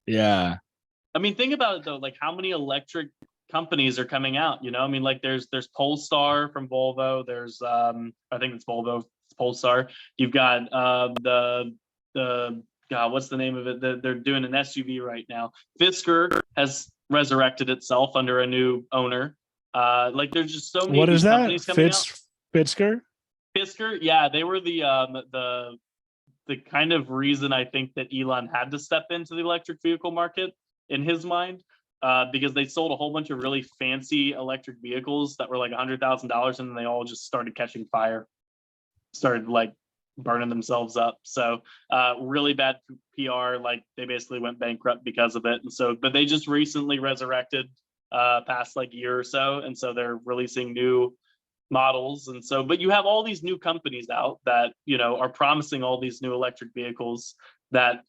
yeah. I mean, think about it though, like how many electric companies are coming out, I mean, like there's Polestar from Volvo. There's I think it's Volvo, it's Polestar. You've got the God, what's the name of it? They're doing an SUV right now. Fisker has resurrected itself under a new owner. Like there's just so many. What is that? Fisker? Fisker? Yeah, they were the kind of reason I think that Elon had to step into the electric vehicle market in his mind. because they sold a whole bunch of really fancy electric vehicles that were like $100,000, and then they all just started catching fire, started like burning themselves up. So really bad PR. Like they basically went bankrupt because of it. And so, but they just recently resurrected past like year or so, and so they're releasing new models. And so, but you have all these new companies out that, you know, are promising all these new electric vehicles that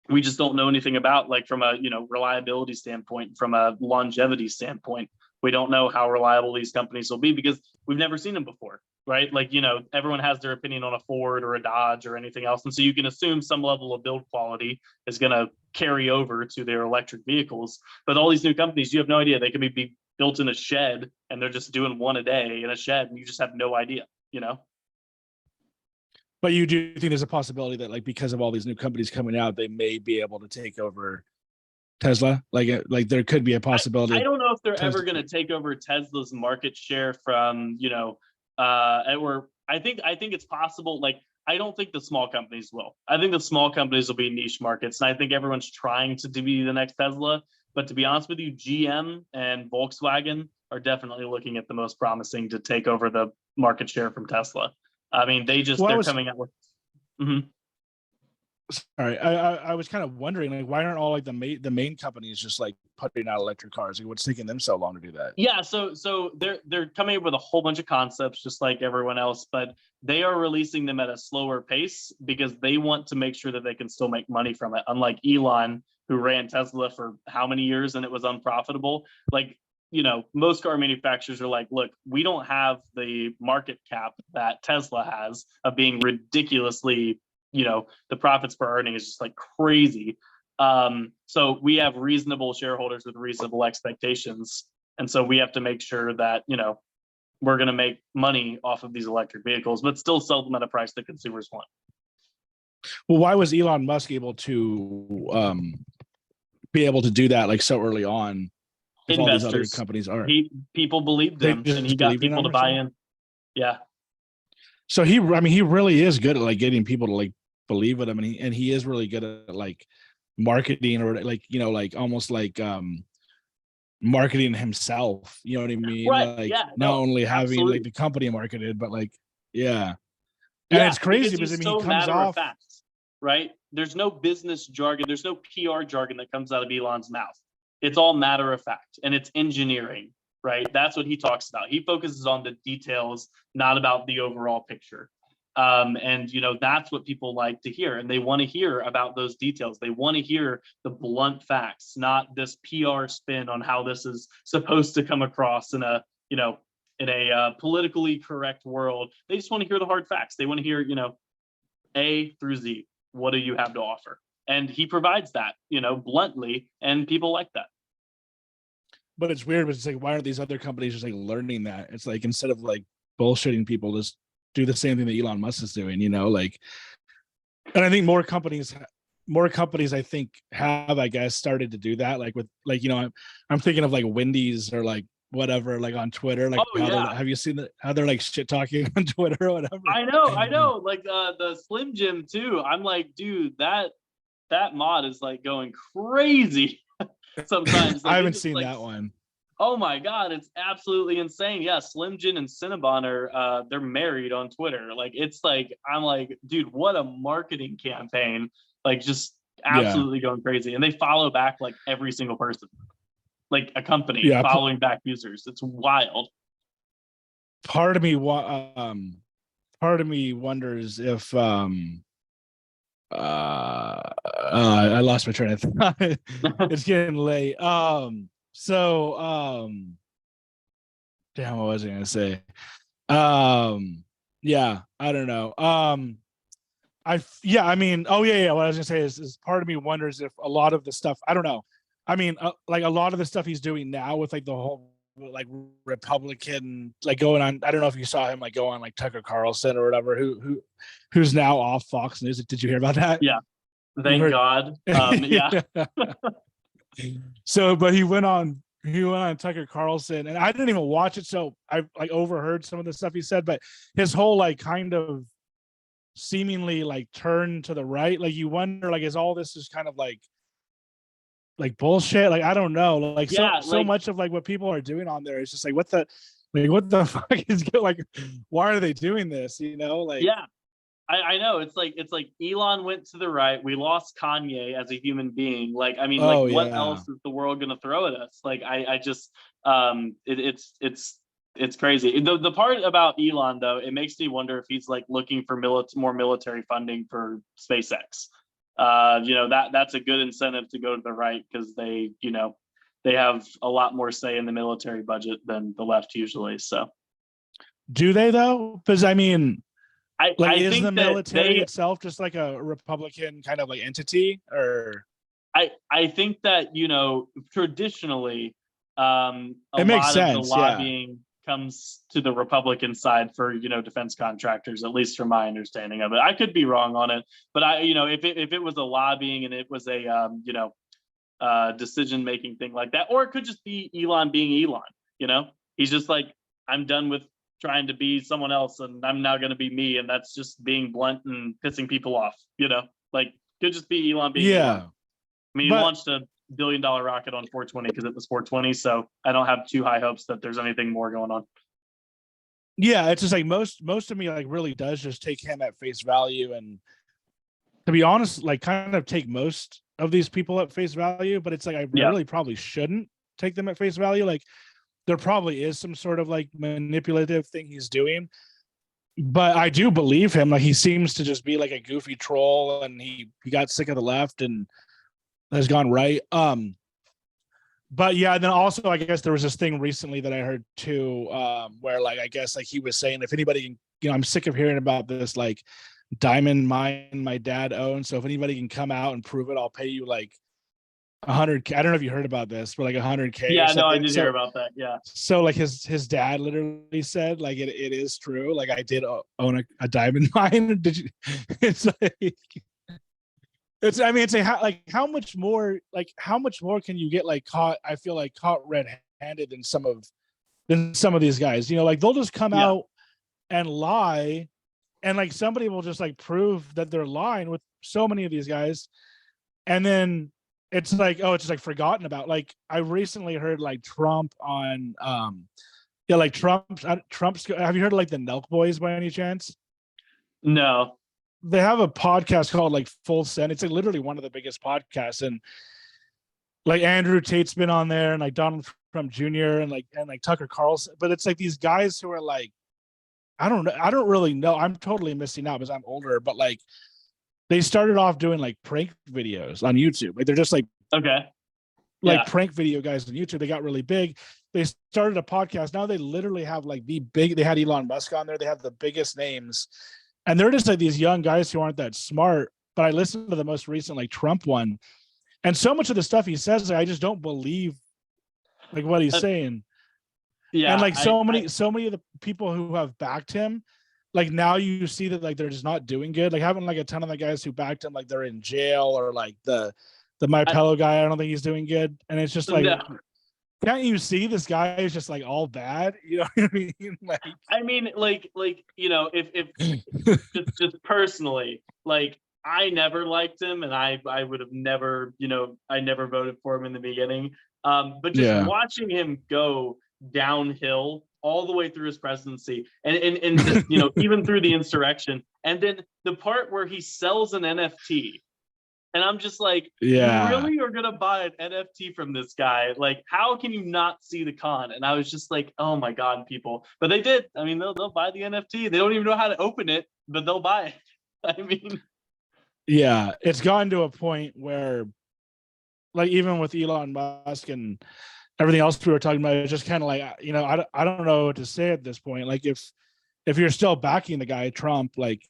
we just don't know anything about, like from a, you know, reliability standpoint, from a longevity standpoint. We don't know how reliable these companies will be because we've never seen them before, right? Like, you know, everyone has their opinion on a Ford or a Dodge or anything else. And so you can assume some level of build quality is going to carry over to their electric vehicles. But all these new companies, you have no idea. They could be built in a shed and they're just doing one a day in a shed and you just have no idea, you know? But you do think there's a possibility that, like, because of all these new companies coming out, they may be able to take over Tesla? Like there could be a possibility. I don't know if they're Tesla- ever going to take over Tesla's market share from, you know, or I think it's possible. Like, I don't think the small companies will. I think the small companies will be niche markets, and I think everyone's trying to be the next Tesla. But to be honest with you, GM and Volkswagen are definitely looking at the most promising to take over the market share from Tesla. I mean, they're coming out with. Mhm. Sorry, I was kind of wondering, like, why aren't all like the main companies just like putting out electric cars? Like, what's taking them so long to do that? Yeah, so they're coming up with a whole bunch of concepts just like everyone else, but they are releasing them at a slower pace because they want to make sure that they can still make money from it. Unlike Elon, who ran Tesla for how many years and it was unprofitable. Like, you know, most car manufacturers are like, look, we don't have the market cap that Tesla has of being ridiculously, you know, the profits per earning is just like crazy. So we have reasonable shareholders with reasonable expectations. And so we have to make sure that, you know, we're going to make money off of these electric vehicles, but still sell them at a price that consumers want. Well, why was Elon Musk able to be able to do that like so early on? If all these other companies are, people believed him and he got people to buy in. Yeah. So he really is good at like getting people to like believe with him, and he is really good at like marketing, or like, you know, like almost like marketing himself, you know what I mean? Right. Like, yeah, not only having absolutely. like the company marketed, but like, yeah. And it's crazy because I mean, he comes off, right? There's no business jargon, there's no PR jargon that comes out of Elon's mouth. It's all matter of fact, and it's engineering, right? That's what he talks about. He focuses on the details, not about the overall picture. And, you know, that's what people like to hear. And they want to hear about those details. They want to hear the blunt facts, not this PR spin on how this is supposed to come across in a, you know, in a politically correct world. They just want to hear the hard facts. They want to hear, you know, A through Z. What do you have to offer? And he provides that, you know, bluntly, and people like that. But it's weird, but it's like, why aren't these other companies just like learning that? It's like, instead of like bullshitting people, just do the same thing that Elon Musk is doing, you know, like. And I think more companies I think have, I guess, started to do that, like with, like, you know, I'm thinking of like Wendy's or like whatever, like on Twitter, like have you seen how they're like shit talking on Twitter or whatever? I know, like the Slim Jim too. I'm like, dude, that mod is like going crazy sometimes. Like, I haven't seen that one. Oh my God, it's absolutely insane. Yeah, Slim Jim and Cinnabon are they're married on Twitter. Like, it's like, I'm like, dude, what a marketing campaign. Like, just absolutely going crazy. And they follow back like every single person. Like a company following back users. It's wild. Part of me wonders if I lost my train of thought. It's getting late. Damn, what was I gonna say? Yeah, I don't know. I mean, what I was gonna say is part of me wonders if a lot of the stuff, I don't know. I mean, like a lot of the stuff he's doing now with like the whole like Republican, like going on, I don't know if you saw him like go on like Tucker Carlson or whatever, who's now off Fox News. Did you hear about that? Yeah. Thank God. Yeah. So, but he went on Tucker Carlson, and I didn't even watch it, so I like overheard some of the stuff he said, but his whole like kind of seemingly like turn to the right, like you wonder, like, is all this just kind of like like bullshit. Like I don't know. Like Yeah, so like much of like what people are doing on there is just like what the fuck is like why are they doing this? You know, like yeah, I know it's like Elon went to the right. We lost Kanye as a human being. Like, I mean, like oh what yeah. else is the world gonna throw at us? Like, I just it's crazy. The part about Elon though, it makes me wonder if he's like looking for more military funding for SpaceX. That's a good incentive to go to the right because they have a lot more say in the military budget than the left usually. So Do they though? Because I mean, like, I is the think that military itself just like a Republican kind of like entity, or I think that traditionally a it makes lot of the sense? Yeah, lobbying comes to the Republican side for defense contractors, at least from my understanding of it. I could be wrong on it, but if it was a lobbying and it was a decision making thing like that, or it could just be Elon being Elon. He's just like, I'm done with trying to be someone else and I'm now going to be me, and that's just being blunt and pissing people off. Like, could just be Elon being Elon. yeah. I mean, he But launched a $1 billion rocket on 420 because it was 420, so I don't have too high hopes that there's anything more going on. yeah, it's just like most of me like really does just take him at face value, and to be honest, like kind of take most of these people at face value. But it's like I Yeah, really probably shouldn't take them at face value. Like there probably is some sort of like manipulative thing he's doing, but I do believe him. Like he seems to just be like a goofy troll, and he got sick of the left and has gone right. But yeah, and then also I guess there was this thing recently that I heard too, where like I guess like he was saying if anybody can, I'm sick of hearing about this like diamond mine my dad owns. So if anybody can come out and prove it, I'll pay you like 100K. I don't know if you heard about this, but like 100K or yeah, no, I something. did hear about that. Yeah, So like his dad literally said like it is true. Like I did own a diamond mine. Did you? It's like it's I mean it's like how much more can you get like caught? I feel like caught red-handed than some of these guys. Like they'll just come yeah, out and lie, and like somebody will just like prove that they're lying with so many of these guys, and then it's like it's just like forgotten about. Like I recently heard like Trump on yeah, like Trump's have you heard of like the Nelk Boys by any chance? no, They have a podcast called like Full Send. It's like literally one of the biggest podcasts, and like Andrew Tate's been on there, and like Donald Trump Jr. and like Tucker Carlson. But it's like these guys who are like, I don't really know. I'm totally missing out because I'm older, but like they started off doing like prank videos on YouTube. Like they're just like okay, yeah, prank video guys on YouTube. They got really big. They started a podcast. Now they literally have like they had Elon Musk on there. They have the biggest names. And they're just like these young guys who aren't that smart. But I listened to the most recent like Trump one. And so much of the stuff he says, I just don't believe like what he's saying. yeah. And like so many of the people who have backed him, like now you see that like they're just not doing good. Like having like a ton of the guys who backed him, like they're in jail, or like the My Pillow guy, I don't think he's doing good. And it's just like, No. can't you see this guy is just like all bad? You know what I mean? Like, I mean, if just personally, like I never liked him, and I would have never, I never voted for him in the beginning. But just yeah, watching him go downhill all the way through his presidency, and even through the insurrection, and then the part where he sells an NFT. And I'm just like, yeah, you really are gonna buy an NFT from this guy? Like, how can you not see the con? And I was just like, oh my god, people. But they did. I mean, they'll buy the NFT. They don't even know how to open it, but they'll buy it. I mean, yeah. It's gotten to a point where, like, even with Elon Musk and everything else we were talking about, it's just kind of like, I don't know what to say at this point. Like, if you're still backing the guy Trump, like,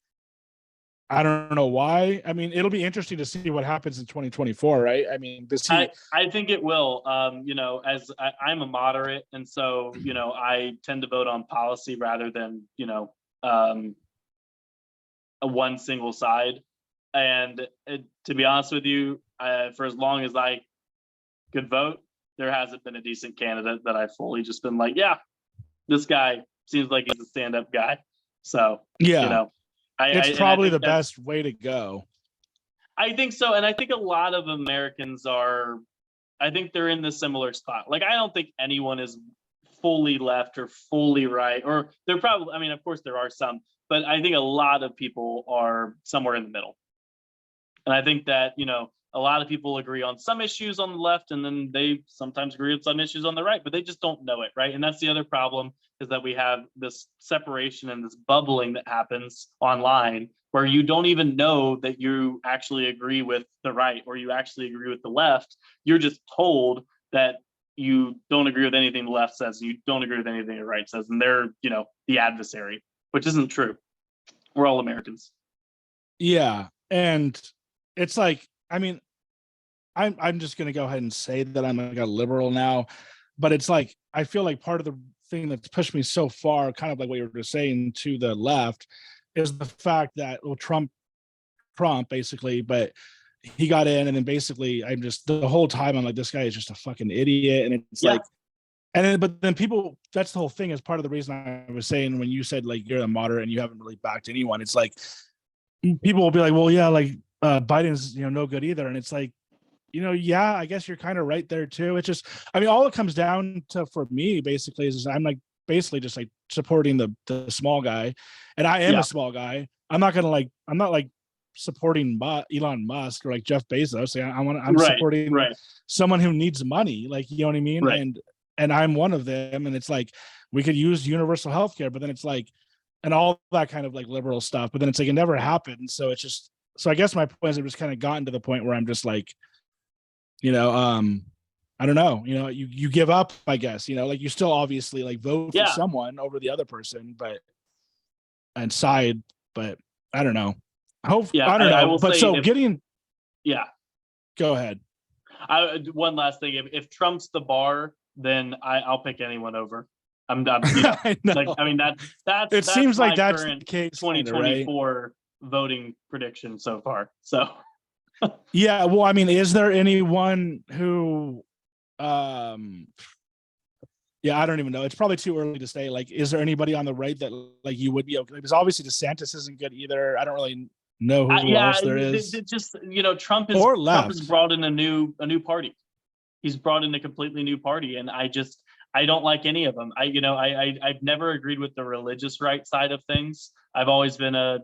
I don't know why. I mean, it'll be interesting to see what happens in 2024, right? I mean, I think it will. As I'm a moderate, and so I tend to vote on policy rather than a one single side. And to be honest with you, for as long as I could vote, there hasn't been a decent candidate that I've fully just been like, yeah, this guy seems like he's a stand-up guy. So yeah, it's probably the that's best way to go. I think so, and I think a lot of Americans are I think they're in the similar spot. Like, I don't think anyone is fully left or fully right, or they're probably, I mean, of course there are some, but I think a lot of people are somewhere in the middle. And I think that, a lot of people agree on some issues on the left, and then they sometimes agree on some issues on the right, but they just don't know it, right? And that's the other problem, is that we have this separation and this bubbling that happens online where you don't even know that you actually agree with the right or you actually agree with the left. You're just told that you don't agree with anything the left says, you don't agree with anything the right says, and they're, the adversary, which isn't true. We're all Americans. Yeah. And it's like, I mean, I'm just gonna go ahead and say that I'm like a liberal now, but it's like I feel like part of the thing that's pushed me so far, kind of like what you were just saying, to the left, is the fact that, well, Trump basically, but he got in, and then basically I'm just, the whole time I'm like, this guy is just a fucking idiot, and it's like, and then but then people, that's the whole thing, is part of the reason I was saying when you said like you're a moderate and you haven't really backed anyone. It's like people will be like, well, yeah, like Biden's no good either, and it's like, yeah, I guess you're kind of right there too. It's just, I mean, all it comes down to for me basically is I'm like basically just like supporting the small guy, and I am a small guy. I'm not like supporting Elon Musk or like Jeff Bezos. I'm supporting someone who needs money, like, you know what I mean? Right. And I'm one of them, and it's like we could use universal healthcare, but then it's like, and all that kind of like liberal stuff, but then it's like it never happened. So it's just, so I guess my point is, it was kind of gotten to the point where I'm just like, I don't know, you give up, I guess, like you still obviously like vote for someone over the other person, but and side, but I don't know. I don't know. I will but say so if, go ahead. One last thing. If Trump's the bar, then I'll pick anyone over. I'm done. I know. Like, I mean, that's it seems like that's current the case, 2024 right? voting prediction so far. So yeah, well, I mean, is there anyone who yeah, I don't even know. It's probably too early to say. Like, is there anybody on the right that like you would be okay? Because obviously DeSantis isn't good either. I don't really know who else there is. Just Trump has brought in a new party. He's brought in a completely new party, and I don't like any of them. I've never agreed with the religious right side of things. I've always been a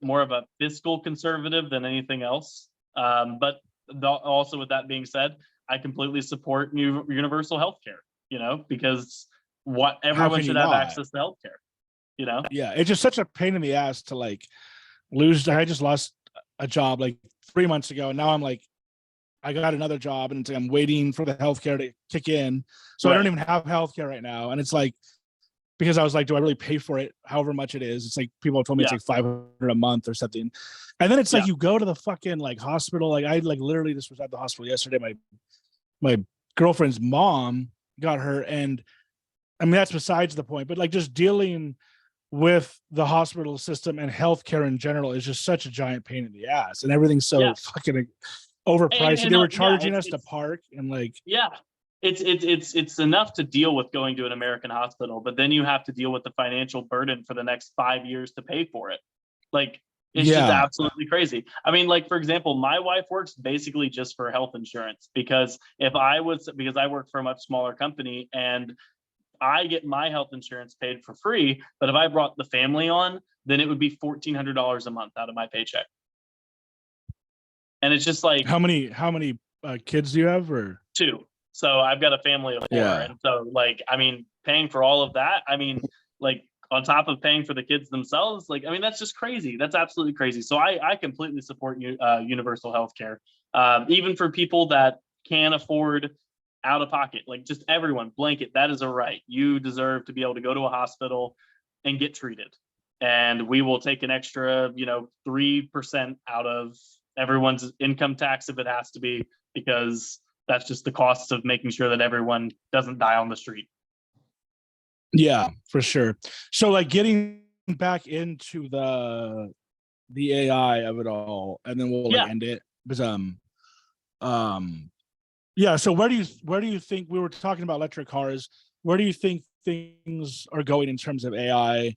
more of a fiscal conservative than anything else. But also, with that being said, I completely support universal healthcare. Because everyone should have access to healthcare. Yeah, it's just such a pain in the ass to like lose. I just lost a job like 3 months ago, and now I'm like, I got another job, and I'm waiting for the healthcare to kick in. So I don't even have healthcare right now, and it's like, because I was like, do I really pay for it? However much it is, it's like people have told me it's like $500 a month or something, and then it's like you go to the fucking like hospital. Like I like literally just was at the hospital yesterday. My girlfriend's mom got her, and I mean that's besides the point. But like just dealing with the hospital system and healthcare in general is just such a giant pain in the ass, and everything's so fucking overpriced. And they were charging us to park, and like it's enough to deal with going to an American hospital, but then you have to deal with the financial burden for the next 5 years to pay for it. Like, it's just absolutely crazy. I mean, like, for example, my wife works basically just for health insurance, because I work for a much smaller company and I get my health insurance paid for free. But if I brought the family on, then it would be $1,400 a month out of my paycheck. And it's just like, how many kids do you have? Or 2. So I've got a family of 4. And so, like, I mean, paying for all of that, I mean, like, on top of paying for the kids themselves, like, I mean, that's just crazy. That's absolutely crazy. So I completely support universal healthcare, even for people that can afford out of pocket, like just everyone, blanket. That is a right. You deserve to be able to go to a hospital and get treated. And we will take an extra, 3% out of everyone's income tax if it has to be, because that's just the cost of making sure that everyone doesn't die on the street. Yeah, for sure. So like getting back into the AI of it all, and then we'll like end it. Because yeah, so where do you think, we were talking about electric cars, where do you think things are going in terms of AI?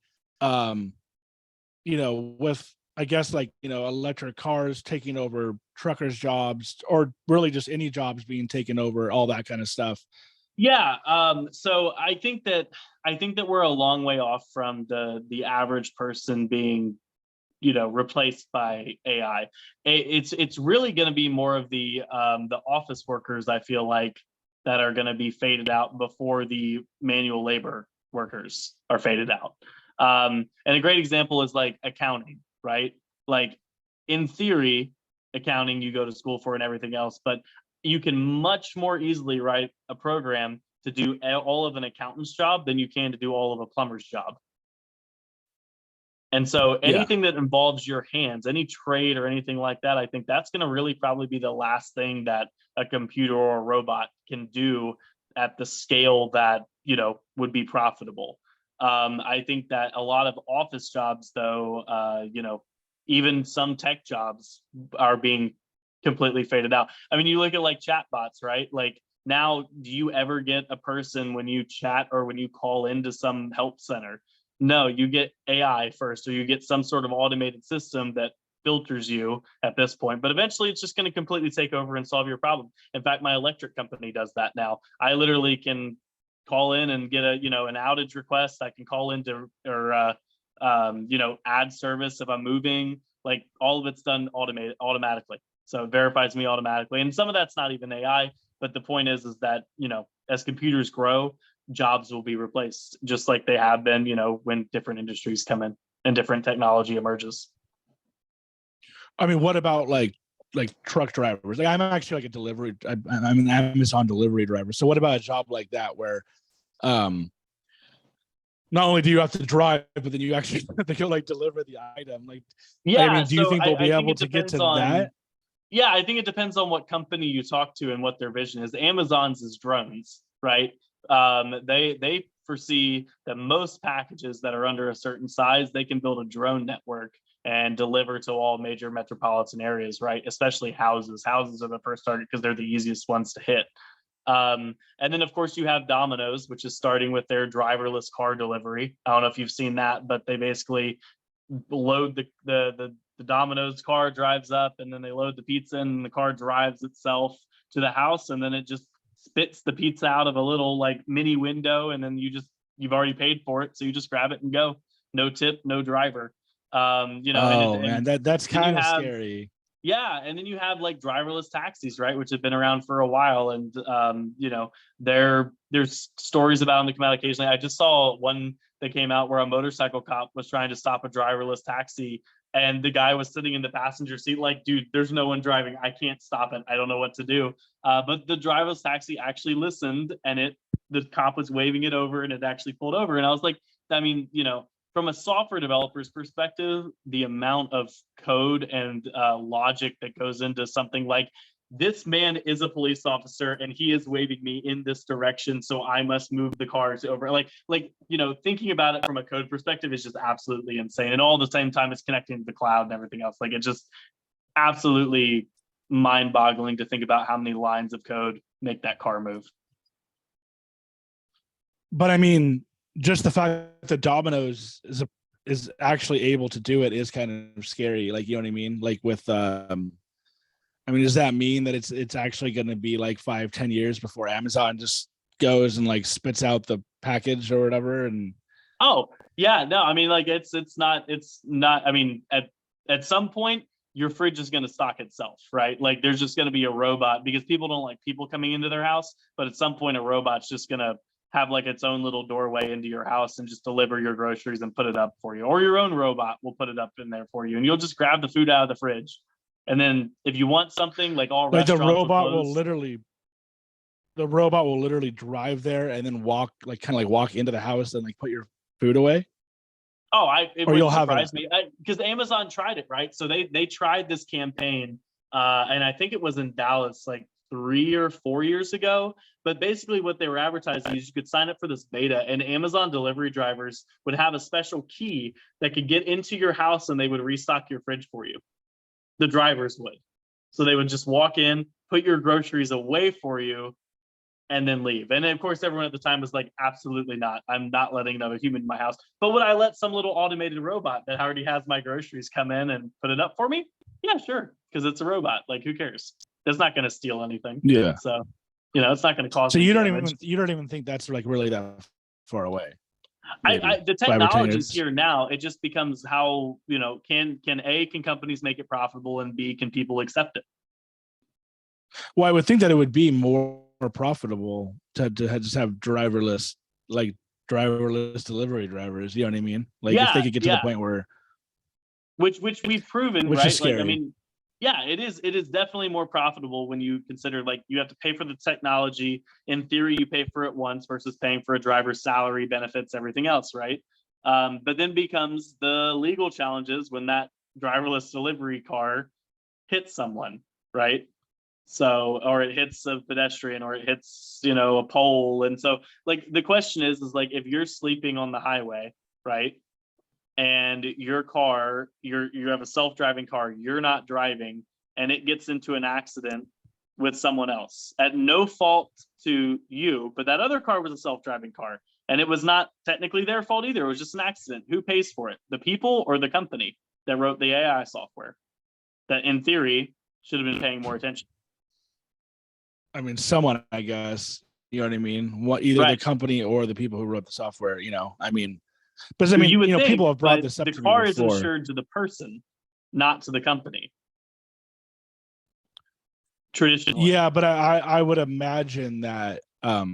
With I guess like, electric cars taking over truckers' jobs, or really just any jobs being taken over, all that kind of stuff. Yeah. So I think that we're a long way off from the average person being, replaced by AI. It's really going to be more of the office workers, I feel like, that are going to be faded out before the manual labor workers are faded out. And a great example is like accounting, right? Like in theory, accounting you go to school for and everything else, but you can much more easily write a program to do all of an accountant's job than you can to do all of a plumber's job. And so Yeah. anything that involves your hands, any trade or anything like that, I think that's going to really probably be the last thing that a computer or a robot can do at the scale that, would be profitable. I think that a lot of office jobs, though, even some tech jobs are being completely faded out. I mean, you look at like chatbots, right? Like now, do you ever get a person when you chat or when you call into some help center? No, you get AI first, or you get some sort of automated system that filters you at this point. But eventually, it's just going to completely take over and solve your problem. In fact, my electric company does that now. I literally can call in and get an outage request. I can call into or add service if I'm moving. Like all of it's done automatically. So it verifies me automatically. And some of that's not even AI. But the point is that, as computers grow, jobs will be replaced, just like they have been, when different industries come in and different technology emerges. I mean, what about like truck drivers? Like I'm actually like a delivery. I'm an Amazon delivery driver. So what about a job like that where, not only do you have to drive, but then you actually have to go like deliver the item? Like, I Yeah. mean, do you So think they'll be I think able it to get depends to on, that? yeah, I think it depends on what company you talk to and what their vision is. Amazon's is drones, right? They foresee that most packages that are under a certain size, they can build a drone network and deliver to all major metropolitan areas, right? Especially houses. Houses are the first target because they're the easiest ones to hit. And then, of course, you have Domino's, which is starting with their driverless car delivery. I don't know if you've seen that, but they basically load the Domino's car, drives up, and then they load the pizza and the car drives itself to the house, and then it just spits the pizza out of a little like mini window, and then you've already paid for it, so you just grab it and go. No tip, no driver. Oh man, And that's then you kind of have, scary. yeah, and then you have like driverless taxis, right, which have been around for a while, and there's stories about them that come out occasionally. I just saw one that came out where a motorcycle cop was trying to stop a driverless taxi, and the guy was sitting in the passenger seat, like, dude, there's no one driving. I can't stop it. I don't know what to do. But the driverless taxi actually listened, and the cop was waving it over, and it actually pulled over. And I was like, I mean, from a software developer's perspective, the amount of code and logic that goes into something like, this man is a police officer and he is waving me in this direction, so I must move the cars over. Thinking about it from a code perspective is just absolutely insane. And all at the same time, it's connecting to the cloud and everything else. Like, it's just absolutely mind-boggling to think about how many lines of code make that car move. But I mean, just the fact that Domino's is actually able to do it is kind of scary. Like, you know what I mean? Like with I mean, does that mean that it's actually going to be like 5-10 years before Amazon just goes and like spits out the package or whatever? And Oh, yeah, no, I mean, like it's not, I mean, at some point your fridge is going to stock itself, right? Like there's just going to be a robot, because people don't like people coming into their house, but at some point a robot's just going to have like its own little doorway into your house and just deliver your groceries and put it up for you. Or your own robot will put it up in there for you, and you'll just grab the food out of the fridge. And then if you want something, like all like restaurants will close. the robot will literally drive there and then walk, like kind of like walk into the house and like put your food away. Oh, it Or you'll wouldn't have it. surprise me, because Amazon tried it, right? So they tried this campaign, and I think it was in Dallas like 3 or 4 years ago. But basically, what they were advertising is you could sign up for this beta, and Amazon delivery drivers would have a special key that could get into your house, and they would restock your fridge for you. The drivers would. So they would just walk in, put your groceries away for you, and then leave. And of course, everyone at the time was like, absolutely not. I'm not letting another human in my house. But would I let some little automated robot that already has my groceries come in and put it up for me? Yeah, sure. Because it's a robot. Like, who cares? It's not going to steal anything. Yeah. So, it's not going to cause. So you don't damage. even think that's like really that far away. The technology is here now. It just becomes how, can companies make it profitable, and B, can people accept it? Well, I would think that it would be more profitable to just have driverless delivery drivers. You know what I mean? Like if they could get to the point where, which we've proven, which right? is scary. Like, I mean, yeah, it is definitely more profitable when you consider, like, you have to pay for the technology. In theory, you pay for it once versus paying for a driver's salary, benefits, everything else, right? But then becomes the legal challenges when that driverless delivery car hits someone, right? So, or it hits a pedestrian, or it hits, a pole. And so, like, the question is like, if you're sleeping on the highway, right? And your car, you have a self-driving car, you're not driving, and it gets into an accident with someone else at no fault to you, but that other car was a self-driving car, and it was not technically their fault either. It was just an accident. Who pays for it? The people or the company that wrote the AI software that, in theory, should have been paying more attention? I mean, someone, I guess, you know what I mean? Either the company or the people who wrote the software, I mean, but I mean, you would think, people have brought this up. The to car me is before. insured to the person, not to the company. Traditionally. Yeah, but I would imagine that, I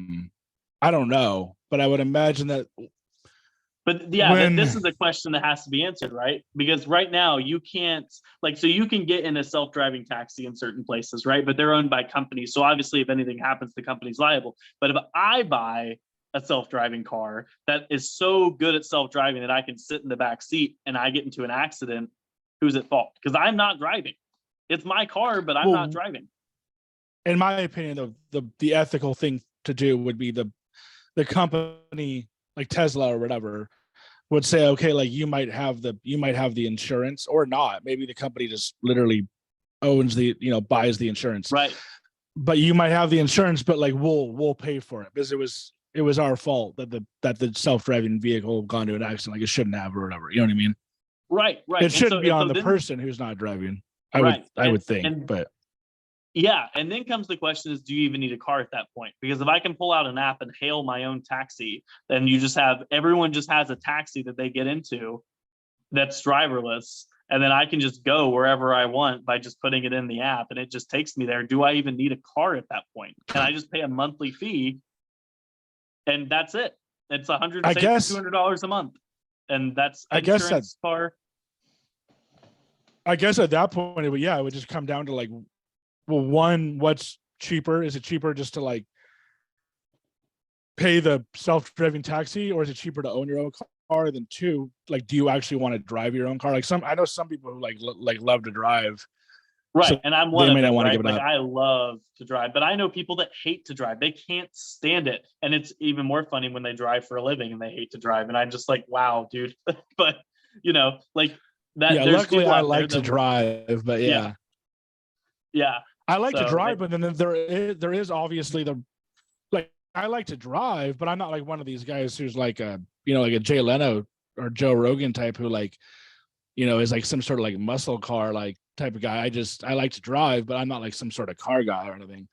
don't know, but I would imagine that. But yeah, this is a question that has to be answered, right? Because right now you can't, like, so you can get in a self-driving taxi in certain places, right? But they're owned by companies. So obviously if anything happens, the company's liable. But if I buy a self-driving car that is so good at self-driving that I can sit in the back seat and I get into an accident, who's at fault? Because I'm not driving. It's my car, but I'm not driving. In my opinion, the ethical thing to do would be the company, like Tesla or whatever, would say, okay, like you might have the insurance or not. Maybe the company just literally owns buys the insurance. Right. But you might have the insurance, but like we'll pay for it because it was our fault that the self-driving vehicle gone to an accident, like it shouldn't have or whatever. You know what I mean? Right. It shouldn't be on the person who's not driving. I would think, but yeah. And then comes the question is, do you even need a car at that point? Because if I can pull out an app and hail my own taxi, then everyone just has a taxi that they get into that's driverless. And then I can just go wherever I want by just putting it in the app, and it just takes me there. Do I even need a car at that point? Can I just pay a monthly fee? And that's it. It's $200 a month. And that's insurance car. I guess at that point, it would just come down to like, well, one, what's cheaper? Is it cheaper just to like pay the self-driving taxi, or is it cheaper to own your own car? Then two, like, do you actually want to drive your own car? Like I know some people who like love to drive. Right. So and I'm one of them, right? Like I love to drive, but I know people that hate to drive. They can't stand it. And it's even more funny when they drive for a living and they hate to drive. And I'm just like, wow, dude. But like that. Yeah, luckily I like to drive, but yeah. I like to drive, but then there is obviously I like to drive, but I'm not like one of these guys who's like like a Jay Leno or Joe Rogan type who like, is like some sort of like muscle car like type of guy. I like to drive, but I'm not like some sort of car guy or anything.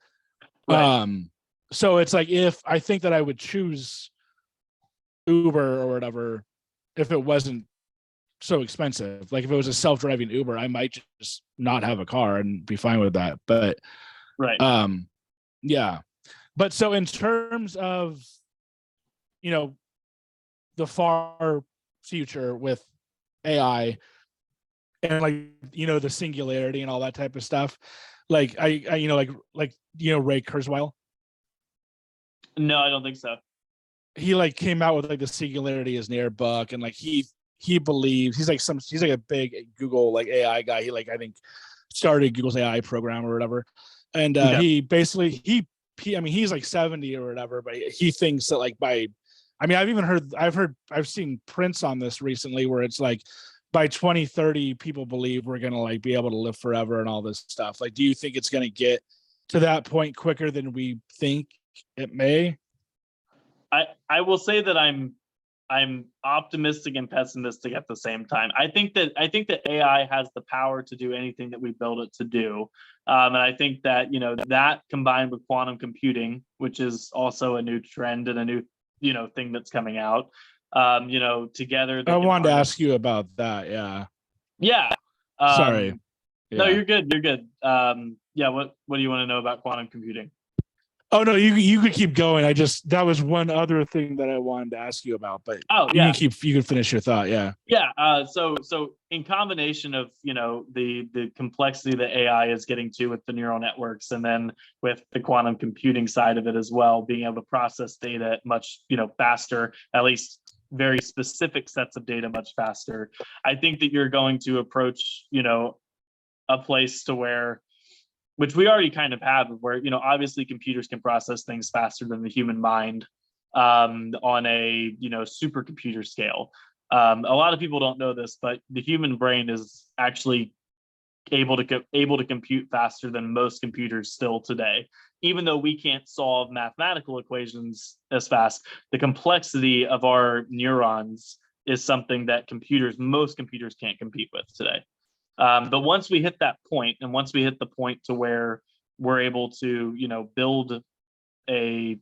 Right. So it's like, if I think that I would choose Uber or whatever, if it wasn't so expensive, like if it was a self-driving Uber, I might just not have a car and be fine with that. But yeah. But so in terms of, the far future with AI and like, the singularity and all that type of stuff, like I Ray Kurzweil. No, I don't think so. He like came out with like the Singularity is Near book, and like he believes he's like a big Google like AI guy. He like, I think, started Google's AI program or whatever. And he basically he's like 70 or whatever, but he thinks that like I've seen prints on this recently where it's like by 2030 people believe we're gonna like be able to live forever and all this stuff. Like, do you think it's gonna get to that point quicker than we think? it may. I will say that I'm optimistic and pessimistic at the same time. I think that AI has the power to do anything that we build it to do, and I think that that combined with quantum computing, which is also a new trend and a new thing that's coming out, together they I can wanted to harness- ask you about that. Yeah. Yeah. Sorry. No, Yeah. you're good. You're good. Yeah. What do you want to know about quantum computing? Oh no, you could keep going. That was one other thing that I wanted to ask you about, but Oh yeah. you can finish your thought. Yeah. Yeah. So in combination of the complexity that AI is getting to with the neural networks, and then with the quantum computing side of it as well, being able to process data much faster, at least very specific sets of data much faster. I think that you're going to approach a place to where, which we already kind of have, where obviously computers can process things faster than the human mind on a supercomputer scale. A lot of people don't know this, but the human brain is actually able to compute faster than most computers still today. Even though we can't solve mathematical equations as fast, the complexity of our neurons is something that most computers can't compete with today. But once we hit that point, and once we hit the point to where we're able to, build a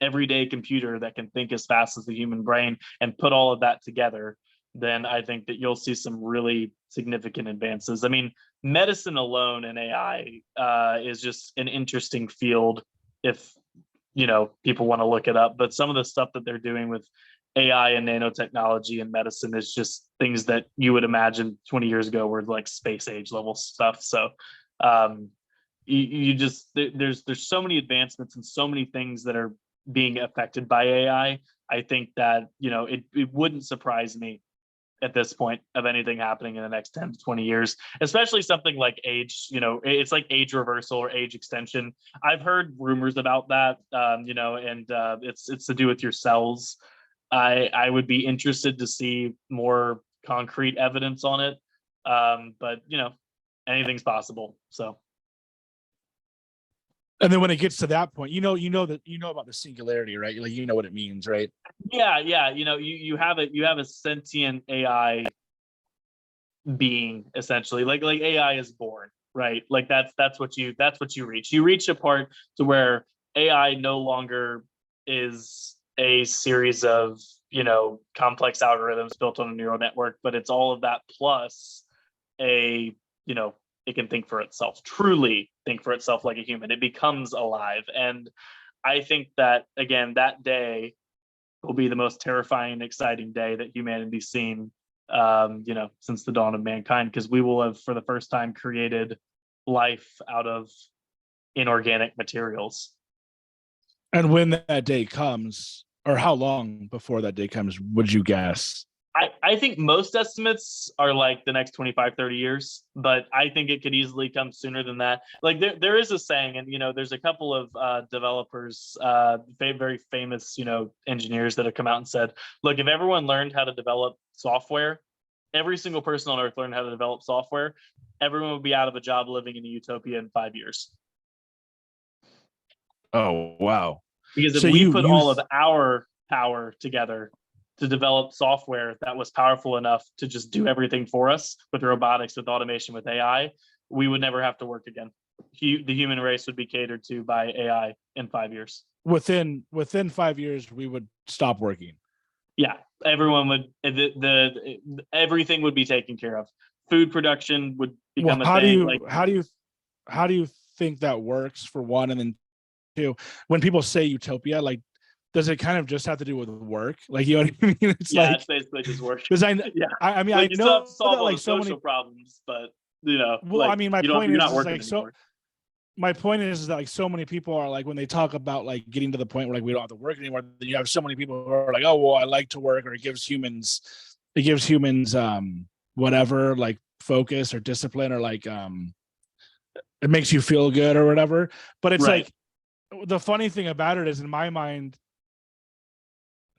everyday computer that can think as fast as the human brain and put all of that together, then I think that you'll see some really significant advances. I mean, medicine alone and AI is just an interesting field if people want to look it up. But some of the stuff that they're doing with AI and nanotechnology and medicine is just things that you would imagine 20 years ago were like space age level stuff. So there's so many advancements and so many things that are being affected by AI. I think that it wouldn't surprise me at this point of anything happening in the next 10 to 20 years, especially something like age, it's like age reversal or age extension. I've heard rumors about that, and it's to do with your cells. I would be interested to see more concrete evidence on it. But anything's possible. So. And then when it gets to that point, you know about the singularity, right? Like what it means, right? Yeah. You have a sentient AI being, essentially. Like AI is born, right? Like that's what you reach. You reach a part to where AI no longer is a series of complex algorithms built on a neural network, but it's all of that plus it can think for itself, truly think for itself like a human. It becomes alive. And I think that, again, that day will be the most terrifying and exciting day that humanity's seen since the dawn of mankind, because we will have for the first time created life out of inorganic materials. And when that day comes, or how long before that day comes, would you guess? I think most estimates are like the next 25, 30 years, but I think it could easily come sooner than that. Like there is a saying, and there's a couple of developers, very famous, engineers that have come out and said, look, if everyone learned how to develop software, every single person on earth learned how to develop software, everyone would be out of a job living in a utopia in 5 years. Oh, wow. Because if we put all of our power together to develop software that was powerful enough to just do everything for us with robotics, with automation, with AI, we would never have to work again. The human race would be catered to by AI in 5 years. Within 5 years, we would stop working. Yeah, everyone would. Everything would be taken care of. Food production would become a thing. How do you think that works, for one? And then two, when people say utopia, like, does it kind of just have to do with work? Like, you know what I mean? It's it's basically just work. Because I mean, I know to solve that, like, so social many problems, but well, I mean, my point is like anymore. My point is that, like, so many people are like, when they talk about like getting to the point where like we don't have to work anymore, then you have so many people who are like, oh well, I like to work, or it gives humans whatever, like focus or discipline, or like it makes you feel good or whatever. But it's right. Like, the funny thing about it is, in my mind,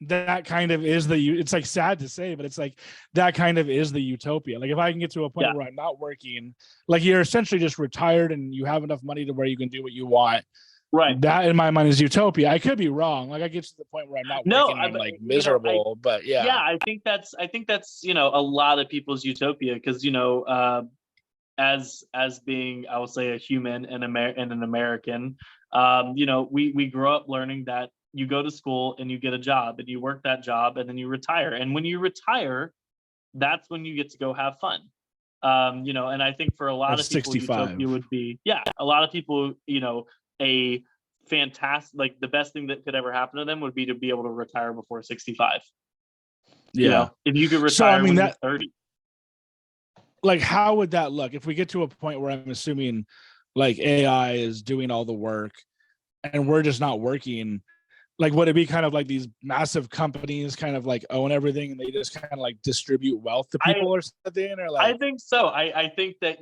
that kind of is it's like sad to say, but it's like that kind of is the utopia. Like, if I can get to a point where I'm not working, like you're essentially just retired and you have enough money to where you can do what you want, Right. That in my mind is utopia. I could be wrong. Like I get to the point where I'm not No, working and like miserable, but yeah, yeah. I think that's, a lot of people's utopia because, as being, I will say, a human and an American, we grow up learning that you go to school and you get a job and you work that job and then you retire. And when you retire, that's when you get to go have fun. And I think for a lot At of people, 65. utopia would be, yeah, a lot of people, a fantastic, like the best thing that could ever happen to them would be to be able to retire before 65. Yeah. If you could So I retire mean when you're that 30. like how would that look if we get to a point where I'm assuming like AI is doing all the work and we're just not working? Like would it be kind of like these massive companies kind of like own everything and they just kind of like distribute wealth to I people or something, or I like think so. I think that,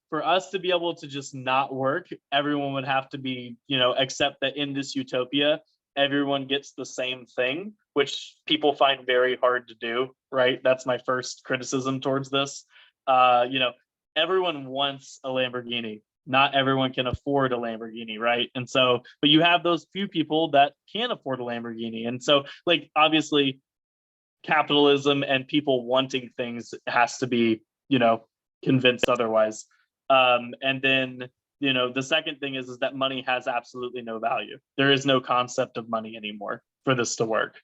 for us to be able to just not work, everyone would have to be, accept that in this utopia, everyone gets the same thing, which people find very hard to do, right? That's my first criticism towards this. Everyone wants a Lamborghini. Not everyone can afford a Lamborghini, right? And so, but you have those few people that can afford a Lamborghini. And so, like, obviously, capitalism and people wanting things has to be, convinced otherwise. And then, the second thing is that money has absolutely no value. There is no concept of money anymore for this to work.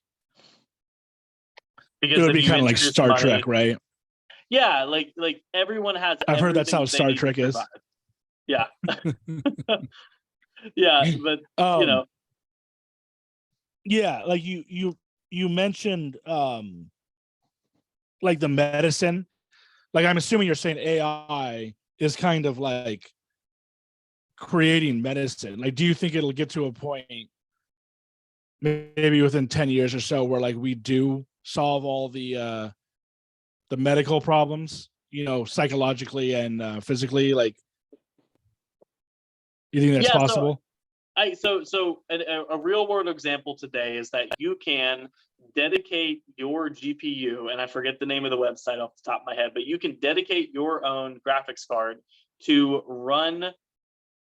it Because would if be you kind of like introduce Star money, Trek, right? yeah, like everyone has I've heard that's everything how that they Star need to Trek is. survive. Yeah. Yeah, but you um know, yeah, like you mentioned like the medicine. Like I'm assuming you're saying AI is kind of like creating medicine. Like do you think it'll get to a point maybe within 10 years or so where like we do solve all the medical problems, psychologically and physically? Like you think that's yeah, so possible? a real world example today is that you can dedicate your GPU, and I forget the name of the website off the top of my head, but you can dedicate your own graphics card to run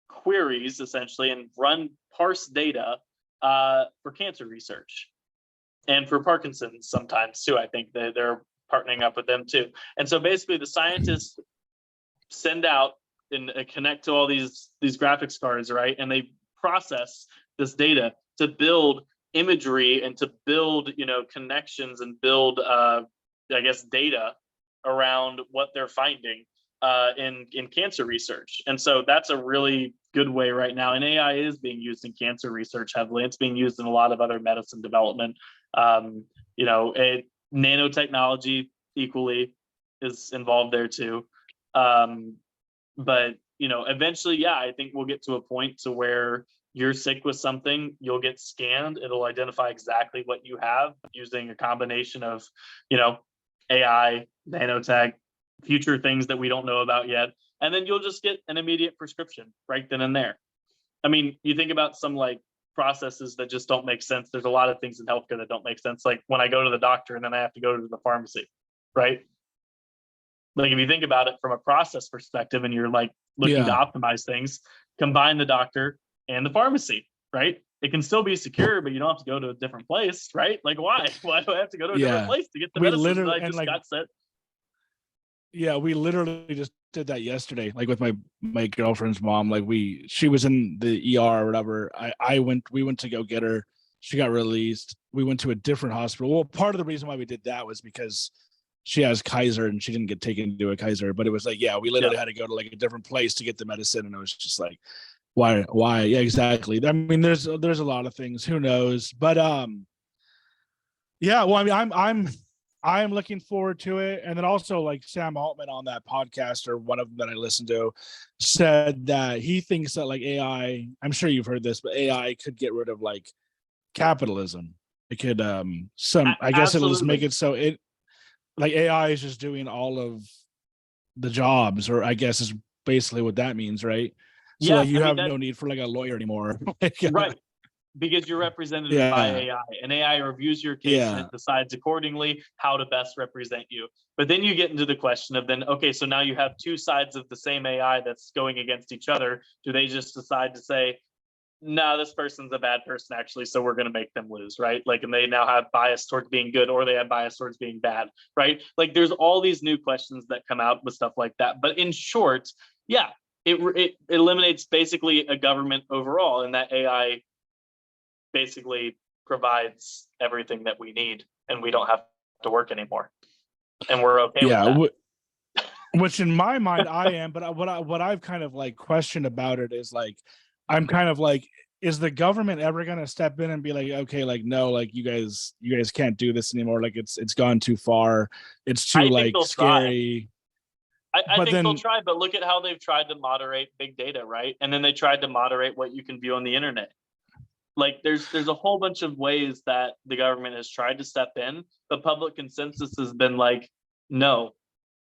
queries essentially and run parse data for cancer research and for Parkinson's sometimes too. I think they're partnering up with them too. And so basically, the scientists send out and connect to all these graphics cards, right? And they process this data to build imagery and to build, connections and build, I guess, data around what they're finding in cancer research. And so that's a really good way right now. And AI is being used in cancer research heavily. It's being used in a lot of other medicine development. Nanotechnology equally is involved there too. But eventually, yeah, I think we'll get to a point to where you're sick with something, you'll get scanned, it'll identify exactly what you have using a combination of, AI, nanotech, future things that we don't know about yet, and then you'll just get an immediate prescription right then and there. I mean, you think about some like processes that just don't make sense. There's a lot of things in healthcare that don't make sense. Like when I go to the doctor and then I have to go to the pharmacy, right? Like if you think about it from a process perspective and you're like looking to Yeah. optimize things, combine the doctor and the pharmacy, right? It can still be secure, but you don't have to go to a different place, right? Like why? Why do I have to go to a different Yeah. place to get the We medicine that literally I and just like got sent? yeah, we literally just did that yesterday, like with my girlfriend's mom. Like she was in the ER or whatever. We went to go get her. She got released. We went to a different hospital. Well, part of the reason why we did that was because she has Kaiser and she didn't get taken to a Kaiser. But it was like, yeah, we Yeah. literally had to go to like a different place to get the medicine, and it was just like, why? Yeah, exactly. I mean, there's a lot of things. Who knows? But yeah. Well, I mean, I'm looking forward to it. And then also like Sam Altman on that podcast, or one of them that I listened to, said that he thinks that like AI, I'm sure you've heard this, but AI could get rid of like capitalism. It could I guess it'll just make Absolutely. it so it like AI is just doing all of the jobs, or I guess is basically what that means, right? So Yeah, like I you mean have that no need for like a lawyer anymore. Like, right. Because you're represented by yeah. AI, and AI reviews your case and Yeah. it decides accordingly how to best represent you. But then you get into the question of then, okay, so now you have two sides of the same AI that's going against each other. Do they just decide to say, no, this person's a bad person actually, so we're going to make them lose, right? Like, and they now have bias towards being good, or they have bias towards being bad, right? Like, there's all these new questions that come out with stuff like that. But in short, yeah, it eliminates basically a government overall, and that AI basically provides everything that we need, and we don't have to work anymore, and we're okay with that. Which in my mind I am, but what I've kind of like questioned about it is like, I'm kind of like, is the government ever going to step in and be like, okay, like, no, like you guys can't do this anymore, like it's gone too far, it's too like scary. I think they'll try, but look at how they've tried to moderate big data, right? And then they tried to moderate what you can view on the internet. Like, there's a whole bunch of ways that the government has tried to step in, but public consensus has been like, no,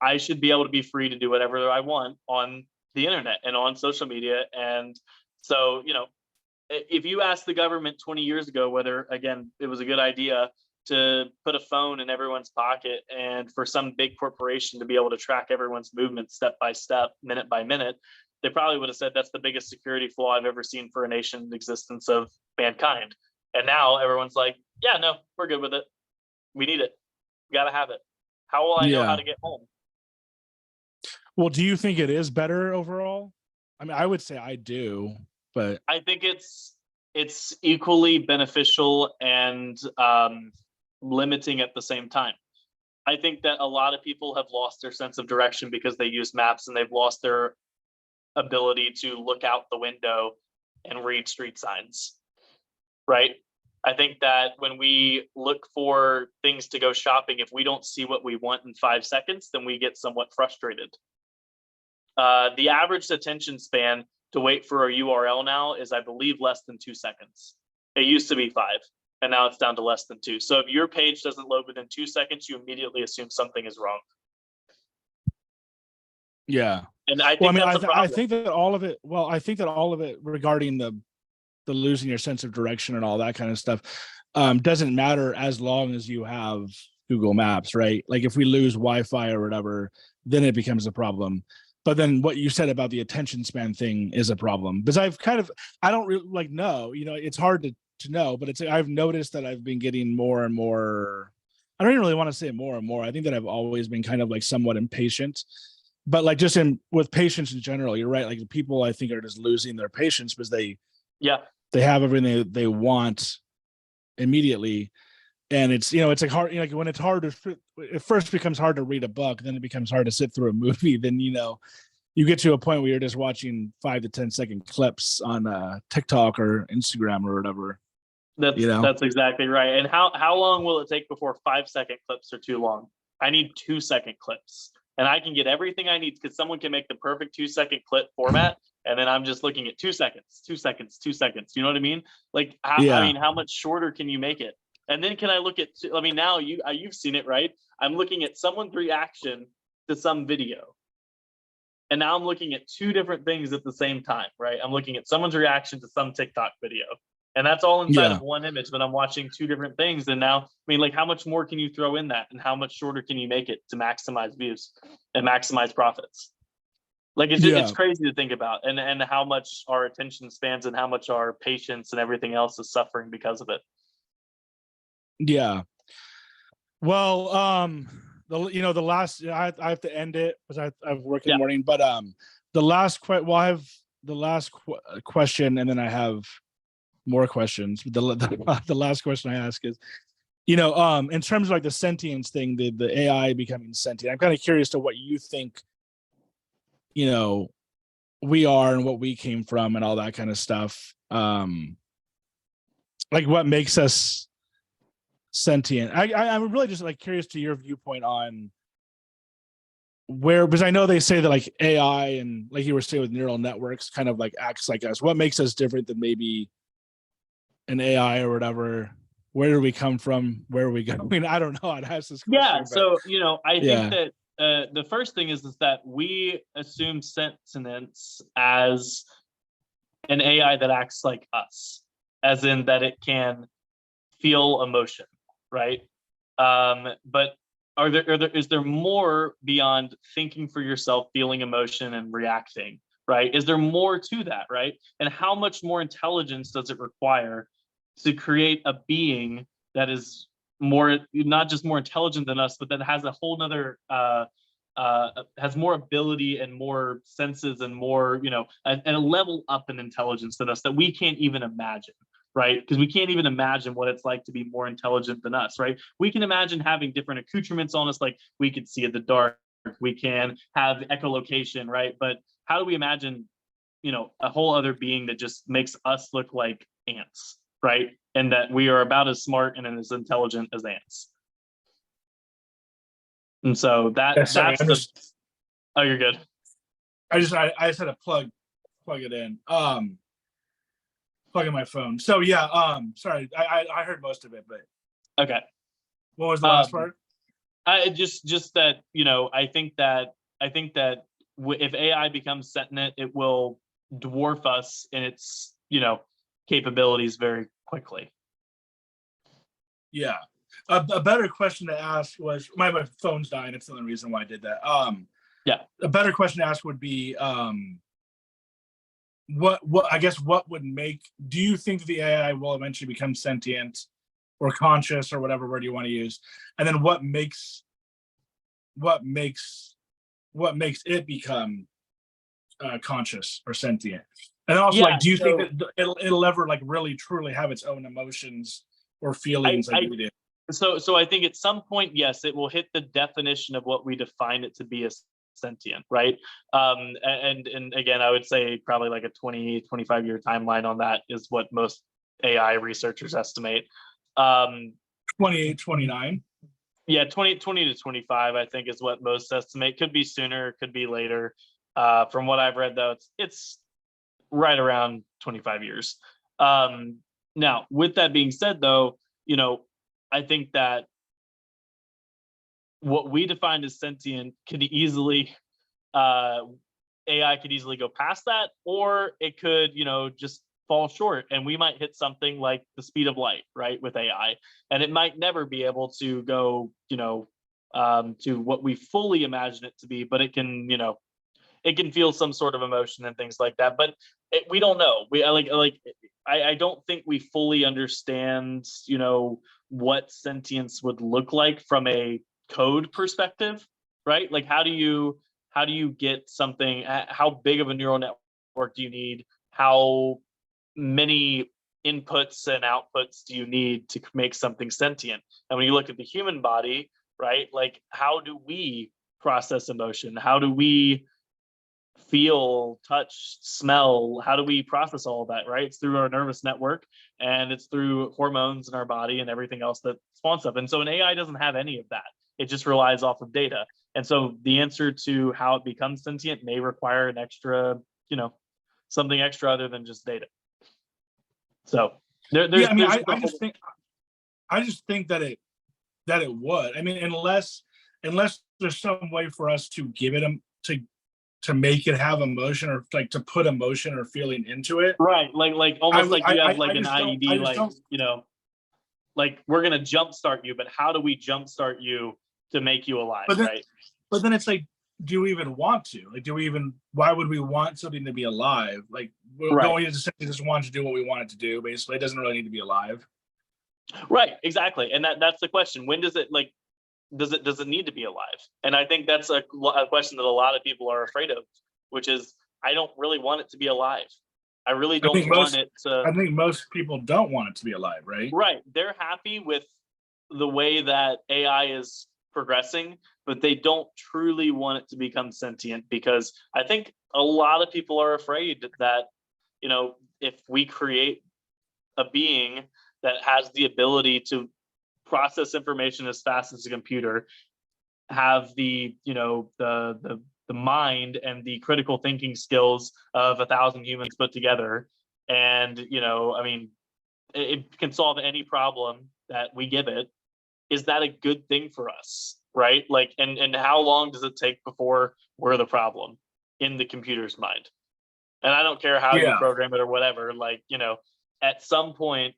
I should be able to be free to do whatever I want on the internet and on social media. And so, if you ask the government 20 years ago whether, again, it was a good idea to put a phone in everyone's pocket and for some big corporation to be able to track everyone's movement step by step, minute by minute, they probably would have said that's the biggest security flaw I've ever seen for a nation in the existence of mankind. And now everyone's like, yeah, no, we're good with it. We need it. We got to have it. How will I know how to get home? Well, do you think it is better overall? I mean, I would say I do, but I think it's equally beneficial and limiting at the same time. I think that a lot of people have lost their sense of direction because they use maps, and they've lost their ability to look out the window and read street signs, right? I think that when we look for things to go shopping, if we don't see what we want in 5 seconds, then we get somewhat frustrated. The average attention span to wait for a URL now is, I believe, less than 2 seconds. It used to be 5, and now it's down to less than 2. So if your page doesn't load within 2 seconds, you immediately assume something is wrong. Yeah. And I think I think that all of it regarding the losing your sense of direction and all that kind of stuff doesn't matter as long as you have Google Maps, right? Like, if we lose Wi-Fi or whatever, then it becomes a problem. But then what you said about the attention span thing is a problem, because I don't really like know, it's hard to know, but I've noticed that I've been getting more and more. I don't even really want to say more and more. I think that I've always been kind of like somewhat impatient, but like just with patience in general, you're right. Like, the people, I think, are just losing their patience because they have everything they want immediately. And it's it's like hard, like when it's hard to, it first becomes hard to read a book, then it becomes hard to sit through a movie, then you get to a point where you're just watching 5 to 10 second clips on TikTok or Instagram or whatever. That's exactly right. And how long will it take before 5-second clips are too long? I need 2-second clips, and I can get everything I need because someone can make the perfect 2-second clip format, and then I'm just looking at 2 seconds, 2 seconds, 2 seconds. You know what I mean? Like, how much shorter can you make it? And then can I look at, now you've seen it, right? I'm looking at someone's reaction to some video. And now I'm looking at 2 different things at the same time, right? I'm looking at someone's reaction to some TikTok video. And that's all inside of one image, but I'm watching 2 different things. And now, how much more can you throw in that? And how much shorter can you make it to maximize views and maximize profits? Like, it's crazy to think about, and how much our attention spans and how much our patience and everything else is suffering because of it. Yeah. Well, the last, I have to end it because I have work in the morning, but the last I have the last question, and then I have more questions. The last question I ask is, in terms of like the sentience thing, the AI becoming sentient, I'm kind of curious to what you think, we are and what we came from and all that kind of stuff. Like, what makes us sentient? I'm really just like curious to your viewpoint on because I know they say that like AI and, like you were saying, with neural networks kind of like acts like us. What makes us different than maybe an AI or whatever? Where do we come from? Where are we going? I don't know. I'd ask this question. Yeah. So, I think that the first thing is that we assume sentience as an AI that acts like us, as in that it can feel emotion, right? But is there more beyond thinking for yourself, feeling emotion and reacting, right? Is there more to that, right? And how much more intelligence does it require to create a being that is more, not just more intelligent than us, but that has a whole nother has more ability and more senses and more, and a level up in intelligence than us that we can't even imagine, right? Because we can't even imagine what it's like to be more intelligent than us, right? We can imagine having different accoutrements on us, like we can see in the dark, we can have echolocation, right? But how do we imagine, a whole other being that just makes us look like ants, right? And that we are about as smart and as intelligent as ants. And so Yeah, sorry, that's the. Oh, you're good. I just had to plug it in. Plug in my phone. So yeah, sorry, I heard most of it, but Okay. what was the last part? I just that, I think that if AI becomes sentient, it will dwarf us in its, capabilities very quickly. Yeah. A better question to ask was my phone's dying. It's the only reason why I did that. Yeah. A better question to ask would be what I guess what would make, do you think the AI will eventually become sentient or conscious or whatever word you want to use? And then what makes it become conscious or sentient? And also, Yeah, like, do you so think that it'll ever like really truly have its own emotions or feelings like we do? So I think at some point, yes, it will hit the definition of what we define it to be as sentient, right? And again, I would say probably like a 20-25 year timeline on that is what most AI researchers estimate. 28, 29. Yeah, 20 to 25, I think, is what most estimate. Could be sooner, could be later. From what I've read, though, it's right around 25 years. Now, with that being said, though, I think that what we define as sentient could easily, AI could easily go past that, or it could, just fall short, and we might hit something like the speed of light, right, with AI, and it might never be able to go, to what we fully imagine it to be, but it can, it can feel some sort of emotion and things like that. But we don't know. I don't think we fully understand, what sentience would look like from a code perspective, right? Like how do you get something? How big of a neural network do you need? How many inputs and outputs do you need to make something sentient? And when you look at the human body, right? Like how do we process emotion? How do we feel, touch, smell? How do we process all of that, right? It's through our nervous network, and it's through hormones in our body and everything else that spawns stuff. And so an AI doesn't have any of that. It just relies off of data. And so the answer to how it becomes sentient may require an extra, something extra other than just data. So there's, I mean, there's I just think that it would. I mean, unless there's some way for us to give it to make it have emotion, or like to put emotion or feeling into it. Right, like almost like you have like an IED, like like we're gonna jumpstart you, but how do we jumpstart you to make you alive, right? But then it's like, do we even want to? Like, why would we want something to be alive? Like, don't we just want to do what we want it to do? Basically, it doesn't really need to be alive. Right, exactly. And that's the question. When does it does it need to be alive? And I think that's a question that a lot of people are afraid of, which is, I don't really want it to be alive. I really don't want it to. I think most people don't want it to be alive, right? Right. They're happy with the way that AI is progressing, but they don't truly want it to become sentient, because I think a lot of people are afraid that, if we create a being that has the ability to process information as fast as a computer, have the, the mind and the critical thinking skills of 1,000 humans put together, and I mean, it can solve any problem that we give it. Is that a good thing for us, right? Like, and how long does it take before we're the problem in the computer's mind? And I don't care how you program it or whatever, like, at some point,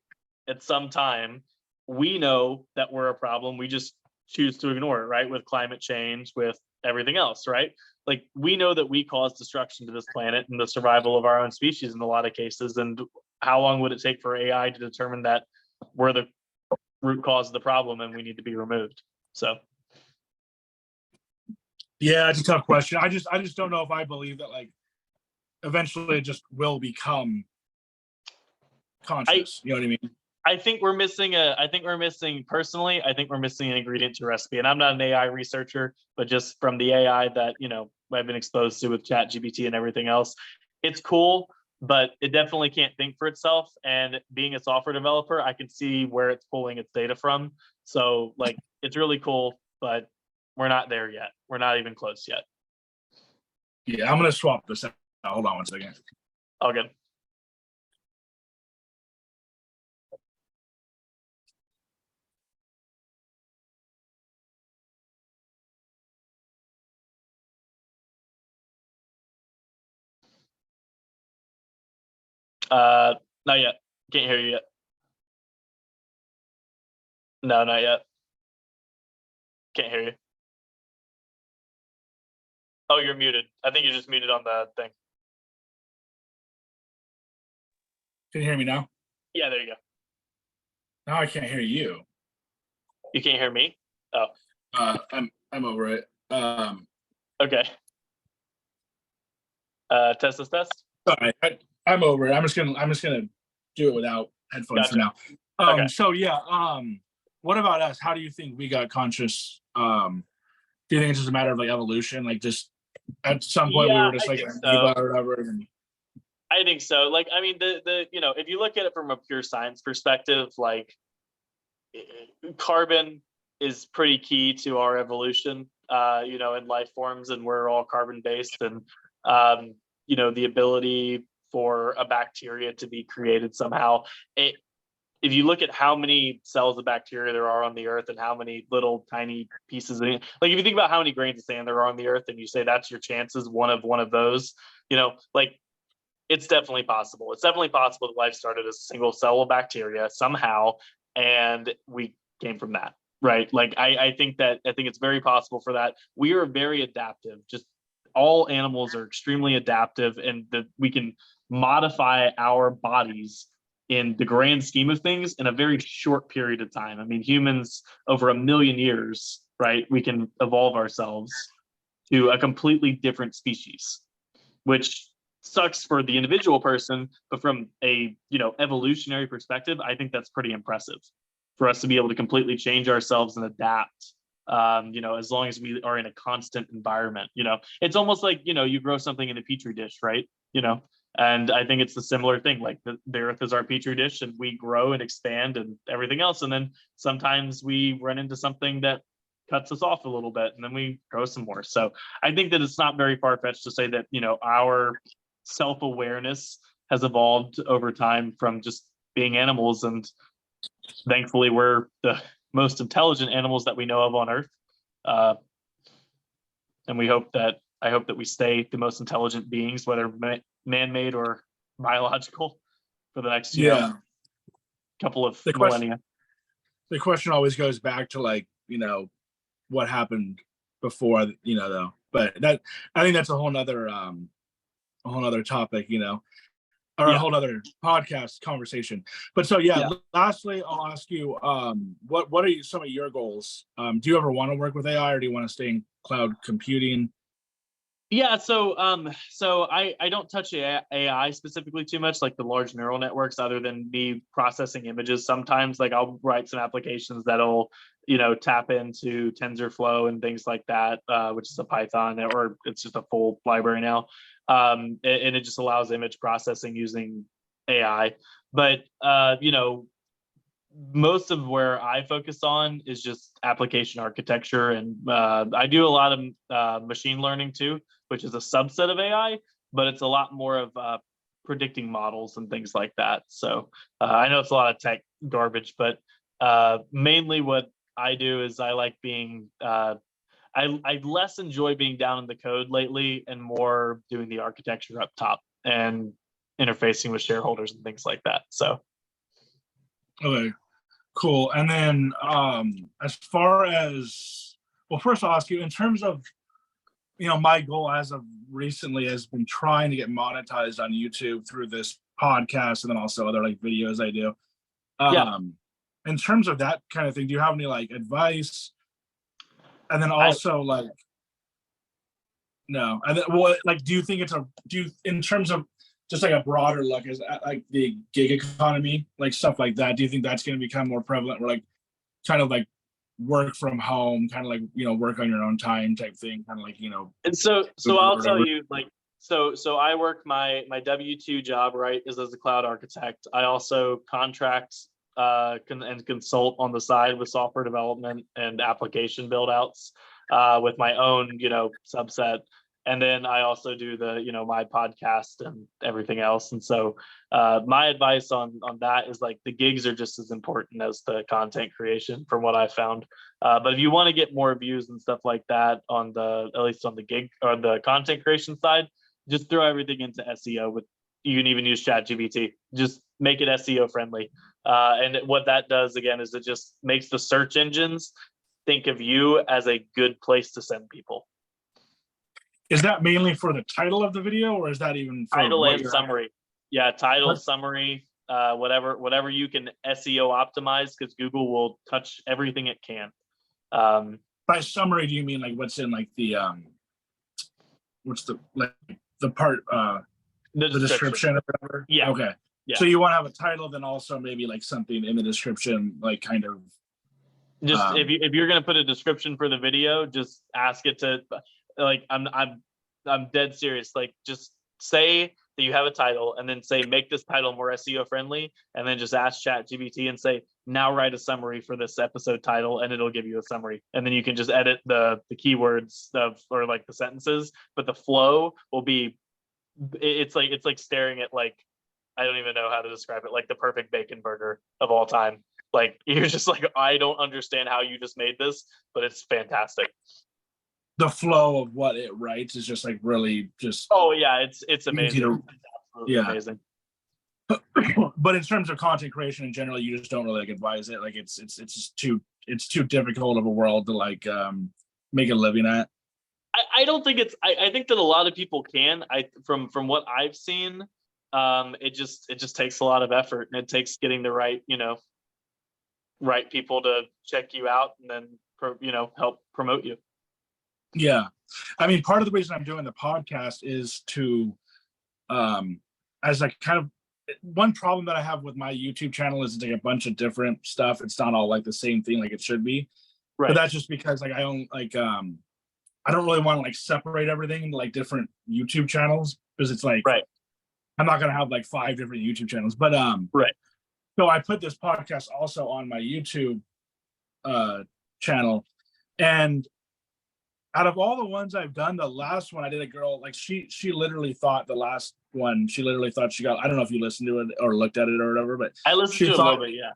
at some time, we know that we're a problem. We just choose to ignore it, right? With climate change, with everything else, right? Like we know that we cause destruction to this planet and the survival of our own species in a lot of cases. And how long would it take for AI to determine that we're the root cause of the problem and we need to be removed? So Yeah, it's a tough question. I just don't know if I believe that like eventually it just will become conscious. You know what I mean? I think we're missing personally, I think we're missing an ingredient to a recipe. And I'm not an AI researcher, but just from the AI that, I've been exposed to with ChatGPT and everything else, it's cool, but it definitely can't think for itself. And being a software developer, I can see where it's pulling its data from. So like, it's really cool, but we're not there yet. We're not even close yet. Yeah, I'm going to swap this out. Hold on one second. All good. Not yet. Can't hear you yet. No, not yet. Can't hear you. Oh, you're muted. I think you're just muted on the thing. Can you hear me now? Yeah, there you go. Now I can't hear you. You can't hear me? Oh. I'm over it. Okay. Test. Sorry, I'm over it. I'm just gonna do it without headphones for now. Okay. So yeah. What about us? How do you think we got conscious? Do you think it's just a matter of like evolution? Like just at some point we were just like an amoeba or whatever. And... I think so. Like, I mean, if you look at it from a pure science perspective, like carbon is pretty key to our evolution, in life forms, and we're all carbon based. And, the ability for a bacteria to be created somehow, if you look at how many cells of bacteria there are on the earth and how many little tiny pieces like if you think about how many grains of sand there are on the earth and you say that's your chances, one of those, like it's definitely possible. It's definitely possible that life started as a single cell of bacteria somehow, and we came from that, right? Like I think it's very possible for that. We are very adaptive. Just all animals are extremely adaptive, and that we can modify our bodies in the grand scheme of things in a very short period of time. I mean, humans over 1 million years, right? We can evolve ourselves to a completely different species, which sucks for the individual person, but from a evolutionary perspective, I think that's pretty impressive for us to be able to completely change ourselves and adapt. As long as we are in a constant environment, it's almost like you grow something in a petri dish, right? And I think it's the similar thing. Like the earth is our petri dish, and we grow and expand and everything else. And then sometimes we run into something that cuts us off a little bit, and then we grow some more. So I think that it's not very far-fetched to say that our self-awareness has evolved over time from just being animals, and thankfully we're the most intelligent animals that we know of on earth, and I hope that we stay the most intelligent beings, whether man-made or biological, for the next couple of millennia. The question always goes back to like what happened before, though. But that, I think that's a whole nother topic, or a whole other podcast conversation. But so lastly, I'll ask you, what are some of your goals? Do you ever want to work with AI, or do you want to stay in cloud computing? Yeah, so I don't touch AI specifically too much, like the large neural networks, other than me processing images. Sometimes, like I'll write some applications that'll tap into TensorFlow and things like that, which is a Python, or it's just a full library now, and it just allows image processing using AI. But most of where I focus on is just application architecture, and I do a lot of machine learning too, which is a subset of AI, but it's a lot more of predicting models and things like that. So I know it's a lot of tech garbage, but mainly what I do is I like being I less enjoy being down in the code lately, and more doing the architecture up top and interfacing with shareholders and things like that. So okay, cool. And then as far as, well, first I'll ask you, in terms of my goal as of recently has been trying to get monetized on YouTube through this podcast and then also other like videos I do. Yeah. In terms of that kind of thing, do you have any like advice? And then I, also like, no, and then what, like, do you think in terms of just like a broader look is like the gig economy, like stuff like that, do you think that's going to become more prevalent, or like kind of like work from home, kind of like, work on your own time type thing, kind of like, and so Uber or I'll tell whatever? you, like, so I work my W-2 job, right, is as a cloud architect. I also contract and consult on the side with software development and application build outs with my own, subset. And then I also do the, my podcast and everything else. And so my advice on that is like the gigs are just as important as the content creation from what I found. But if you want to get more views and stuff like that at least on the gig or the content creation side, just throw everything into SEO. You can even use ChatGPT. Just make it SEO friendly. And what that does again is it just makes the search engines think of you as a good place to send people. Is that mainly for the title of the video, or is that even for Title what and you're summary? Yeah, title, What? summary, whatever you can SEO optimize, because Google will touch everything it can. By summary, do you mean like what's in like the what's the like the part The the description or whatever? Yeah. Okay. Yeah. So you want to have a title, then also maybe like something in the description, like kind of Just if you're gonna put a description for the video, just ask it to, like, I'm dead serious. Like, just say that you have a title and then say make this title more SEO friendly, and then just ask ChatGPT and say now write a summary for this episode title, and it'll give you a summary. And then you can just edit the keywords or like the sentences, but the flow will be, it's like staring at, like, I don't even know how to describe it, like the perfect bacon burger of all time. Like, you're just like, I don't understand how you just made this, but it's fantastic. the flow of what it writes is just like really just Oh yeah, it's easy amazing. to, It's absolutely yeah. amazing. But in terms of content creation in general, you just don't really like advise it. Like it's just too difficult of a world to like make a living at. I don't think I think that a lot of people can. From what I've seen, it just takes a lot of effort, and it takes getting the right people to check you out and then help promote you. Yeah. I mean, part of the reason I'm doing the podcast is to as like kind of, one problem that I have with my YouTube channel is it's like a bunch of different stuff. It's not all like the same thing like it should be. Right. But that's just because like I don't like I don't really want to like separate everything into like different YouTube channels, because it's like, right. I'm not gonna have like 5 different YouTube channels. But right. So I put this podcast also on my YouTube channel, and out of all the ones I've done, the last one I did, a girl, like she literally thought the last one, she literally thought she got, I don't know if you listened to it or looked at it or whatever, but I listened she to it a thought, little bit, yeah.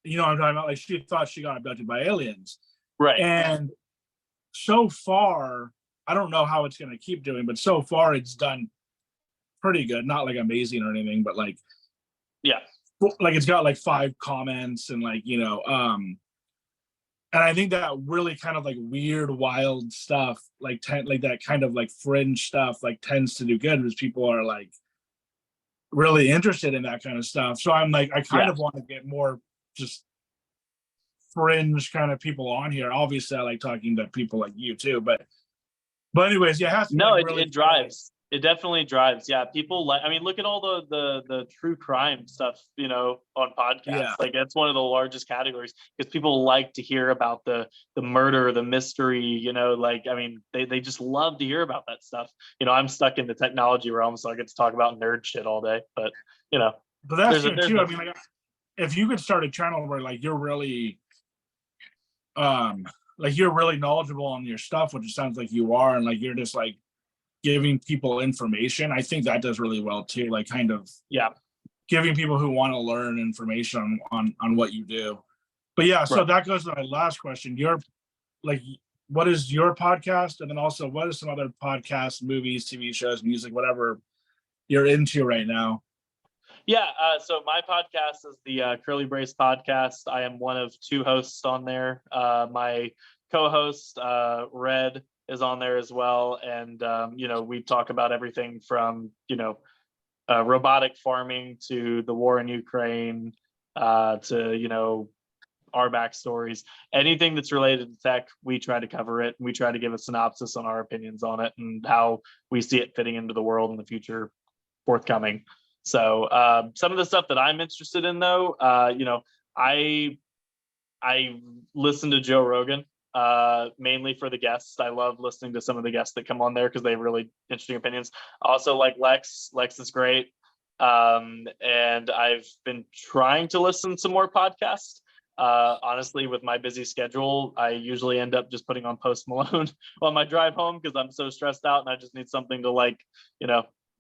You know what I'm talking about? Like she thought she got abducted by aliens. Right. And so far, I don't know how it's gonna keep doing, but so far it's done pretty good. Not like amazing or anything, but like, yeah, like it's got like 5 comments and like, and I think that really kind of like weird, wild stuff, like like that kind of like fringe stuff, like tends to do good because people are like really interested in that kind of stuff. So I'm like, I kind of want to get more just fringe kind of people on here. Obviously, I like talking to people like you too, but anyways, yeah, it has to be no, like it, really it drives. It definitely drives. Yeah, people like. I mean, look at all the true crime stuff, on podcasts. Yeah. Like that's one of the largest categories because people like to hear about the murder, the mystery. Like, I mean, they just love to hear about that stuff. I'm stuck in the technology realm, so I get to talk about nerd shit all day. But But that's true too. I mean, like, if you could start a channel where like you're really, like you're really knowledgeable on your stuff, which it sounds like you are, and like you're just like giving people information, I think that does really well too. Like kind of giving people who want to learn information on what you do. But yeah, so that goes to my last question. Your like, what is your podcast, and then also what are some other podcasts, movies, TV shows, music, whatever you're into right now? Yeah, so my podcast is the Curly Brace podcast. I am one of 2 hosts on there. My co-host, Red, is on there as well, and we talk about everything from robotic farming to the war in Ukraine, to our backstories. Anything that's related to tech, we try to cover it. We try to give a synopsis on our opinions on it and how we see it fitting into the world in the future forthcoming. So some of the stuff that I'm interested in, though, I listen to Joe Rogan mainly for the guests. I love listening to some of the guests that come on there because they have really interesting opinions. Also, like Lex is great. And I've been trying to listen to more podcasts. Honestly, with my busy schedule, I usually end up just putting on Post Malone on my drive home because I'm so stressed out and I just need something to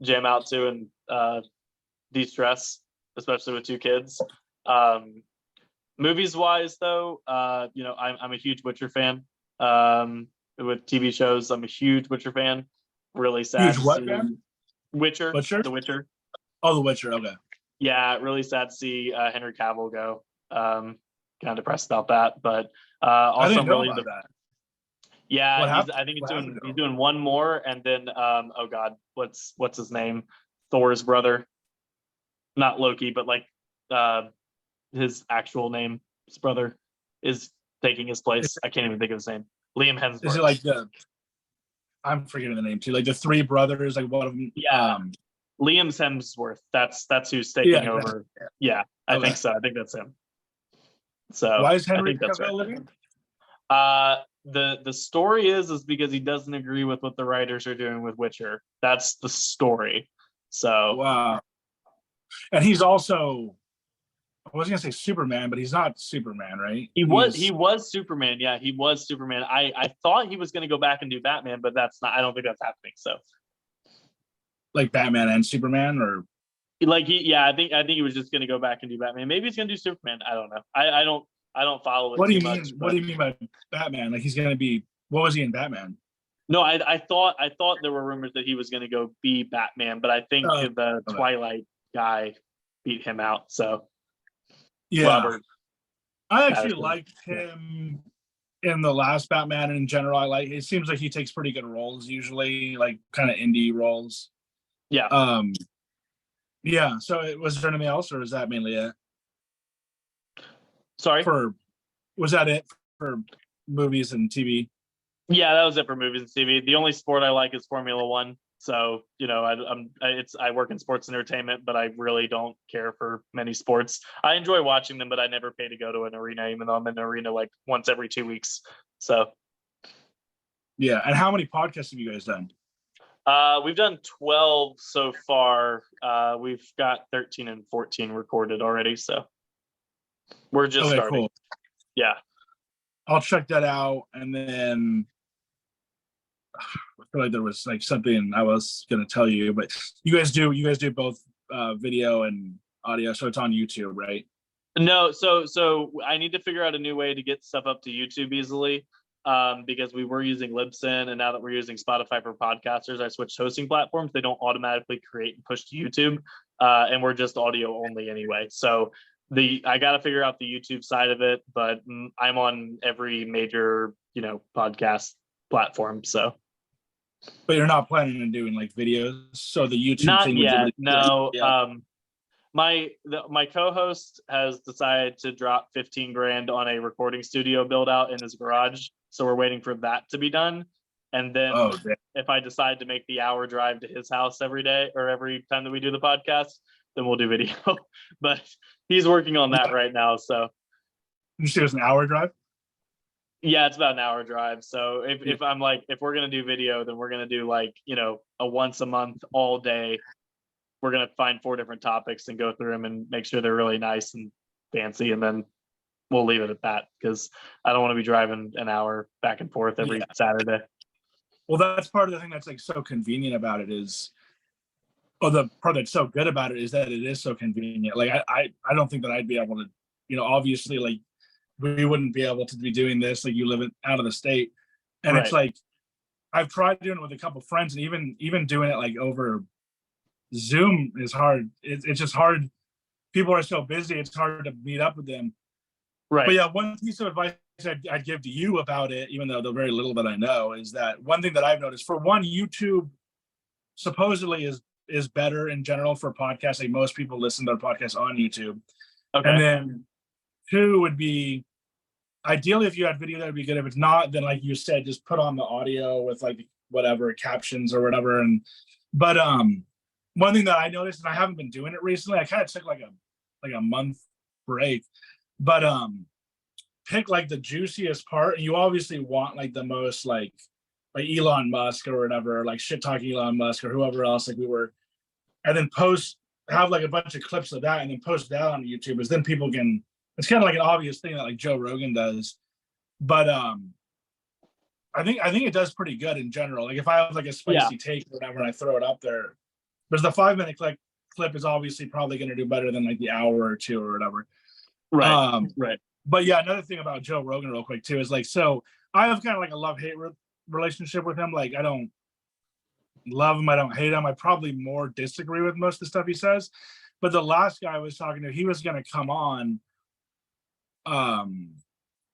jam out to and de-stress, especially with 2 kids. Movies wise, though, I'm a huge Witcher fan. With TV shows, I'm a huge Witcher fan. Really sad. Huge what fan? Witcher. Witcher? The Witcher. Oh, The Witcher. Okay. Yeah, really sad to see Henry Cavill go. Kind of depressed about that, but I also didn't I'm know really about that. yeah. What happened? I think What happened to he's him? doing one more, and then oh god, what's his name? Thor's brother, not Loki, but his actual name, his brother, is taking his place. I can't even think of his name. Liam Hemsworth. Is it like I'm forgetting the name too. Like the 3 brothers, like one of them. Yeah. Liam's Hemsworth. That's who's taking over. Yeah, I think so. I think that's him. So why is Henry I think that's Cavill right. living? The story is because he doesn't agree with what the writers are doing with Witcher. That's the story. So Wow. And he's also, I was gonna say Superman, but he's not Superman, right? he was Superman. Yeah, he was Superman. I thought he was going to go back and do Batman, but that's not. I don't think that's happening. So like Batman and Superman, or I think he was just going to go back and do Batman. Maybe he's going to do Superman. I don't know. I don't follow it. what do you too mean? much, What do you mean by Batman? Like he's gonna be? What was he in Batman? No, I thought there were rumors that he was going to go be Batman, but I think the okay. Twilight guy beat him out. So Yeah, Robert, I actually liked him in the last Batman. And in general, it seems like he takes pretty good roles usually, like kind of indie roles. yeah. Yeah. So was there anything else, or is that mainly it? Sorry. Was that it for movies and TV? Yeah, that was it for movies and TV. The only sport I like is Formula One. So I work in sports entertainment, but I really don't care for many sports. I enjoy watching them, but I never pay to go to an arena, even though I'm in an arena like once every 2 weeks. So yeah. And how many podcasts have you guys done? we've done 12 so far. We've got 13 and 14 recorded already. So we're just starting. Cool. Yeah. I'll check that out. And then I feel like there was like something I was going to tell you, but you guys do both video and audio. So it's on YouTube, right? No. So I need to figure out a new way to get stuff up to YouTube easily. Because we were using Libsyn, and now that we're using Spotify for podcasters, I switched hosting platforms. They don't automatically create and push to YouTube, and we're just audio only anyway. So I got to figure out the YouTube side of it, but I'm on every major podcast platform. So, but you're not planning on doing like videos, so the YouTube not thing yet. Would No. Yeah. My co-host has decided to drop 15 grand on a recording studio build out in his garage. So we're waiting for that to be done. And then if I decide to make the hour drive to his house every day or every time that we do the podcast, then we'll do video. But he's working on that right now. So you say it was an hour drive? Yeah, it's about an hour drive. So if I'm like, if we're going to do video, then we're going to do like, a once a month all day. We're going to find 4 different topics and go through them and make sure they're really nice and fancy. And then we'll leave it at that because I don't want to be driving an hour back and forth every Saturday. Well, that's part of the thing that's like so convenient about it is, the part that's so good about it is that it is so convenient. Like I don't think that I'd be able to, obviously like we wouldn't be able to be doing this. Like you live out of the state, and It's like I've tried doing it with a couple of friends, and even doing it like over Zoom is hard. It's just hard. People are so busy. It's hard to meet up with them. Right. But yeah, one piece of advice I'd give to you about it, even though the very little that I know, is that one thing that I've noticed, for one, YouTube supposedly is better in general for podcasts. Like most people listen to their podcasts on YouTube. Okay. And then two would be, ideally if you had video, that would be good. If it's not, then like you said, just put on the audio with like whatever captions or whatever. But one thing that I noticed, and I haven't been doing it recently, I kind of took like a month break, but pick like the juiciest part, and you obviously want like the most like Elon Musk or whatever, like shit talking Elon Musk or whoever else like we were, and then have like a bunch of clips of that and then post that on YouTube, is then people can, it's kind of like an obvious thing that like Joe Rogan does. But I think it does pretty good in general. Like if I have like a spicy take or whatever and I throw it up there, because the 5-minute clip is obviously probably going to do better than like the hour or two or whatever. Right. Right. But yeah, another thing about Joe Rogan real quick too is like, so I have kind of like a love-hate relationship with him. Like I don't love him, I don't hate him. I probably more disagree with most of the stuff he says. But the last guy I was talking to, he was going to come on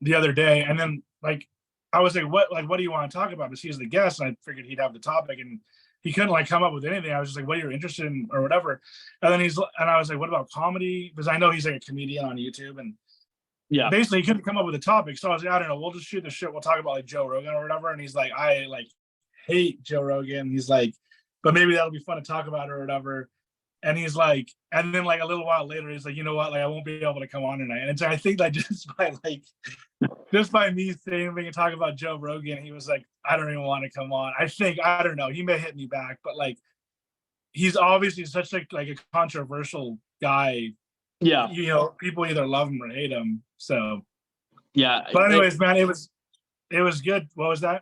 the other day, and then like I was like, what do you want to talk about? Because he's the guest, and I figured he'd have the topic, and he couldn't like come up with anything. I was just like, what are you interested in or whatever. And then I was like, what about comedy? Because I know he's like a comedian on YouTube, and basically he couldn't come up with a topic. So I was like, I don't know, we'll just shoot the shit. We'll talk about like Joe Rogan or whatever. And he's like, I like hate Joe Rogan. He's like, but maybe that'll be fun to talk about or whatever. And he's like, and then like a little while later, he's like, you know what? Like I won't be able to come on tonight. And so I think that just by me saying we can talk about Joe Rogan, he was like, I don't even want to come on. I don't know. He may hit me back, but like he's obviously such like a controversial guy. Yeah. You know, people either love him or hate him. So yeah. But anyways, man, it was good. What was that?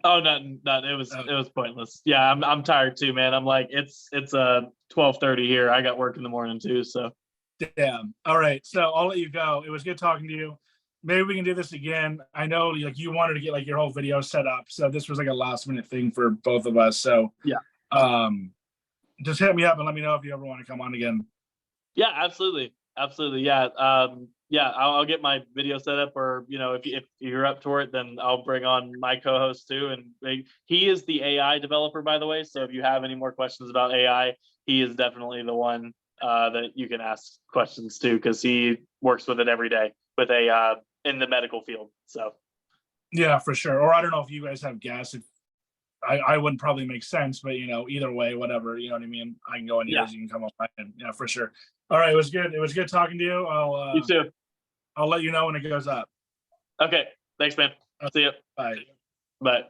Oh, nothing. It was pointless. Yeah, I'm tired too, man. I'm like, it's 12:30 here. I got work in the morning too. So damn. All right. So I'll let you go. It was good talking to you. Maybe we can do this again. I know like you wanted to get like your whole video set up. So this was like a last minute thing for both of us. So just hit me up and let me know if you ever want to come on again. Yeah, absolutely. Yeah. I'll get my video set up, or if you're up for it, then I'll bring on my co-host too. And he is the AI developer, by the way. So if you have any more questions about AI, he is definitely the one that you can ask questions to, because he works with it every day with in the medical field. So yeah, for sure. Or I don't know if you guys have guests. I wouldn't probably make sense, but either way, whatever, you know what I mean? I can go in yours, you can come up, and yeah, for sure. All right, it was good talking to you. You too. I'll let you know when it goes up. Okay, thanks, man. See you. Bye. Bye.